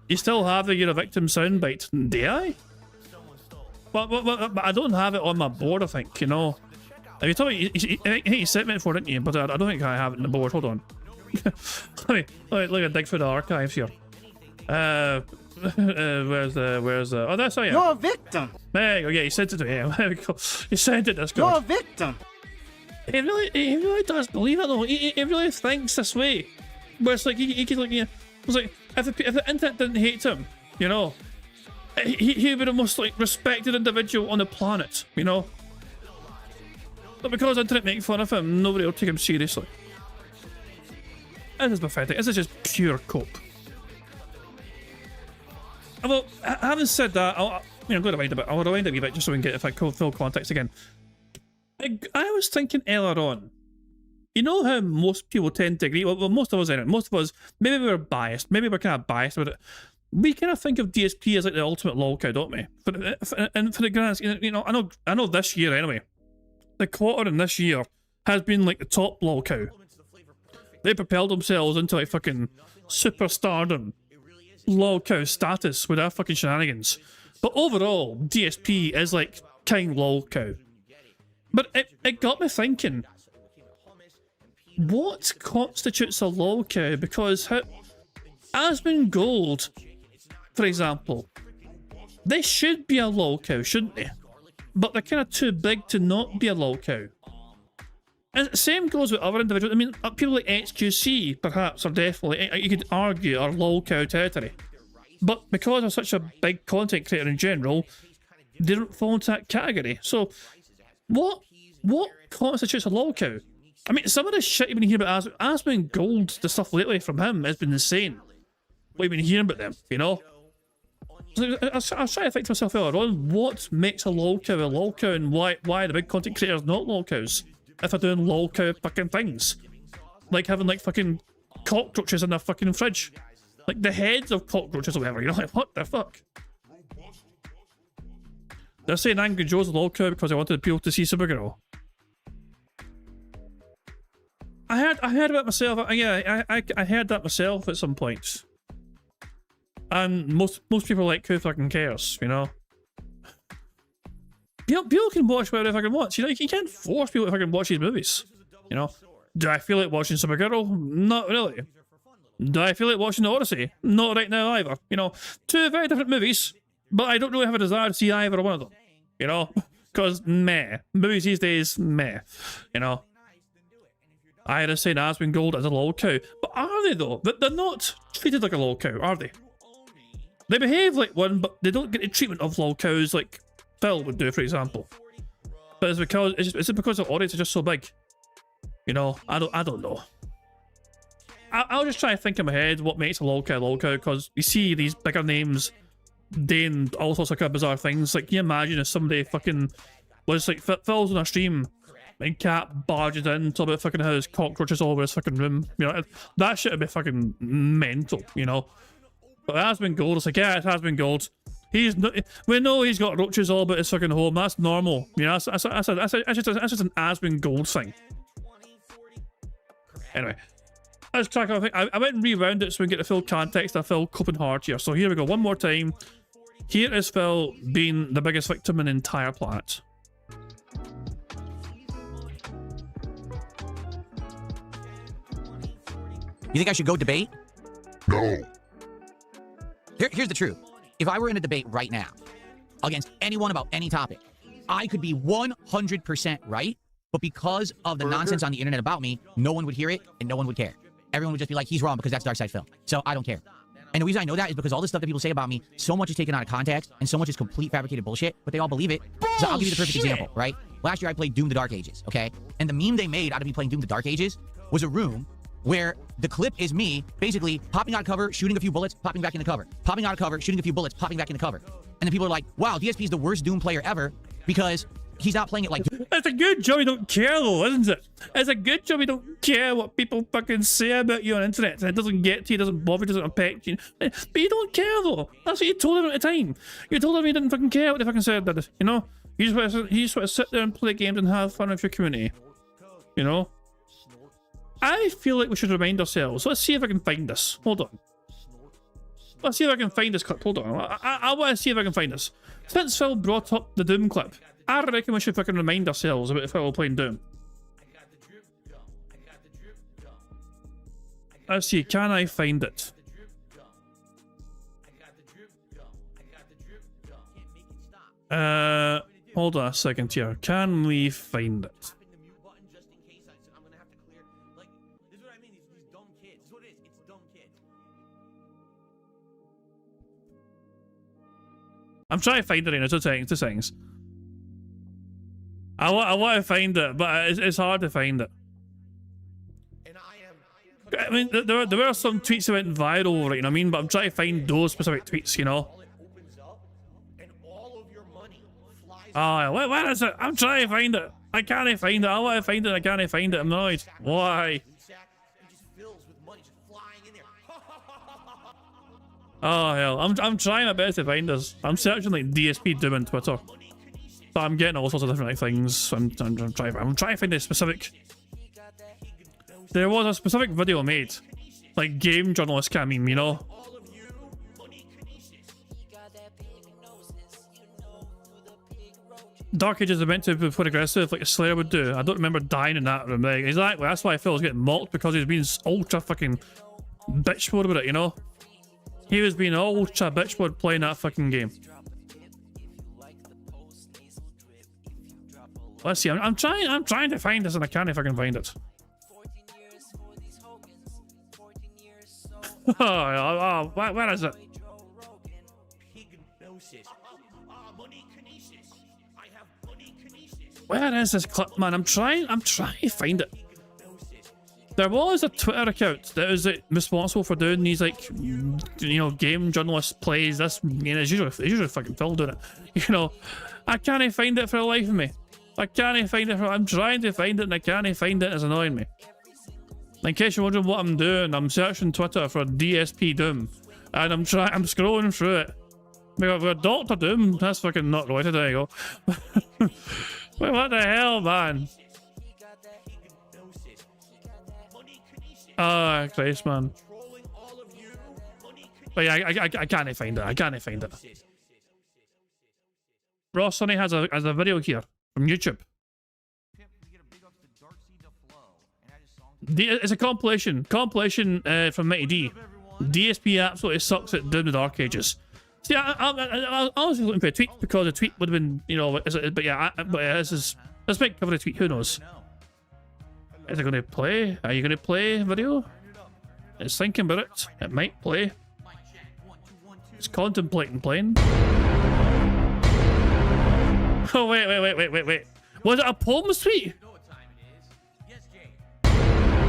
You still have the "you're a victim" soundbite, do I? But I don't have it on my board, I think, you know. If you told me, I think you sent me it for, didn't you? But I don't think I have it on the board. Hold on. let me dig through the archives here. Where's the? Oh, that's yeah. You're a victim. There you go. Yeah, you sent it to him. There we go. You sent it. That's good. You're a victim. He really does believe it though. He really thinks this way. But it's like he could like, you know, it's like if the internet didn't hate him, you know, he would be the most like respected individual on the planet, you know. But because the internet make fun of him, nobody will take him seriously. This is pathetic. This is just pure cope. Although, having said that, I'll rewind a bit. I'll rewind a wee bit just so we can get full context again. I was thinking earlier on, you know how most people tend to agree, well most of us anyway, most of us, maybe we're biased, maybe we're kind of biased about it. We kind of think of DSP as like the ultimate lolcow, don't we? And for the grand, you know, I know this year anyway, the quarter in this year has been like the top lolcow. They propelled themselves into like fucking superstardom, lolcow status with their fucking shenanigans. But overall, DSP is like king lolcow. But it got me thinking, what constitutes a lolcow? Because Asmongold, for example, they should be a lolcow, shouldn't they? But they're kind of too big to not be a lolcow. And the same goes with other individuals. I mean, people like HQC, perhaps, are definitely, you could argue, are lolcow territory. But because they're such a big content creator in general, they don't fall into that category. So, what constitutes a lolcow? I mean, some of the shit you've been hearing about Asmongold, the stuff lately from him has been insane. What you've been hearing about them, you know? So I was trying to think to myself earlier on, what makes a lolcow and why the big content creators not lolcows? If they're doing lolcow fucking things. Like having like fucking cockroaches in their fucking fridge. Like the heads of cockroaches or whatever, you know? Like, what the fuck? They're saying Angry Joe's a lolcow because I wanted people to see Supergirl. I heard about myself. Yeah, I heard that myself at some points. And most people like who fucking cares, you know? People can watch whatever they fucking watch. You know, you can't force people to fucking watch these movies. You know? Do I feel like watching Supergirl? Not really. Do I feel like watching The Odyssey? Not right now either. You know, two very different movies, but I don't really have a desire to see either one of them. You know? Because meh. Movies these days, meh. You know? I had saying Asmongold as a lolcow. But are they though? They're not treated like a lolcow, are they? They behave like one, but they don't get the treatment of lolcows like Phil would do, for example. But it's because the audience is just so big. You know, I don't know. I'll just try to think in my head what makes a lolcow, because you see these bigger names doing all sorts of kind of bizarre things. Like, can you imagine if somebody fucking was like Phil's on a stream and Cat barges in, talk about fucking how there's cockroaches all over his fucking room. You know, that shit would be fucking mental, you know. But Asmongold, it's like, yeah, it has been gold. We know he's got roaches all about his fucking home. That's normal. You know, that's just an Asmongold thing. Anyway, let's crack on. I went and rewound it so we can get the full context of Phil coping hard here. So here we go, one more time. Here is Phil being the biggest victim in the entire planet. You think I should go debate? No. Here's the truth. If I were in a debate right now against anyone about any topic, I could be 100% right, but because of the nonsense on the internet about me, no one would hear it and no one would care. Everyone would just be like, he's wrong because that's Darkside Phil. So I don't care. And the reason I know that is because all the stuff that people say about me, so much is taken out of context and so much is complete fabricated bullshit, but they all believe it. So I'll give you the perfect example, right? Last year I played Doom the Dark Ages, okay? And the meme they made out of me playing Doom the Dark Ages was a room where the clip is me basically popping out of cover, shooting a few bullets, popping back in the cover, popping out of cover, shooting a few bullets, popping back in the cover. And then people are like, wow, DSP is the worst Doom player ever because he's not playing it like... It's a good job you don't care though, isn't it? It's a good job you don't care what people fucking say about you on the internet. And it doesn't get to you, doesn't bother you, doesn't affect you. But you don't care though. That's what you told him at the time. You told him you didn't fucking care what they fucking said, did it? You know? You just want to sit there and play games and have fun with your community. You know? I feel like we should remind ourselves. Let's see if I can find this. Hold on. Let's see if I can find this clip. Hold on. I want to see if I can find this. Since Phil brought up the Doom clip, I reckon we should fucking remind ourselves about Phil playing Doom. Let's see. Can I find it? Hold on a second here. Can we find it? I'm trying to find it in two seconds. I want to find it, but it's hard to find it. I mean, there were some tweets that went viral, right? You know what I mean? But I'm trying to find those specific tweets, you know? Oh, where is it? I'm trying to find it. I can't find it. I want to find it. I can't find it. I'm annoyed. Why? Oh hell, I'm trying my best to find this. I'm searching like DSP Doom on Twitter, but I'm getting all sorts of different like, things. I'm trying to find a specific. There was a specific video made, like game journalist kind of meme, you know. Dark Ages are meant to be put aggressive like a Slayer would do. I don't remember dying in that room. Like, exactly, that's why I feel I was getting mocked, because he's been ultra fucking bitch mode about it, you know. He was being ultra bitch mode playing that fucking game. Let's see. I'm trying to find this and I can't if I can find it. Where is it? Where is this clip, man? I'm trying to find it. There was a Twitter account that was like, responsible for doing these like, you know, game journalist plays. That's, you know, it's usually fucking Phil doing it. You know, I can't find it for the life of me. I can't find it. I'm trying to find it and I can't find it. It's annoying me. In case you're wondering what I'm doing, I'm searching Twitter for DSP Doom, and I'm scrolling through it. We got Dr. Doom. That's fucking not right. There you go. Wait, what the hell, man? Ah, Christ, man. But yeah, I can't find it. I can't find it. Ross Sonny has a video here from YouTube. It's a compilation from Mighty D. DSP absolutely sucks at doing the Dark Ages. See, I was looking for a tweet because a tweet would have been, you know, but yeah, this might cover a tweet. Who knows? Is it going to play? Are you going to play video? It's thinking about it. It might play. It's contemplating playing. Oh wait. Was it a Poems tweet?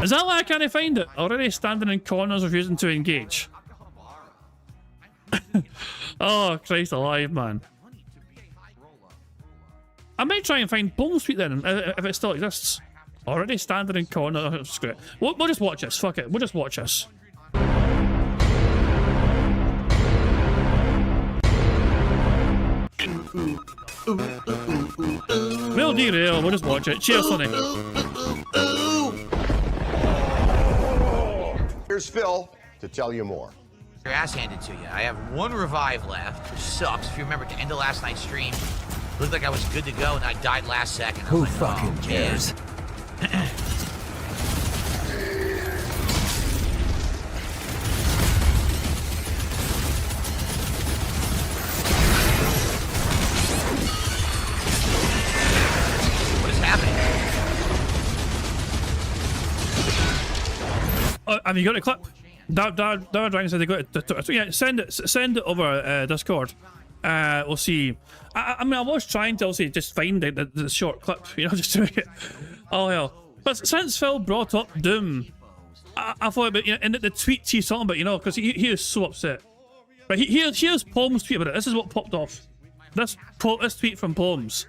Is that why I can't find it? Already standing in corners refusing to engage. Oh, Christ alive, man. I might try and find Poems tweet then, if it still exists. Already standing in corners. Screw it. We'll just watch this. Fuck it. We'll just watch this. We'll derail. We'll just watch it. Cheers, Sonny. Here's Phil to tell you more. Your ass handed to you. I have one revive left, which sucks. If you remember, at the end of last night's stream, it looked like I was good to go, and I died last second. Who fucking cares? What is happening? Have you got a clip? Dragon said they got it. Yeah, send it over Discord. We'll see. I mean, I was trying to also just find the short clip, you know, just to make it. Oh hell! But since Phil brought up Doom, I thought about, you know, and the tweet he's talking about, you know, because he is so upset. But here's Poems tweet about it. This is what popped off. This tweet from Poems.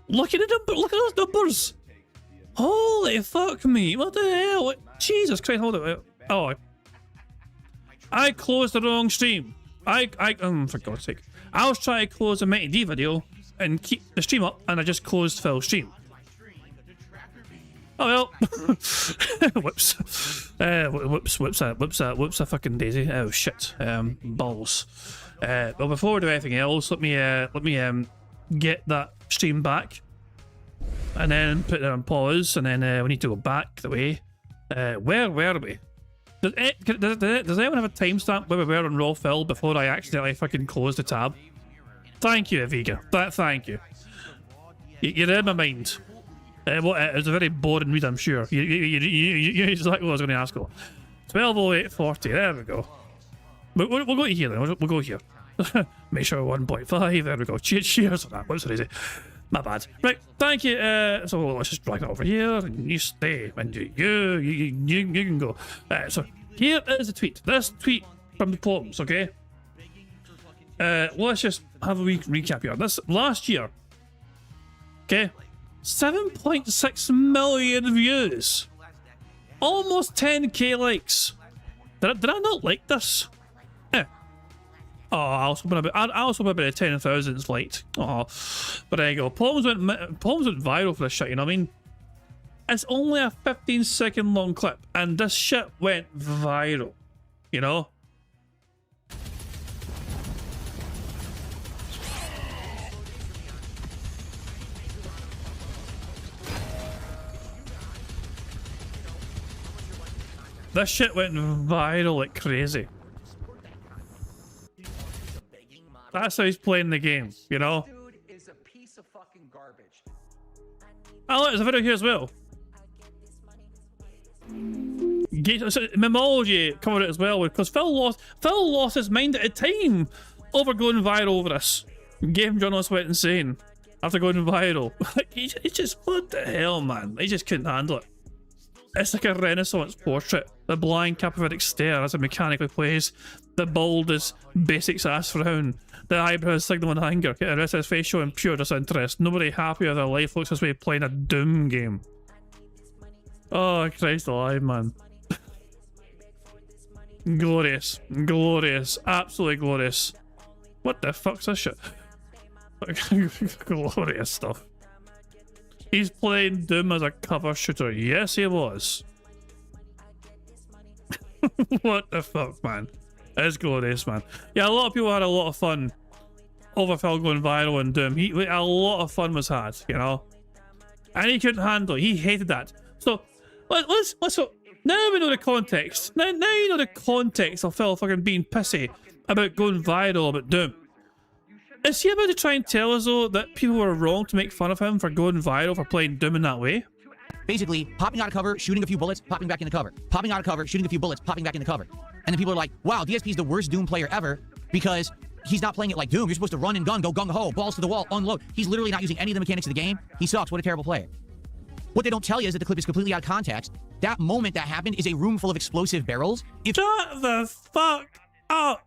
Look at the number. Look at those numbers. Holy fuck me! What the hell? Jesus Christ! Hold it. Oh, I closed the wrong stream. For God's sake. I was trying to close a Mighty D video and keep the stream up, and I just closed Phil's stream. Oh well. Whoops. Whoops a fucking daisy. Oh shit. Balls. Well, before we do anything else, let me get that stream back, and then put it on pause, and then we need to go back the way. Where were we? Does anyone have a timestamp where we were on Raw Phil before I accidentally fucking closed the tab? Thank you, Aviga. Thank you. You're in my mind. It was a very boring read, I'm sure. You exactly what I was going to ask. 12:08:40. There we go. We'll go here then. We'll go here. Make sure 1.5. There we go. Cheers for that. What's it? My bad. Right, thank you. So let's just drag that over here, and you stay, and you can go. So here is the tweet. This tweet from the Poems, okay? Let's just have a wee recap here. This last year, okay? 7.6 million views. Almost 10k likes. Did I not like this? Eh. Oh, I was hoping about 10,000's liked. Oh, but there you go. Poems went viral for this shit, you know what I mean? It's only a 15-second long clip, and this shit went viral, you know? This shit went viral like crazy. That's how he's playing the game, you know? Oh, look, there's a video here as well. Memology covered it as well, because Phil lost his mind at a time over going viral over this. Game journalists went insane after going viral. he just, what the hell, man? He just couldn't handle it. It's like a Renaissance portrait. The blind captivating stare as it mechanically plays. The baldest basics ass frown. The eyebrows signaling anger. Get the rest of his face showing pure disinterest. Nobody happy with their life looks this way playing a Doom game. Oh, Christ alive, man. Glorious. Glorious. Absolutely glorious. What the fuck's this shit? Glorious stuff. He's playing Doom as a cover shooter. Yes, he was. What the fuck, man? It's glorious, man. Yeah, a lot of people had a lot of fun over Phil going viral in Doom. A lot of fun was had, you know? And he couldn't handle it. He hated that. So, let's now we know the context. Now you know the context of Phil fucking being pissy about going viral about Doom. Is he about to try and tell us, though, that people were wrong to make fun of him for going viral for playing Doom in that way? Basically, popping out of cover, shooting a few bullets, popping back in the cover. Popping out of cover, shooting a few bullets, popping back in the cover. And then people are like, wow, DSP is the worst Doom player ever because he's not playing it like Doom. You're supposed to run and gun, go gung-ho, balls to the wall, unload. He's literally not using any of the mechanics of the game. He sucks. What a terrible player. What they don't tell you is that the clip is completely out of context. That moment that happened is a room full of explosive barrels. Shut the fuck up!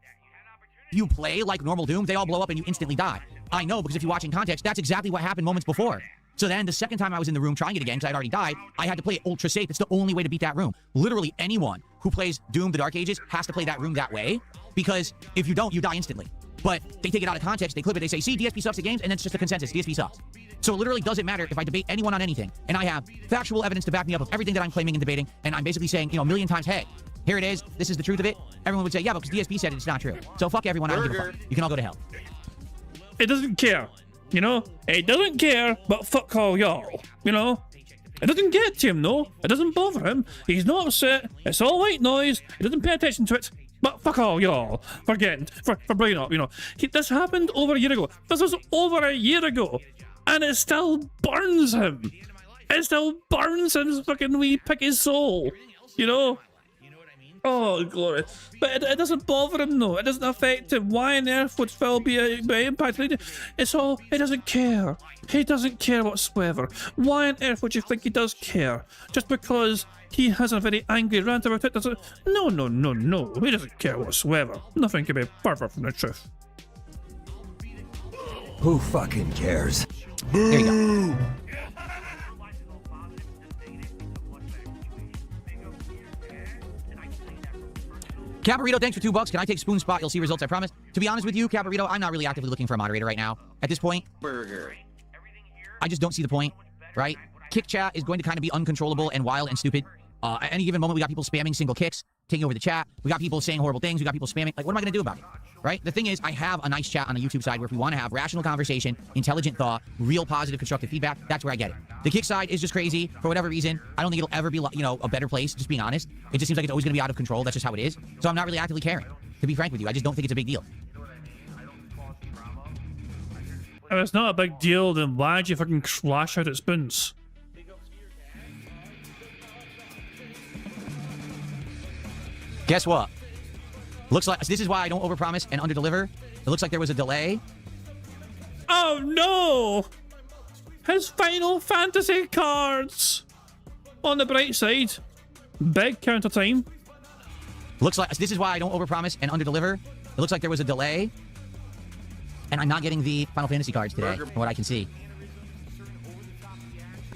If you play like normal Doom, they all blow up and you instantly die. I know, because if you watch in context, that's exactly what happened moments before. So then the second time I was in the room trying it again, because I'd already died, I had to play it ultra safe. It's the only way to beat that room. Literally anyone who plays Doom the Dark Ages has to play that room that way, because if you don't, you die instantly. But they take it out of context, they clip it, they say, see, DSP sucks at games, and then it's just a consensus, DSP sucks. So it literally doesn't matter if I debate anyone on anything, and I have factual evidence to back me up of everything that I'm claiming and debating, and I'm basically saying, you know, a million times, hey, here it is, this is the truth of it. Everyone would say, yeah, but because DSP said it, it's not true. So fuck everyone, I don't give a fuck. You can all go to hell. It doesn't care, you know? It doesn't care, but fuck all y'all, you know? It doesn't get to him, though. It doesn't bother him. He's not upset. It's all white noise. He doesn't pay attention to it. But fuck all y'all for bringing up, you know. This happened over a year ago. This was over a year ago. And it still burns him. It still burns his fucking wee picky soul, you know? Oh, glory. But it doesn't bother him, though. It doesn't affect him. Why on earth would Phil be impacted? It's all, he doesn't care. He doesn't care whatsoever. Why on earth would you think he does care? Just because he has a very angry rant about it doesn't... No. He doesn't care whatsoever. Nothing can be further from the truth. Who fucking cares? There you go. Caparito, thanks for $2. Can I take Spoon Spot? You'll see results, I promise. To be honest with you, Caparito, I'm not really actively looking for a moderator right now. At this point, I just don't see the point, right? Kick chat is going to kind of be uncontrollable and wild and stupid. At any given moment, we got people spamming single kicks, taking over the chat. We got people saying horrible things. We got people spamming. Like, what am I going to do about it? Right? The thing is, I have a nice chat on the YouTube side where if we want to have rational conversation, intelligent thought, real positive, constructive feedback, that's where I get it. The kick side is just crazy for whatever reason. I don't think it'll ever be, you know, a better place, just being honest. It just seems like it's always going to be out of control. That's just how it is. So I'm not really actively caring. To be frank with you, I just don't think it's a big deal. If it's not a big deal, then why'd you fucking slash out at Spoons? Guess what? Looks like this is why I don't overpromise and underdeliver. It looks like there was a delay. Oh no! His Final Fantasy cards! On the bright side, big counter time. Looks like this is why I don't overpromise and underdeliver. It looks like there was a delay. And I'm not getting the Final Fantasy cards today, from what I can see.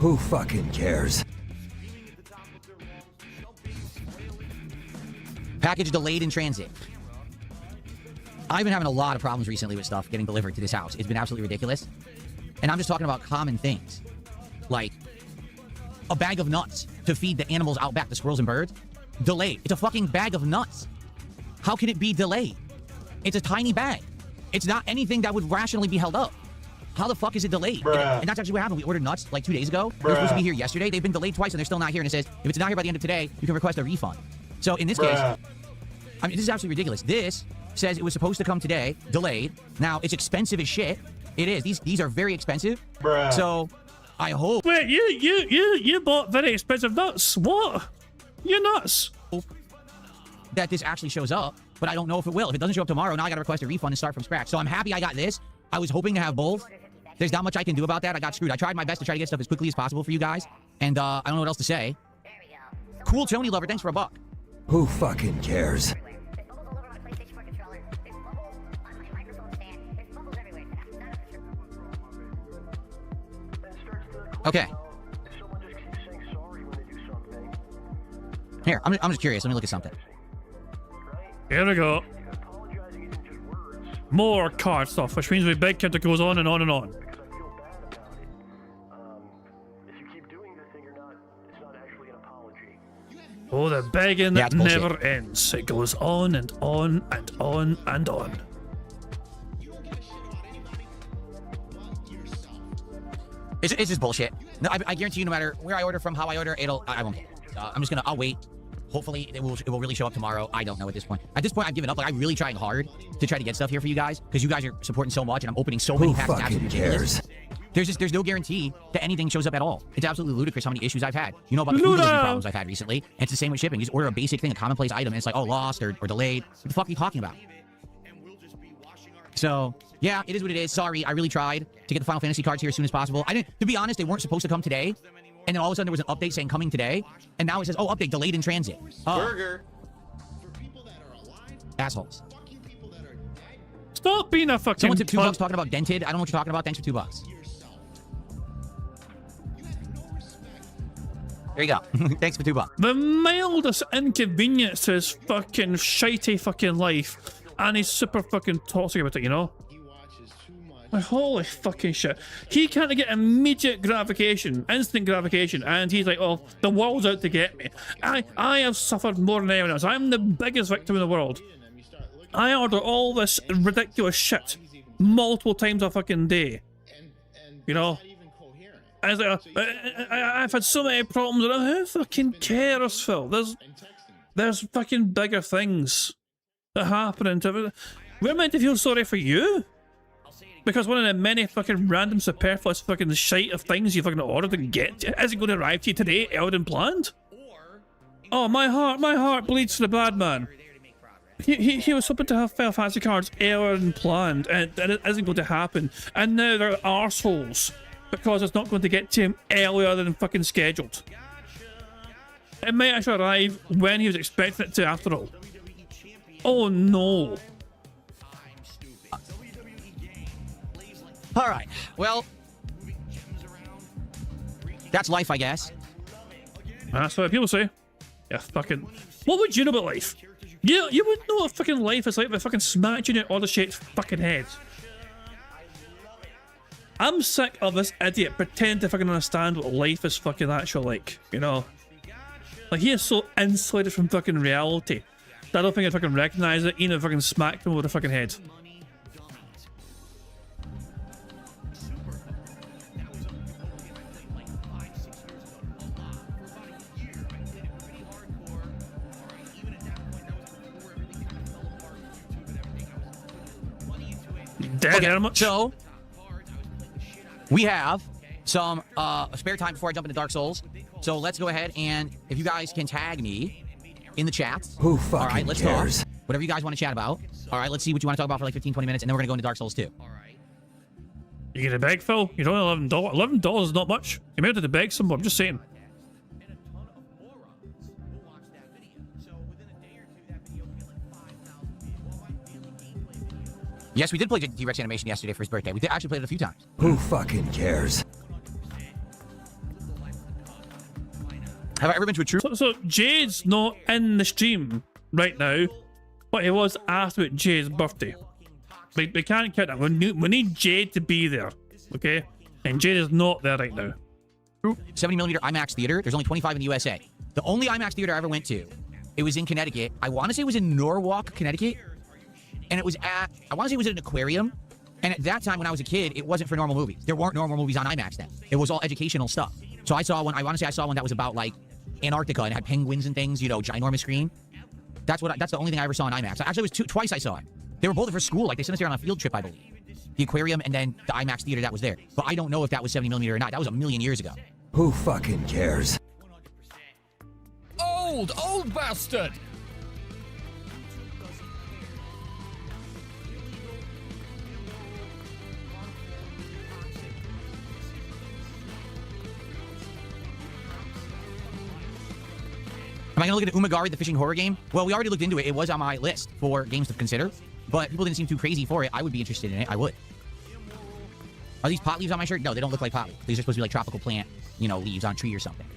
Who fucking cares? Package delayed in transit. I've been having a lot of problems recently with stuff getting delivered to this house. It's been absolutely ridiculous. And I'm just talking about common things. Like a bag of nuts to feed the animals out back, the squirrels and birds. Delayed. It's a fucking bag of nuts. How can it be delayed? It's a tiny bag. It's not anything that would rationally be held up. How the fuck is it delayed? And that's actually what happened. We ordered nuts like 2 days ago. They were supposed to be here yesterday. They've been delayed twice and they're still not here. And it says, if it's not here by the end of today, you can request a refund. So in this case, I mean, this is absolutely ridiculous. This says it was supposed to come today, delayed. Now, it's expensive as shit. It is. These are very expensive. So I hope... Wait, you bought very expensive nuts. What? You're nuts. That this actually shows up, but I don't know if it will. If it doesn't show up tomorrow, now I got to request a refund and start from scratch. So I'm happy I got this. I was hoping to have both. There's not much I can do about that. I got screwed. I tried my best to try to get stuff as quickly as possible for you guys, and I don't know what else to say. Cool Tony Lover, thanks for $1. Who fucking cares? Okay. Here, I'm just curious. Let me look at something. Here we go. More card stuff, which means we big kid that goes on and on and on. Oh, the begging that never ends. It goes on and on and on and on. It's just bullshit. No, I guarantee you, no matter where I order from, how I order, I won't care. I'm just gonna, I'll wait. Hopefully it will really show up tomorrow. I don't know at this point. At this point, I've given up. Like, I'm really trying hard to try to get stuff here for you guys because you guys are supporting so much and I'm opening so many packs. It's absolutely ridiculous. There's no guarantee that anything shows up at all. It's absolutely ludicrous how many issues I've had. You know about the food delivery problems I've had recently. And it's the same with shipping. You just order a basic thing, a commonplace item, and it's like, oh, lost or delayed. What the fuck are you talking about? So, yeah, it is what it is. Sorry, I really tried to get the Final Fantasy cards here as soon as possible. To be honest, they weren't supposed to come today. And then all of a sudden there was an update saying coming today. And now it says, oh, update delayed in transit. Burger. Assholes. Stop being a fucking... Someone took $2 talking about dented. I don't know what you're talking about. Thanks for $2. There you go. Thanks for $2. The mildest inconvenience to his fucking shitey fucking life. And he's super fucking toxic about it, you know? Like, holy fucking shit. He can't get immediate gratification, instant gratification, and he's like, oh, the world's out to get me. I have suffered more than anyone else. I'm the biggest victim in the world. I order all this ridiculous shit multiple times a fucking day. You know? And it's like, I've had so many problems, and who fucking cares, Phil? There's fucking bigger things that happen. We're meant to feel sorry for you. Because one of the many fucking random superfluous fucking shite of things you fucking ordered and get isn't going to arrive to you today, earlier than planned. Oh, my heart bleeds for the bad man. He was hoping to have Final Fantasy cards earlier than planned, and it isn't going to happen. And now they're arseholes because it's not going to get to him earlier than fucking scheduled. It might actually arrive when he was expecting it to, after all. Oh no. All right. Well, that's life, I guess. That's what people say. Yeah, fucking... What would you know about life? You wouldn't know what fucking life is like if I fucking smacked you in all the shit's fucking head. I'm sick of this idiot pretending to fucking understand what life is fucking actually like, you know? Like, he is so insulated from fucking reality that I don't think I'd fucking recognize it, even if I fucking smacked him over the fucking head. Okay, so we have some spare time before I jump into Dark Souls. So let's go ahead and if you guys can tag me in the chat. Who fucking All right, let's cares? talk. Whatever you guys want to chat about. All right, let's see what you want to talk about for like 15, 20 minutes, and then we're going to go into Dark Souls 2. You get a bag, Phil? You're only $11. $11 is not much. You may have to beg some more, I'm just saying. Yes, we did play T-Rex animation yesterday for his birthday. We actually played it a few times. Who fucking cares? Have I ever been to a true? So Jade's not in the stream right now, but he was asked about Jade's birthday. We can't count that. We need Jade to be there, okay? And Jade is not there right now. 70mm IMAX theater. There's only 25 in the USA. The only IMAX theater I ever went to, it was in Connecticut. I want to say it was in Norwalk, Connecticut. And it was at, I want to say it was at an aquarium. And at that time when I was a kid, it wasn't for normal movies. There weren't normal movies on IMAX then. It was all educational stuff. So I saw one, I want to say I saw one that was about like Antarctica and had penguins and things, you know, ginormous screen. That's the only thing I ever saw on IMAX. Actually, it was twice I saw it. They were both for school. Like they sent us there on a field trip, I believe. The aquarium and then the IMAX theater that was there. But I don't know if that was 70mm or not. That was a million years ago. Who fucking cares? Old bastard! Am I going to look at Umagari, the fishing horror game? Well, we already looked into it. It was on my list for games to consider, but people didn't seem too crazy for it. I would be interested in it. I would. Are these pot leaves on my shirt? No, they don't look like pot leaves. These are supposed to be like tropical plant, you know, leaves on a tree or something.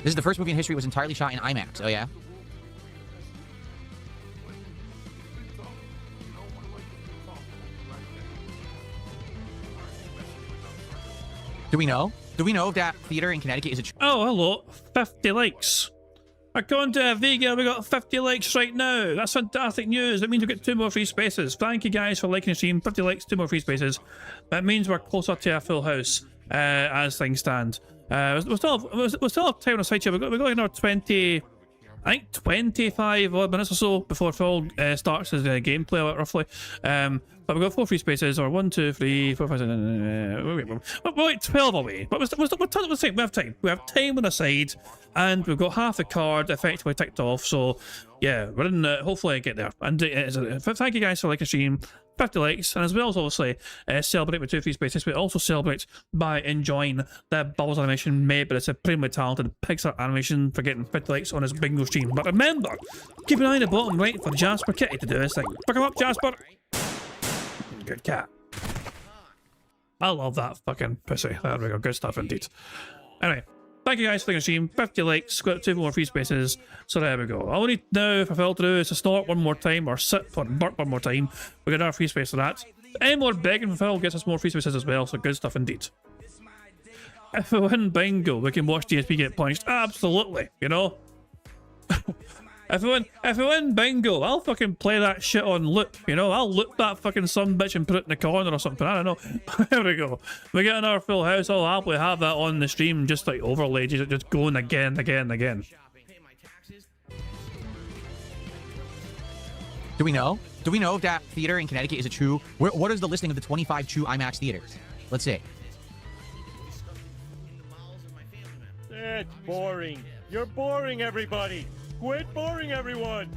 This is the first movie in history that was entirely shot in IMAX. Oh, yeah? Do we know? Do we know if that theater in Connecticut is a... Oh, hello. 50 likes. According to Vega, we got 50 likes right now. That's fantastic news. That means we've got 2 more free spaces. Thank you guys for liking the stream. 50 likes, 2 more free spaces. That means we're closer to a full house as things stand. We're still time on the side here. We've got another 20... I think 25 odd minutes or so before Phil starts his gameplay, roughly. But we've got 4 free spaces, or 1, 2, 3, 4, 5, 6, wait, 12 away. But we have time. We have time on the side, and we've got half the card effectively ticked off. So, yeah, we're in. Hopefully, I get there. And thank you guys for liking the stream. 50 likes, and as well as obviously celebrate with 2 free spaces, we also celebrate by enjoying the Bubbles animation made by this supremely talented Pixar animation for getting 50 likes on his bingo stream. But remember, keep an eye on the bottom right for Jasper Kitty to do this thing. Pick him up, Jasper! Good cat. I love that fucking pussy. There we go, good stuff indeed. Anyway, thank you guys for the stream. 50 likes, got 2 more free spaces. So there we go. All we need now for Phil to do is to snort one more time or sit or burp one more time. We got another free space for that. Any more begging for Phil gets us more free spaces as well, so good stuff indeed. If we win bingo, we can watch DSP get punched. Absolutely, you know? If we win bingo, I'll fucking play that shit on loop, you know? I'll loop that fucking sumbitch and put it in the corner or something, I don't know. There we go. We get another full house, I'll happily have that on the stream, just like overlay, just going again. Do we know? Do we know if that theater in Connecticut is a true... What is the listing of the 25 true IMAX theaters? Let's see. It's boring. You're boring everybody. Quit boring everyone.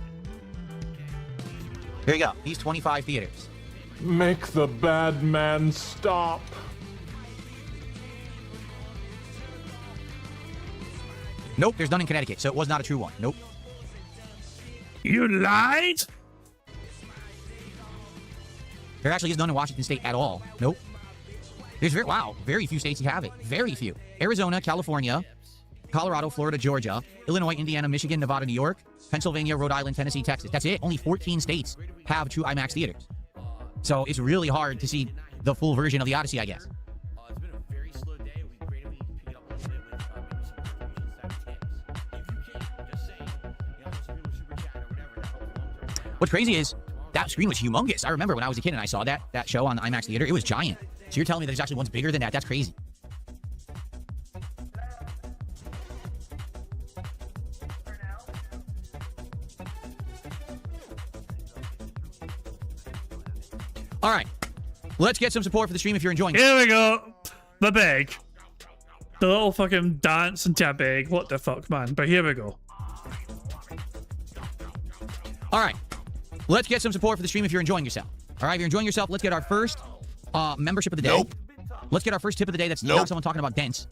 There you go. These 25 theaters. Make the bad man stop. Nope, there's none in Connecticut, so it was not a true one. Nope. You lied? There actually is none in Washington State at all. Nope. There's very few states that have it. Very few. Arizona, California, Colorado, Florida, Georgia, Illinois, Indiana, Michigan, Nevada, New York, Pennsylvania, Rhode Island, Tennessee, Texas. That's it. Only 14 states have true IMAX theaters. So it's really hard to see the full version of the Odyssey, I guess. What's crazy is that screen was humongous. I remember when I was a kid and I saw that show on the IMAX theater, it was giant. So you're telling me there's actually ones bigger than that? That's crazy. All right, let's get some support for the stream if you're enjoying it. Here we go. The bag. The little fucking dance into a bag. What the fuck, man? But here we go. All right, let's get some support for the stream if you're enjoying yourself. All right, if you're enjoying yourself, let's get our first membership of the day. Nope. Let's get our first tip of the day. That's not someone talking about dents.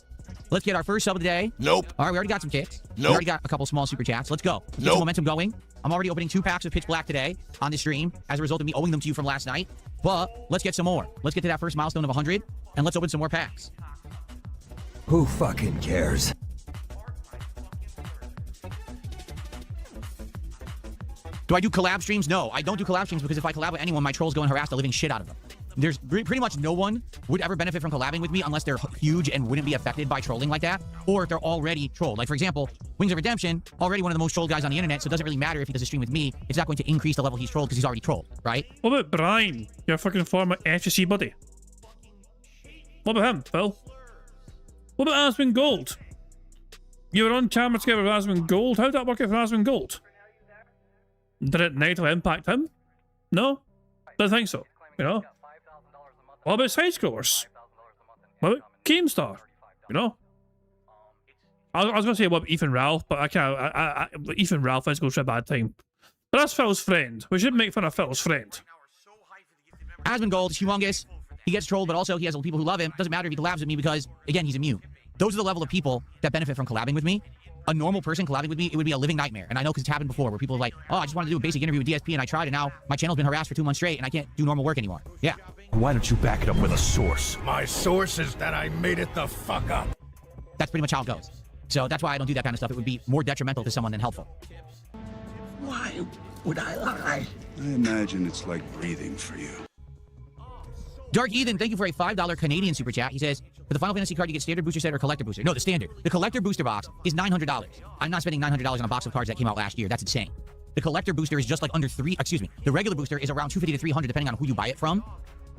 Let's get our first sub of the day. Nope. All right, we already got some kicks. We Nope. already got a couple small super chats. Let's go. Get some momentum going. I'm already opening 2 packs of Pitch Black today on the stream as a result of me owing them to you from last night. But let's get some more. Let's get to that first milestone of 100, and let's open some more packs. Who fucking cares? Do I do collab streams? No, I don't do collab streams because if I collab with anyone, my trolls go and harass the living shit out of them. There's pretty much no one would ever benefit from collabing with me unless they're huge and wouldn't be affected by trolling like that, or if they're already trolled. Like, for example, Wings of Redemption, already one of the most trolled guys on the internet, so it doesn't really matter if he does a stream with me. It's not going to increase the level he's trolled because he's already trolled, right? What about Brian, your fucking former HSC buddy? What about him, Phil? What about Aswin Gold? You were on camera together with Aswin Gold. How did that work out for Aswin Gold? Did it negatively impact him? No? Don't think so. You know? What about side scrollers? What about Keemstar? You know? I was gonna say what about Ethan Ralph, but I can't. Ethan Ralph is going through a bad time. But that's Phil's friend. We should make fun of Phil's friend. Asmund Gold is humongous. He gets trolled, but also he has people who love him. Doesn't matter if he collabs with me because, again, he's immune. Those are the level of people that benefit from collabing with me. A normal person collabing with me, it would be a living nightmare. And I know because it's happened before where people are like, oh, I just wanted to do a basic interview with DSP and I tried and now my channel's been harassed for 2 months straight and I can't do normal work anymore. Yeah. Why don't you back it up with a source? My source is that I made it the fuck up. That's pretty much how it goes. So that's why I don't do that kind of stuff. It would be more detrimental to someone than helpful. Why would I lie? I imagine it's like breathing for you. Dark Ethan, thank you for a $5 Canadian super chat. He says, for the Final Fantasy card, you get standard booster set or collector booster. No, the standard. The collector booster box is $900. I'm not spending $900 on a box of cards that came out last year. That's insane. The collector booster is just like under the regular booster is around $250 to $300 depending on who you buy it from.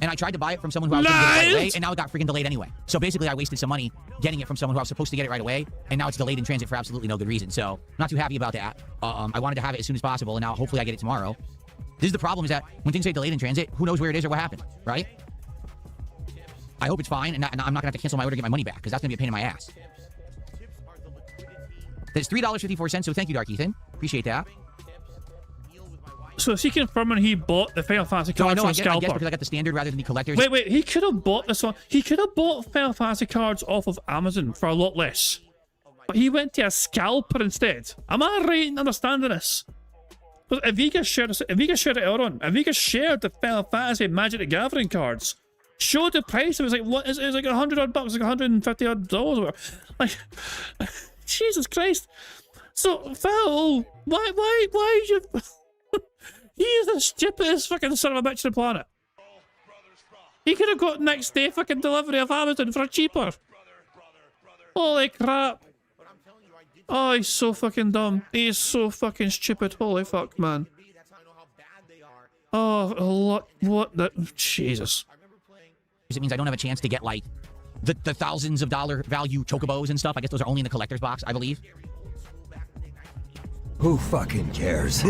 And I tried to buy it from someone who I was going to get it right away, and now it got freaking delayed anyway. So basically, I wasted some money getting it from someone who I was supposed to get it right away, and now it's delayed in transit for absolutely no good reason. So I'm not too happy about that. I wanted to have it as soon as possible, and now hopefully I get it tomorrow. This is the problem, is that when things say delayed in transit, who knows where it is or what happened, right? I hope it's fine, and I'm not going to have to cancel my order to get my money back, because that's going to be a pain in my ass. That's $3.54, so thank you, Dark Ethan. Appreciate that. So is he confirming he bought the Final Fantasy cards from Scalper? I guess because I got the standard rather than the collectors. Wait, he could have bought this one. He could have bought Final Fantasy cards off of Amazon for a lot less. But he went to a scalper instead. Am I right in understanding this? But if he gets shared it on, if he gets shared the Final Fantasy Magic the Gathering cards, showed the price, it was like, what is it? It's like $100 odd bucks, like $150 odd dollars or whatever. Like, Jesus Christ. So, Phil, why you... He is the stupidest fucking son of a bitch on the planet. He could have got next day fucking delivery of Amazon for cheaper. Holy crap. Oh, he's so fucking dumb. He is so fucking stupid. Holy fuck, man. Oh, what the... Jesus. It means I don't have a chance to get, like, the thousands of dollar value chocobos and stuff. I guess those are only in the collector's box, I believe. Who fucking cares?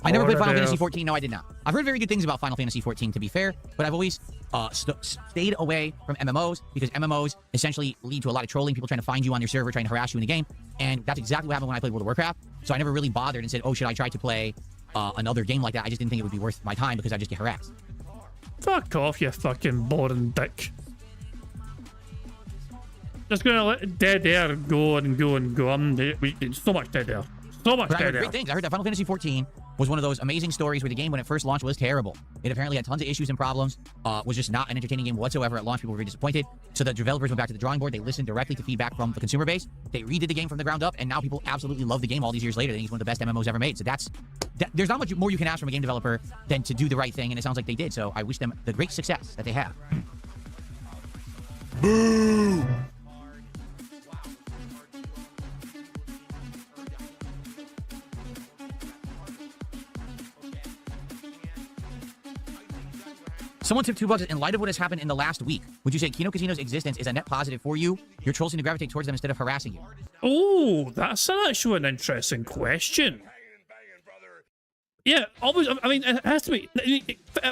I never played Final Fantasy 14. No, I did not. I've heard very good things about Final Fantasy 14, to be fair, but I've always stayed away from MMOs because MMOs essentially lead to a lot of trolling, people trying to find you on your server, trying to harass you in the game, and that's exactly what happened when I played World of Warcraft. So I never really bothered and said, oh, should I try to play another game like that? I just didn't think it would be worth my time because I just get harassed. Fuck off, you fucking boring dick. Just gonna let dead air go and go and go. So much dead air. So much But I heard dead air. great things. I heard that Final Fantasy 14 was one of those amazing stories where the game, when it first launched, was terrible. It apparently had tons of issues and problems, was just not an entertaining game whatsoever at launch. People were very disappointed. So the developers went back to the drawing board. They listened directly to feedback from the consumer base. They redid the game from the ground up, and now people absolutely love the game all these years later. They think it's one of the best MMOs ever made. So there's not much more you can ask from a game developer than to do the right thing, and it sounds like they did. So I wish them the great success that they have. Boo! Someone tipped $2 in light of what has happened in the last week. Would you say Kino Casino's existence is a net positive for you? Your trolls seem to gravitate towards them instead of harassing you. Oh, that's actually an interesting question. Yeah, always. I mean, it has to be.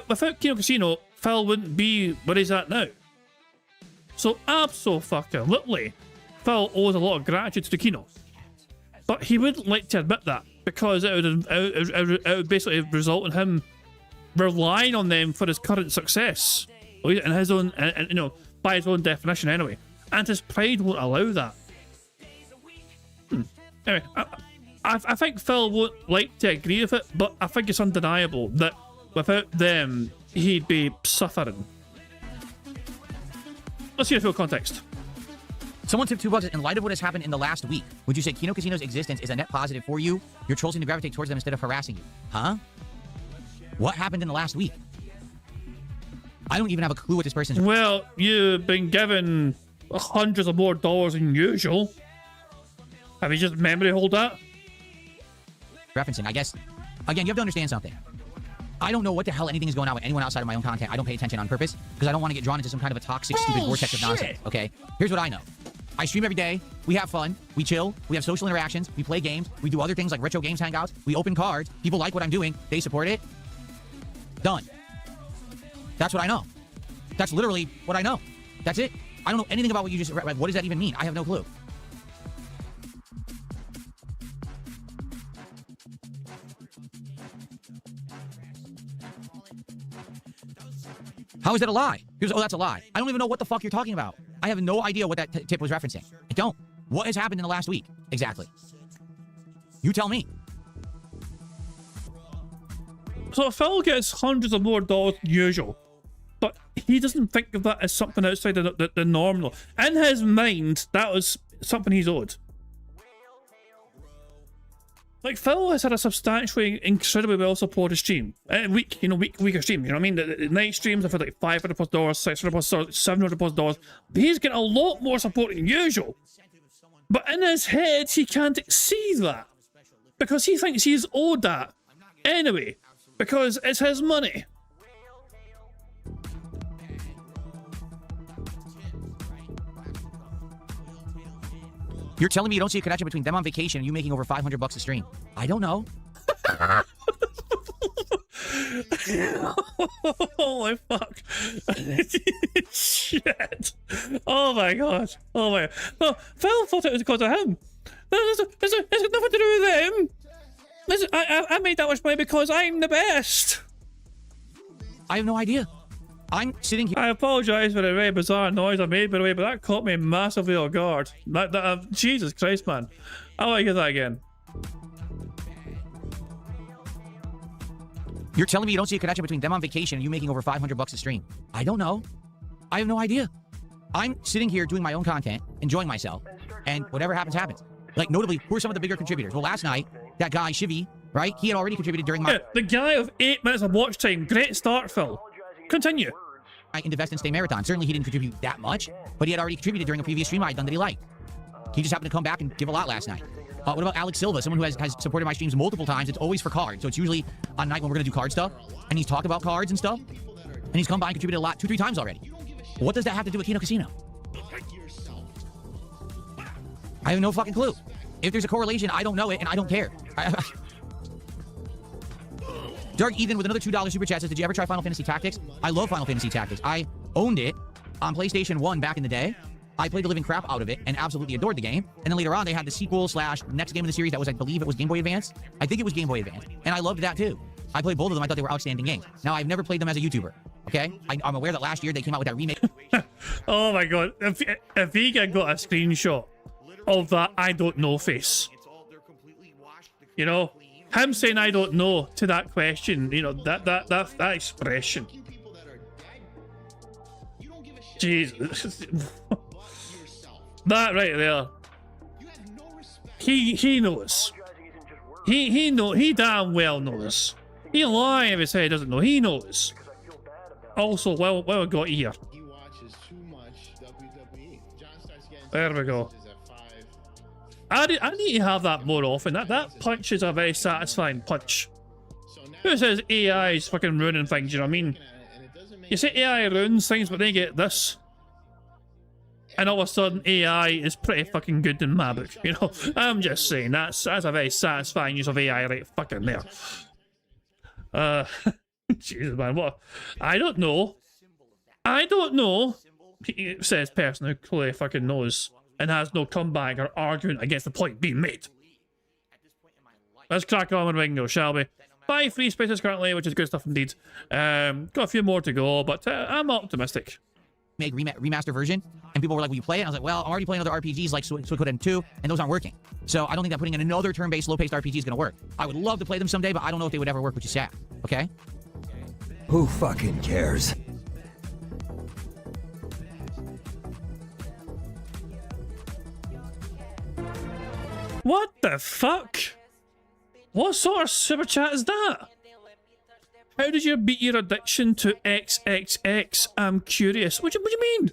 Without Kino Casino, Phil wouldn't be where he's at now. So, absolutely, Phil owes a lot of gratitude to Kino. But he wouldn't like to admit that because it would basically result in him relying on them for his current success, in his own, you know, by his own definition anyway. And his pride won't allow that. Anyway, I think Phil won't like to agree with it, but I think it's undeniable that without them, he'd be suffering. Let's hear the full context. Someone tipped $2 in light of what has happened in the last week. Would you say Kino Casino's existence is a net positive for you? Your trolls seem to gravitate towards them instead of harassing you. Huh? What happened in the last week? I don't even have a clue what this person's... Well, you've been given hundreds of more dollars than usual. Have you just memory hold that? Referencing, I guess. Again, you have to understand something. I don't know what the hell anything is going on with anyone outside of my own content. I don't pay attention on purpose because I don't want to get drawn into some kind of a toxic, stupid vortex of nonsense. Okay? Here's what I know. I stream every day. We have fun. We chill. We have social interactions. We play games. We do other things like retro games hangouts. We open cards. People like what I'm doing. They support it. Done. That's what I know. That's literally what I know. That's it. I don't know anything about what you just read. What does that even mean? I have no clue. How is that a lie? Oh, that's a lie. I don't even know what the fuck you're talking about. I have no idea what that tip was referencing. I don't. What has happened in the last week? Exactly. You tell me. So Phil gets hundreds of more dollars than usual, but he doesn't think of that as something outside the normal. In his mind, that was something he's owed. Like, Phil has had a substantially, incredibly well-supported stream. Weaker stream, you know what I mean? The night streams have had like $500+, $600+, $700+. He's getting a lot more support than usual. But in his head, he can't see that. Because he thinks he's owed that. Anyway, because it's his money. You're telling me you don't see a connection between them on vacation and you making over $500 a stream? I don't know. Holy fuck. Shit. Oh my god. Oh my. No, Phil thought it was because of him. It's got nothing to do with them. Listen, I made that much money because I'm the best. I have no idea. I'm sitting here. I apologize for the very bizarre noise I made, by the way, but that caught me massively off guard. Jesus Christ, man. I want to hear that again. You're telling me you don't see a connection between them on vacation and you making over $500 a stream? I don't know. I have no idea. I'm sitting here doing my own content, enjoying myself, and whatever happens, happens. Like, notably, who are some of the bigger contributors? Well, last night, that guy, Shivy, right? He had already contributed during my... Yeah, the guy of 8 minutes of watch time. Great start, Phil. Continue. ...into Vest and Stay Marathon. Certainly he didn't contribute that much, but he had already contributed during a previous stream I had done that he liked. He just happened to come back and give a lot last night. What about Alex Silva, someone who has supported my streams multiple times? It's always for cards, so it's usually on night when we're going to do card stuff, and he's talked about cards and stuff, and he's come by and contributed a lot 2-3 times already. What does that have to do with Kino Casino? I have no fucking clue. If there's a correlation, I don't know it, and I don't care. Dark Ethan with another $2 super chat says, did you ever try Final Fantasy Tactics? I love Final Fantasy Tactics. I owned it on PlayStation 1 back in the day. I played the living crap out of it and absolutely adored the game. And then later on, they had the sequel / next game in the series that was, I believe it was Game Boy Advance. I think it was Game Boy Advance. And I loved that too. I played both of them. I thought they were outstanding games. Now, I've never played them as a YouTuber. Okay? I'm aware that last year they came out with that remake. Oh my god. If Vega got a screenshot of that I don't know face. You know? Him saying I don't know to that question, you know, that expression. Jesus. That right there. He knows. He damn well knows. He lying if he say he doesn't know. He knows. Also, well I got here. There we go. I need to have that more often. That punch is a very satisfying punch. Who says AI is fucking ruining things, you know what I mean? You say AI ruins things, but they get this. And all of a sudden, AI is pretty fucking good in my book, you know? I'm just saying, that's a very satisfying use of AI right fucking there. Jesus, man, what? I don't know. I don't know. He says person who clearly fucking knows and has no comeback or argument against the point being made. Let's crack on with Bingo, shall we? 5 free spaces currently, which is good stuff indeed. Got a few more to go, but I'm optimistic. Make remaster version, and people were like, will you play it? And I was like, well, I'm already playing other RPGs like Suikoden 2, and those aren't working. So I don't think that putting in another turn-based, slow-paced RPG is going to work. I would love to play them someday, but I don't know if they would ever work, which is sad. Okay? Who fucking cares? What the fuck? What sort of super chat is that? How did you beat your addiction to XXX? I'm curious. What do you mean?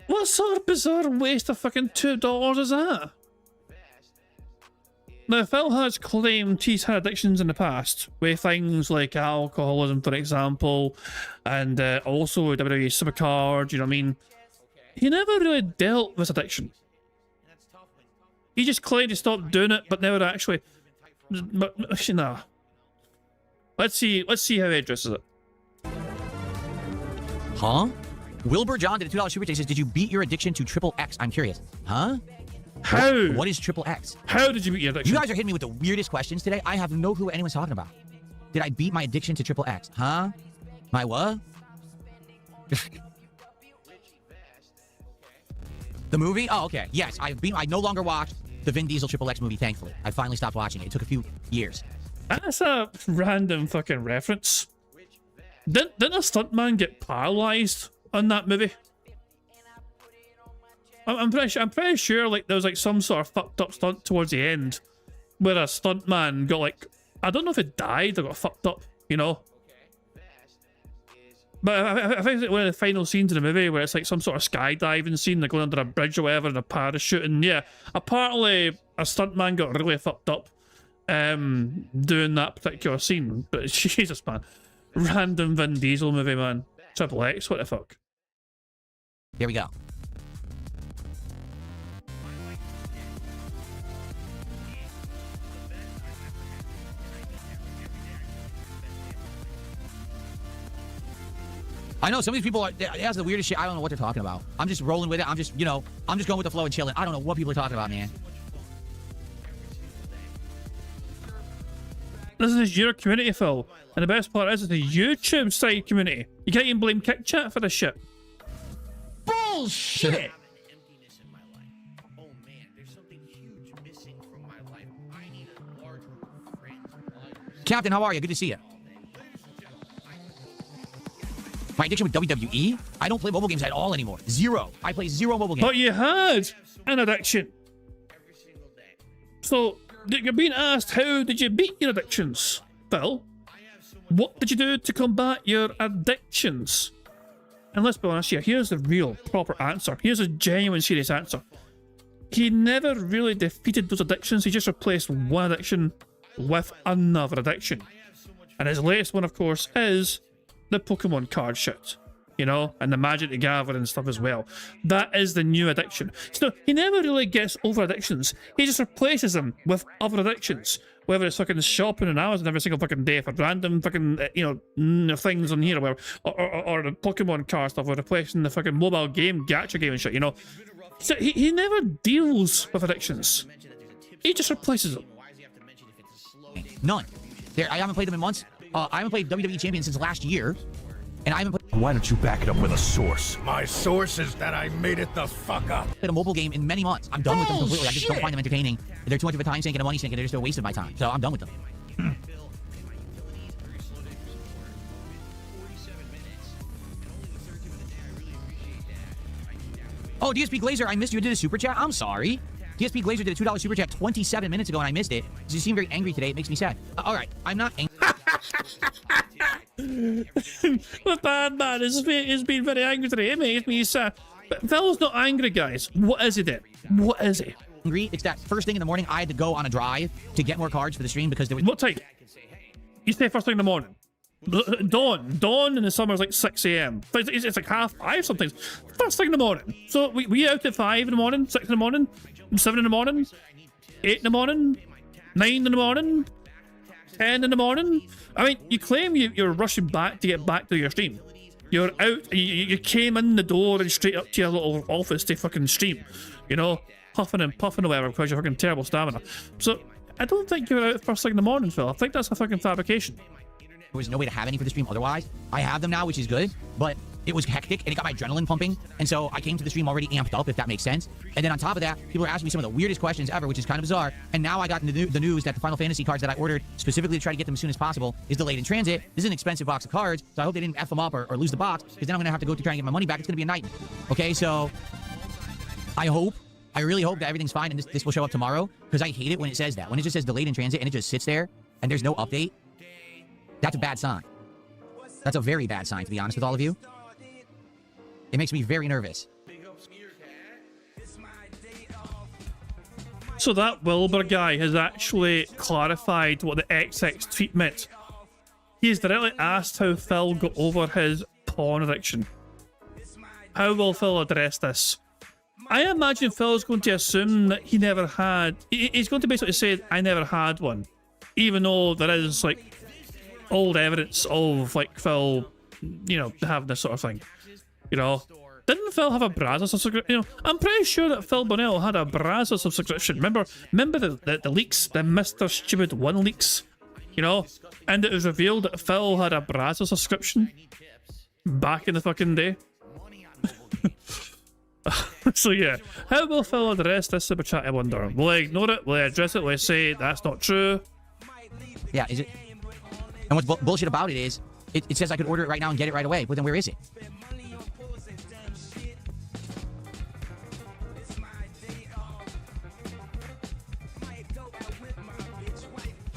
What sort of bizarre waste of fucking $2 is that? Now, Phil has claimed he's had addictions in the past, with things like alcoholism, for example, and also WWE Supercard, you know what I mean? He never really dealt with addiction. He just claimed to stop doing it, but never actually. But nah. Let's see how he addresses it. Huh? Wilbur John did a $2 super chat. He says, "Did you beat your addiction to XXX? I'm curious." Huh? How? What is XXX? How did you beat your addiction? You guys are hitting me with the weirdest questions today. I have no clue what anyone's talking about. Did I beat my addiction to XXX? Huh? My what? The movie? Oh, okay. Yes, I no longer watch the Vin Diesel XXX movie, thankfully. I finally stopped watching it. It took a few years. That's a random fucking reference. Didn't a stuntman get paralyzed on that movie? I'm pretty sure like there was like some sort of fucked up stunt towards the end where a stuntman got like, I don't know if it died or got fucked up, you know? But I think it's one of the final scenes in the movie where it's like some sort of skydiving scene, like going under a bridge or whatever in a parachute, and yeah, apparently a stuntman got really fucked up doing that particular scene. But Jesus, man. Random Vin Diesel movie, man. XXX, what the fuck? Here we go. I know some of these people are, that's the weirdest shit. I don't know what they're talking about. I'm just rolling with it. I'm just, you know, I'm just going with the flow and chilling. I don't know what people are talking about, man. This is your community, Phil. And the best part is it's a YouTube side community. You can't even blame KickChat for this shit. Bullshit! Captain, how are you? Good to see you. My addiction with WWE? I don't play mobile games at all anymore. Zero. I play zero mobile games. But you had an addiction. So, you're being asked, how did you beat your addictions, Phil? What did you do to combat your addictions? And let's be honest here, here's the real, proper answer. Here's a genuine, serious answer. He never really defeated those addictions. He just replaced one addiction with another addiction. And his latest one, of course, is the Pokemon card shit, you know, and the Magic the Gathering stuff as well. That is the new addiction. So he never really gets over addictions. He just replaces them with other addictions, whether it's fucking shopping on Amazon every single fucking day for random fucking you know, things on here, or the Pokemon card stuff, or replacing the fucking mobile game, gacha game and shit, you know. So he never deals with addictions. He just replaces them. None. I haven't played them in months. I haven't played WWE Champion since last year, and I haven't played... Why don't you back it up with a source? My source is that I made it the fuck up. Played a mobile game in many months. I'm done with them completely. I just don't find them entertaining. They're too much of a time sink and a money sink, and they're just a waste of my time. So I'm done with them. Oh, DSP Glazer, I missed you. Did a super chat? I'm sorry. DSP Glazer did a $2 super chat 27 minutes ago, and I missed it. You seem very angry today. It makes me sad. All right, I'm not angry. The bad man is being very angry today. It makes me sad. But Phil's not angry, guys. What is he then? What is he? Angry? It's that first thing in the morning, I had to go on a drive to get more cards for the stream because there was... What time? You say first thing in the morning. Dawn in the summer is like 6 a.m. It's like 5:30 sometimes. First thing in the morning. So we out at 5 in the morning, 6 in the morning, 7 in the morning, 8 in the morning, 9 in the morning? 10 in the morning? I mean, you claim you're rushing back to get back to your stream. You're out, you came in the door and straight up to your little office to fucking stream. You know, huffing and puffing or whatever because you're fucking terrible stamina. So, I don't think you're out first thing in the morning, Phil. I think that's a fucking fabrication. There was no way to have any for the stream otherwise. I have them now, which is good, but it was hectic and it got my adrenaline pumping. And so I came to the stream already amped up, if that makes sense. And then on top of that, people are asking me some of the weirdest questions ever, which is kind of bizarre. And now I got the news that the Final Fantasy cards that I ordered specifically to try to get them as soon as possible is delayed in transit. This is an expensive box of cards, so I hope they didn't F them up or lose the box, because then I'm going to have to go to try and get my money back. It's going to be a nightmare. Okay, so I really hope that everything's fine and this will show up tomorrow, because I hate it when it says that. When it just says delayed in transit and it just sits there and there's no update, that's a bad sign. That's a very bad sign, to be honest with all of you. It makes me very nervous. So that Wilbur guy has actually clarified what the XX tweet meant. He's directly asked how Phil got over his porn addiction. How will Phil address this? I imagine Phil's going to assume that he never had... He's going to basically say, I never had one. Even though there is, like, old evidence of, like, Phil, you know, having this sort of thing. You know, didn't Phil have a Brazos subscription? You know, I'm pretty sure that Phil Bonnell had a Brazos subscription. Remember the leaks, the Mr. Stupid 1 leaks, you know? And it was revealed that Phil had a Brazos subscription back in the fucking day. So yeah, how will Phil address this super chat, I wonder? Will I ignore it? Will I address it? Will I say that's not true? Yeah, is it? And what's bullshit about it is, it says I could order it right now and get it right away, but then where is it?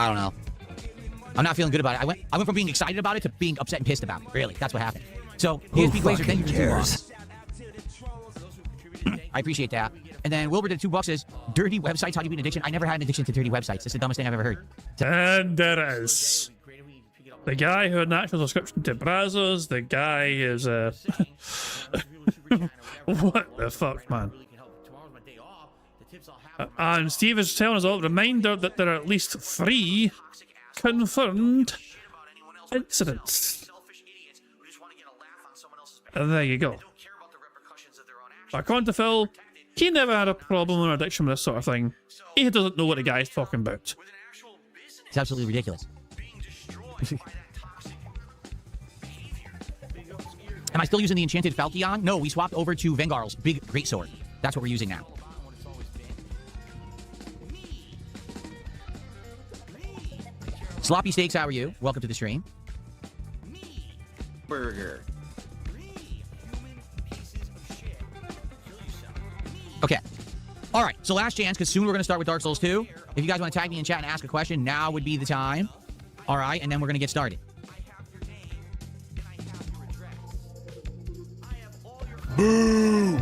I don't know. I'm not feeling good about it. I went from being excited about it to being upset and pissed about it. Really, that's what happened. So, DSP Blazer, thank you for the $2. I appreciate that. And then Wilbur did $2 says, dirty websites, how do you beat an addiction? I never had an addiction to dirty websites. That's the dumbest thing I've ever heard. And there is. The guy who had an actual subscription to Brazos, the guy is what the fuck, man? And Steve is telling us all, reminder that there are at least 3 confirmed incidents. And there you go. According to Phil, he never had a problem or addiction with this sort of thing. He doesn't know what the guy's talking about. It's absolutely ridiculous. Am I still using the enchanted Falchion? No, we swapped over to Vengarl's big greatsword. That's what we're using now. Sloppy Steaks, how are you? Welcome to the stream. Burger. Okay. All right, so last chance, because soon we're going to start with Dark Souls 2. If you guys want to tag me in chat and ask a question, now would be the time. All right, and then we're going to get started. Boo!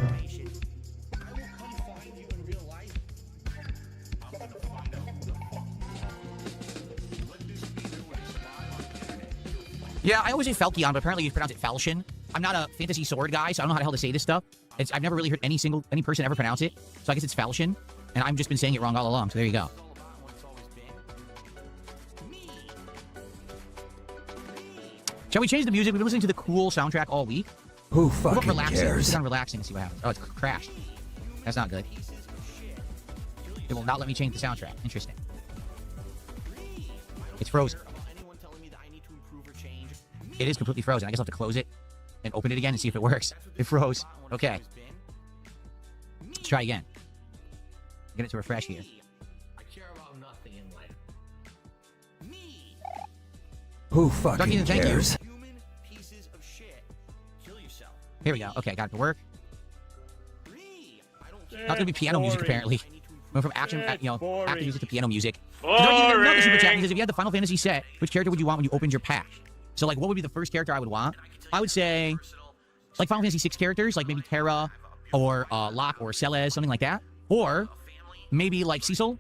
Yeah, I always say Falchion, but apparently you pronounce it Falchion. I'm not a fantasy sword guy, so I don't know how the hell to say this stuff. I've never really heard any person ever pronounce it, so I guess it's Falchion, and I've just been saying it wrong all along, so there you go. Shall we change the music? We've been listening to the cool soundtrack all week. Who fucking cares? Click on relaxing and see what happens. Oh, it's crashed. That's not good. It will not let me change the soundtrack. Interesting. It's frozen. It is completely frozen. I guess I'll have to close it and open it again and see if it works. It froze. Okay. Let's try again. Get it to refresh here. Who fucking cares? Here we go. Okay, got it to work. Not gonna be piano music apparently. Went from action, active music to piano music. Another super chat says, if you had the Final Fantasy set, which character would you want when you opened your pack? So, like, what would be the first character I would want? I would say, like, Final Fantasy 6 characters, like maybe Terra or Locke or Celes, something like that. Or maybe like Cecil,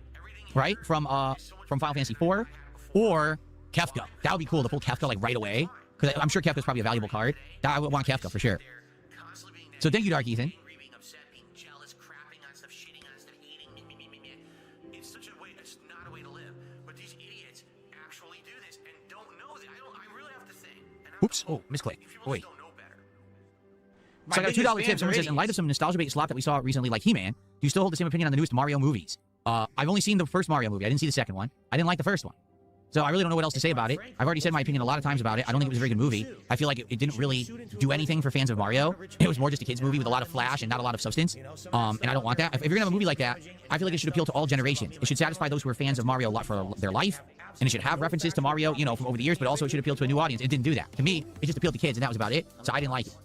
right? From Final Fantasy 4, or Kefka. That would be cool to pull Kefka like right away, because I'm sure Kefka's probably a valuable card. I would want Kefka for sure. So thank you, Dark Ethan. Oops. Oh, misclick. Wait. So I got a $2 tip. Someone says, in light of some nostalgia-based slop that we saw recently, like He-Man, do you still hold the same opinion on the newest Mario movies? I've only seen the first Mario movie. I didn't see the second one. I didn't like the first one. So I really don't know what else to say about it. I've already said my opinion a lot of times about it. I don't think it was a very good movie. I feel like it didn't really do anything for fans of Mario. It was more just a kid's movie with a lot of flash and not a lot of substance. And I don't want that. If you're going to have a movie like that, I feel like it should appeal to all generations. It should satisfy those who are fans of Mario a lot for their life. And it should have references to Mario, you know, from over the years, but also it should appeal to a new audience. It didn't do that. To me, it just appealed to kids, and that was about it. So I didn't like it.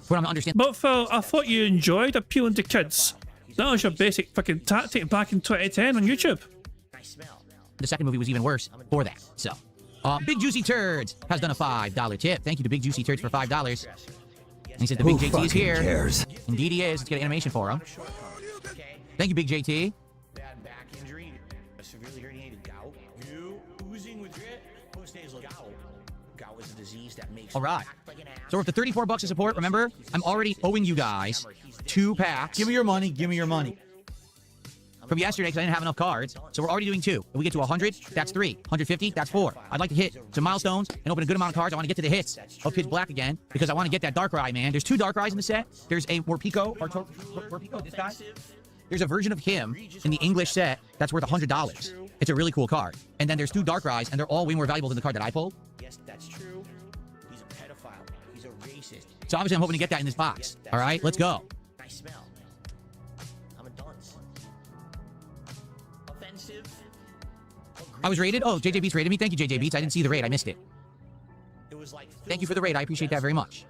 What I'm understanding. But Phil, I thought you enjoyed appealing to kids. That was your basic fucking tactic back in 2010 on YouTube. The second movie was even worse for that. So, Big Juicy Turds has done a $5 tip. Thank you to Big Juicy Turds for $5. And he said the Big JT is here. Cares? Indeed he is. Let's get an animation for him. Thank you, Big JT. Bad back injury, a severely herniated gout. You oozing with grit. Most days look gout. Gout is a disease that makes. All right. So we're up to $34 of support. Remember, I'm already owing you guys 2 packs. Give me your money. Give me your money. From yesterday, because I didn't have enough cards. So we're already doing 2. If we get to 100, that's 3. 150, that's 4. I'd like to hit some milestones and open a good amount of cards. I want to get to the hits of Pitch Black again, because I want to get that Darkrai, man. There's 2 Darkrai's in the set. There's a Morpeko, or Morpeko, this guy. There's a version of him in the English set that's worth $100. It's a really cool card. And then there's 2 Darkrai's, and they're all way more valuable than the card that I pulled. Yes, that's true. He's a pedophile. He's a racist. So obviously I'm hoping to get that in this box. All right, let's go. I smell. I'm a dunce. Offensive. I was rated? Oh, JJ Beats rated me. Thank you, JJ Beats. I didn't see the raid. I missed it. It was like Thank you for the raid. I appreciate that very much.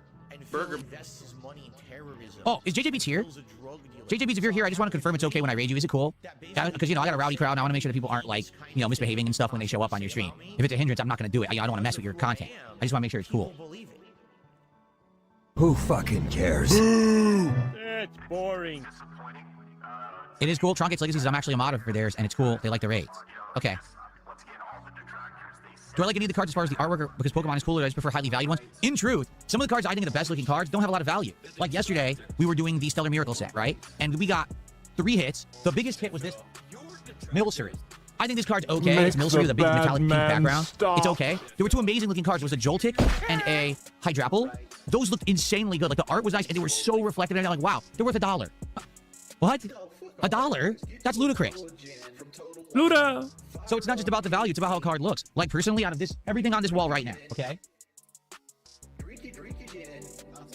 Burger invests his money in terrorism. Oh, is JJ Beats here? JJ Beats, if you're here, I just want to confirm it's okay when I raid you. Is it cool? Because, you know, I got a rowdy crowd, and I want to make sure that people aren't, like, you know, misbehaving and stuff when they show up on your stream. If it's a hindrance, I'm not going to do it. I don't want to mess with your content. I just want to make sure it's cool. Who fucking cares? It's boring. It is cool. Truncate's Legacies, I'm actually a mod for theirs, and it's cool. They like the raids. Okay. Do I like any of the cards as far as the artwork, or because Pokemon is cooler? I just prefer highly valued ones. In truth, some of the cards I think are the best looking cards don't have a lot of value. Like yesterday, we were doing the Stellar Miracle set, right? And we got 3 hits. The biggest hit was this Milcery. I think this card's okay. It's Milcery with a big metallic pink background. Stop. It's okay. There were 2 amazing looking cards. There was a Joltik and a Hydrapple. Those looked insanely good. Like, the art was nice, and they were so reflective. And I'm like, wow, they're worth $1. What? $1? That's ludicrous. Luda! So it's not just about the value, it's about how a card looks. Like, personally, out of this, everything on this wall right now, okay?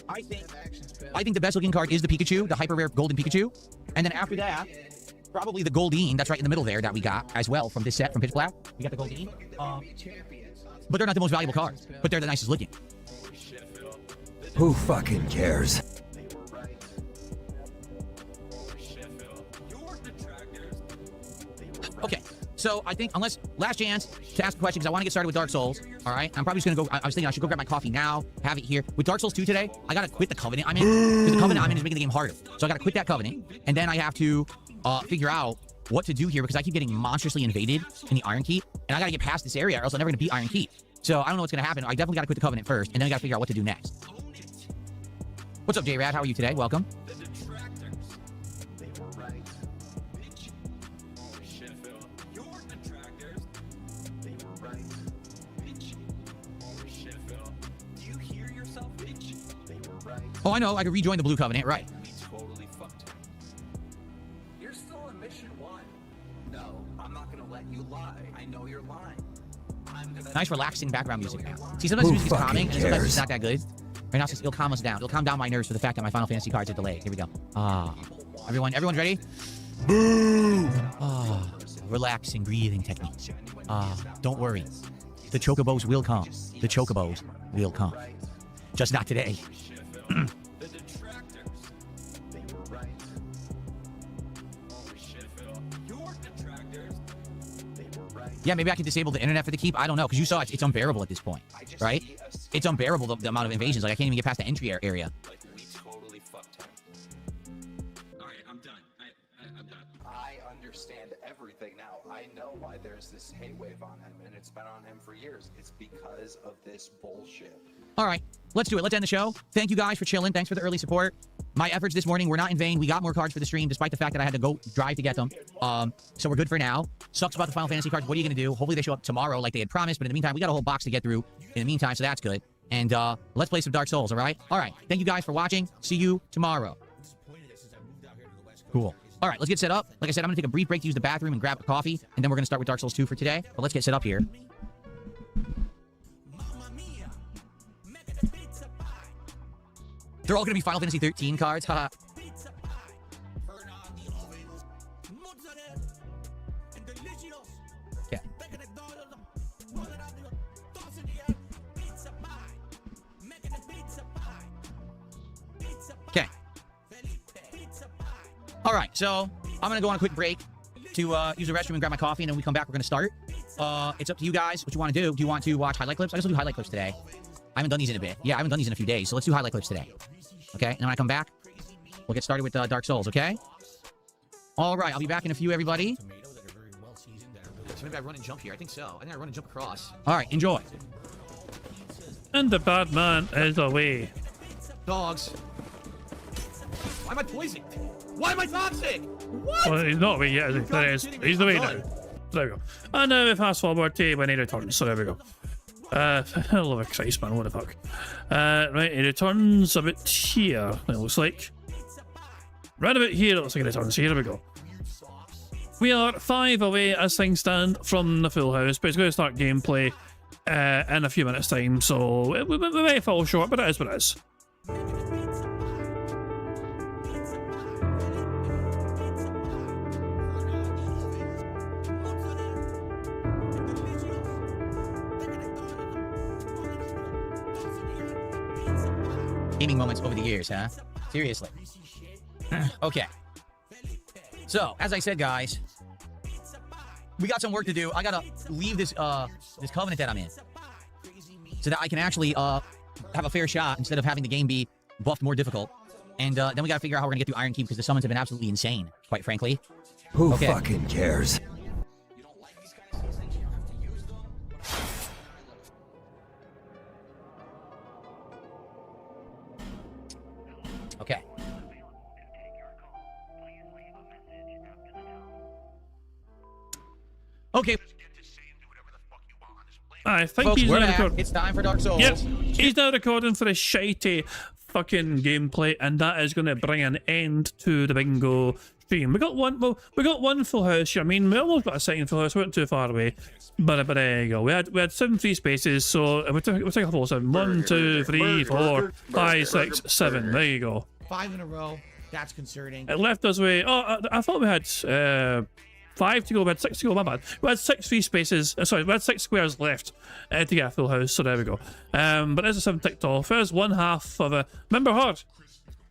I think the best looking card is the Pikachu, the hyper rare golden Pikachu. And then after that, probably the Goldeen that's right in the middle there that we got as well from this set, from Pitch Black. We got the Goldeen. But they're not the most valuable cards, but they're the nicest looking. Who fucking cares? Okay, so I think, unless, last chance to ask a question, because I want to get started with Dark Souls, all right? I'm probably just going to go, I was thinking I should go grab my coffee now, have it here. With Dark Souls 2 today, I got to quit the Covenant I'm in, because the Covenant I'm in is making the game harder. So I got to quit that Covenant, and then I have to figure out what to do here, because I keep getting monstrously invaded in the Iron Keep, and I got to get past this area, or else I'm never going to beat Iron Keep. So I don't know what's going to happen. I definitely got to quit the Covenant first, and then I got to figure out what to do next. What's up, J-Rad? How are you today? Welcome. Oh, I know. I could rejoin the Blue Covenant, right? You're still in mission 1. No, I'm not gonna let you lie. I know you're lying. Nice, relaxing background music now. See, sometimes music is calming, and sometimes it's not that good. Right now, it'll calm us down. It'll calm down my nerves for the fact that my Final Fantasy cards are delayed. Here we go. Everyone's ready? Boo! Relaxing, breathing techniques. Don't worry. The Chocobos will come. The Chocobos will come. Just not today. Yeah, maybe I can disable the internet for the keep. I don't know, because you saw it's unbearable at this point, right? It's unbearable, the amount of invasions. Like, I can't even get past the entry area. I understand everything now. I know why there's this hate wave on him, and it's been on him for years. It's because of this bullshit. All right, let's do it. Let's end the show. Thank you guys for chilling. Thanks for the early support. My efforts this morning were not in vain. We got more cards for the stream, despite the fact that I had to go drive to get them. So we're good for now. Sucks about the Final Fantasy cards. What are you going to do? Hopefully they show up tomorrow like they had promised. But in the meantime, we got a whole box to get through in the meantime, so that's good. And let's play some Dark Souls, all right? All right. Thank you guys for watching. See you tomorrow. Cool. All right, let's get set up. Like I said, I'm going to take a brief break to use the bathroom and grab a coffee, and then we're going to start with Dark Souls 2 for today. But let's get set up here. They're all going to be Final Fantasy 13 cards. Haha. Okay. Okay. All right, so I'm going to go on a quick break to use the restroom and grab my coffee, and then when we come back, we're going to start. It's up to you guys what you want to do. Do you want to watch highlight clips? I guess we'll do highlight clips today. I haven't done these in a bit. Yeah, I haven't done these in a few days, so let's do highlight clips today. Okay, and when I come back, we'll get started with Dark Souls, okay? All right, I'll be back in a few, everybody. So maybe I run and jump here. I think so. I think I run and jump across. All right, enjoy. And the bad man is away. Dogs. Why am I poisoned? Why am I toxic? What? Well, he's not away yet, is he? There he is. He's away now. There we go. And now we fast forward to when he returns. So there we go. Hell of a Christ, man. What the fuck? Right, he returns about here, it looks like. Right about here, it looks like he returns. Here we go. We are 5 away as things stand from the full house, but it's going to start gameplay in a few minutes' time, so we may fall short, but it is what it is. Gaming moments over the years, huh? Seriously. Okay. So, as I said, guys, we got some work to do. I gotta leave this this covenant that I'm in, so that I can actually have a fair shot instead of having the game be buffed more difficult. And then we gotta figure out how we're gonna get through Iron Keep, because the summons have been absolutely insane, quite frankly. Who fucking cares? Okay. Okay. I think Folks, he's we're now back. recording. It's time for Dark Souls. Yep, he's now recording for a shitey fucking gameplay, and that is going to bring an end to the bingo stream. We got one. Well, we got one full house here. I mean, we almost got a second full house. We weren't too far away, but there you go. We had 7 free spaces, so we took a full 7. 1, 2, 3, 4, 5, 6, 7. There you go. 5 in a row. That's concerning. It left us with. Oh, I thought we had 5 to go. We had 6 to go. My bad. We had 6 free spaces. Sorry, we had 6 squares left to get a full house. So there we go. But there's a 7 ticked off. There's one half of a. Remember her.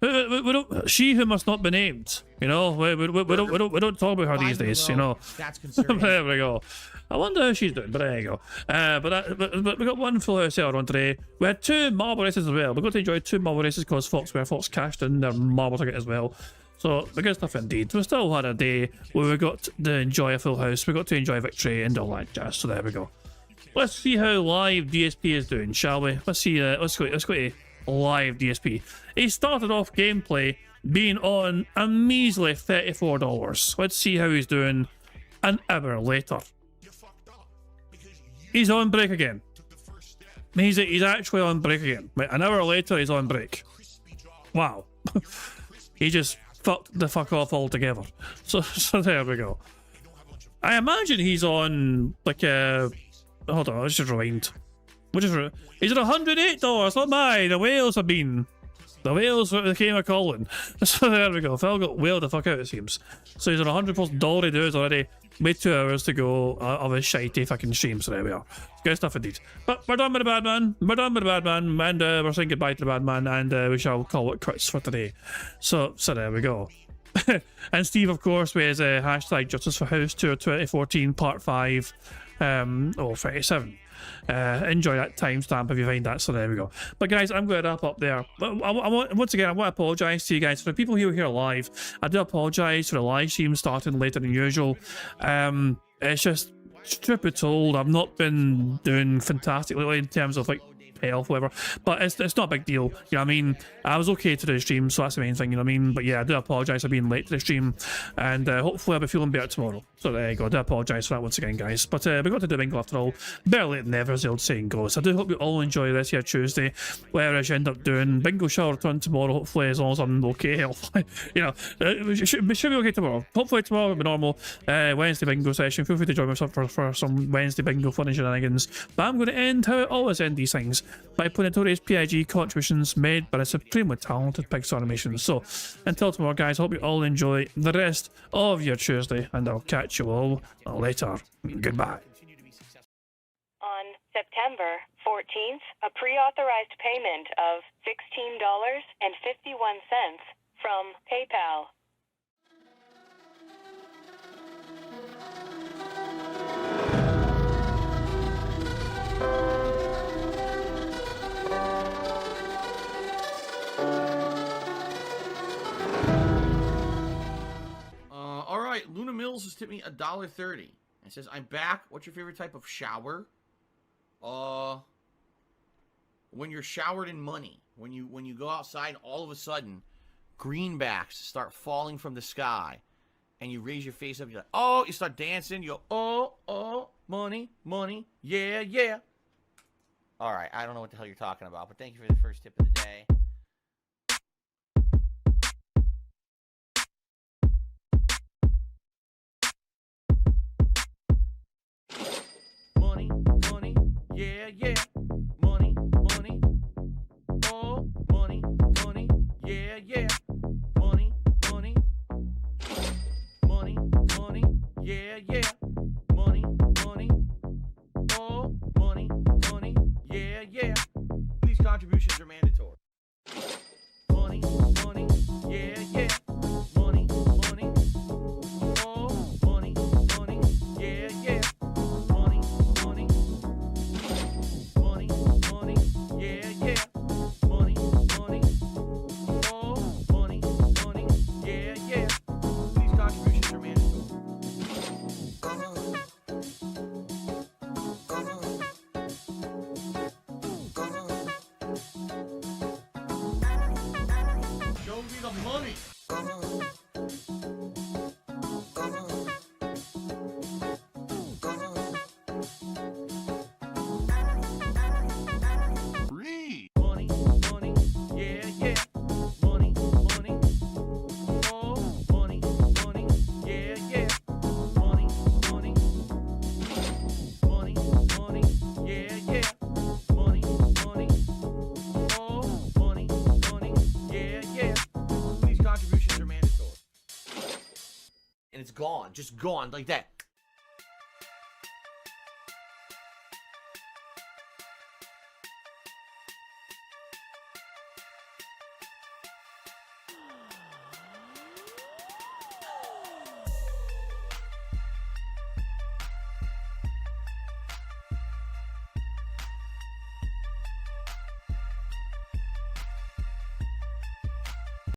We don't, she who must not be named. You know, we don't talk about her these days. You know. That's concerning. There we go. I wonder how she's doing, but there you go. But we got one full house here on today. We had 2 marble races as well. We got to enjoy 2 marble races because Fox cashed in their marble ticket as well. So the good stuff indeed. We still had a day where we got to enjoy a full house. We got to enjoy victory and all that jazz. So there we go. Let's see how live DSP is doing, shall we? Let's see. Let's go to live DSP. He started off gameplay being on a measly $34. Let's see how he's doing an hour later. He's on break again. He's actually on break again. An hour later, he's on break. Wow. He just fucked the fuck off altogether. So there we go. I imagine he's on like a. Hold on, let's just rewind. He's at $108. Not mine. The whales have been. The whales came a calling. So there we go. Phil got whaled the fuck out, it seems. So he's on $100 dues already. Wait 2 hours to go of his shitey fucking stream. So there we are. Good stuff indeed. But we're done with the bad man. We're done with the bad man. And we're saying goodbye to the bad man. And we shall call it quits for today. So there we go. And Steve, of course, with his hashtag Justice for House Tour 2014 Part 5. 37. Enjoy that timestamp if you find that. So there we go. But guys, I'm going to wrap up there. Once again, I want to apologise to you guys for the people who are here live. I do apologise for the live stream starting later than usual. It's just truth be told, I've not been doing fantastic lately in terms of like pay off, whatever. But it's not a big deal, you know what I mean? I was okay to the stream, so that's the main thing, you know what I mean? But yeah, I do apologise for being late to the stream, and hopefully I'll be feeling better tomorrow. So there you go, I do apologise for that once again, guys. But we got to do bingo after all. Better late than never, as the old saying goes. I do hope you all enjoy this here Tuesday, whatever you end up doing. Bingo shall return tomorrow, hopefully, as long as I'm okay. You know, we should be okay tomorrow. Hopefully tomorrow will be normal. Wednesday bingo session. Feel free to join us up for some Wednesday bingo fun and shenanigans. But I'm going to end how I always end these things, by putting notorious PIG contributions made by a supremely talented Pixar animation. So until tomorrow, guys, I hope you all enjoy the rest of your Tuesday, and I'll catch you all later. Goodbye. On September 14th, a pre-authorized payment of $16.51 from PayPal. All right, Luna Mills has tipped me $1.30. It says, "I'm back. What's your favorite type of shower?" When you're showered in money. When you go outside, all of a sudden, greenbacks start falling from the sky, and you raise your face up. You're like, oh, you start dancing. You go, oh, money, money, yeah, yeah. All right, I don't know what the hell you're talking about, but thank you for the first tip of the day. Money, money, yeah, yeah. Money, money, oh, money, money, yeah, yeah. Money, money, money, money, yeah, yeah. Money, money, oh, money, money, yeah, yeah. These contributions are mandatory. Money, money, yeah, yeah. Money, money, oh, money, money, yeah, yeah. Money, money, money, money, yeah, yeah. Money, money, oh, money, money, yeah, yeah. These contributions are mandatory. Show me the money. Free. Money, money, yeah, yeah. Money, money, oh, money, money, yeah, yeah. Money, money, money, money, yeah, yeah. Money, money, oh, money, money, yeah, yeah. These contributions are mandatory. And it's gone, just gone like that.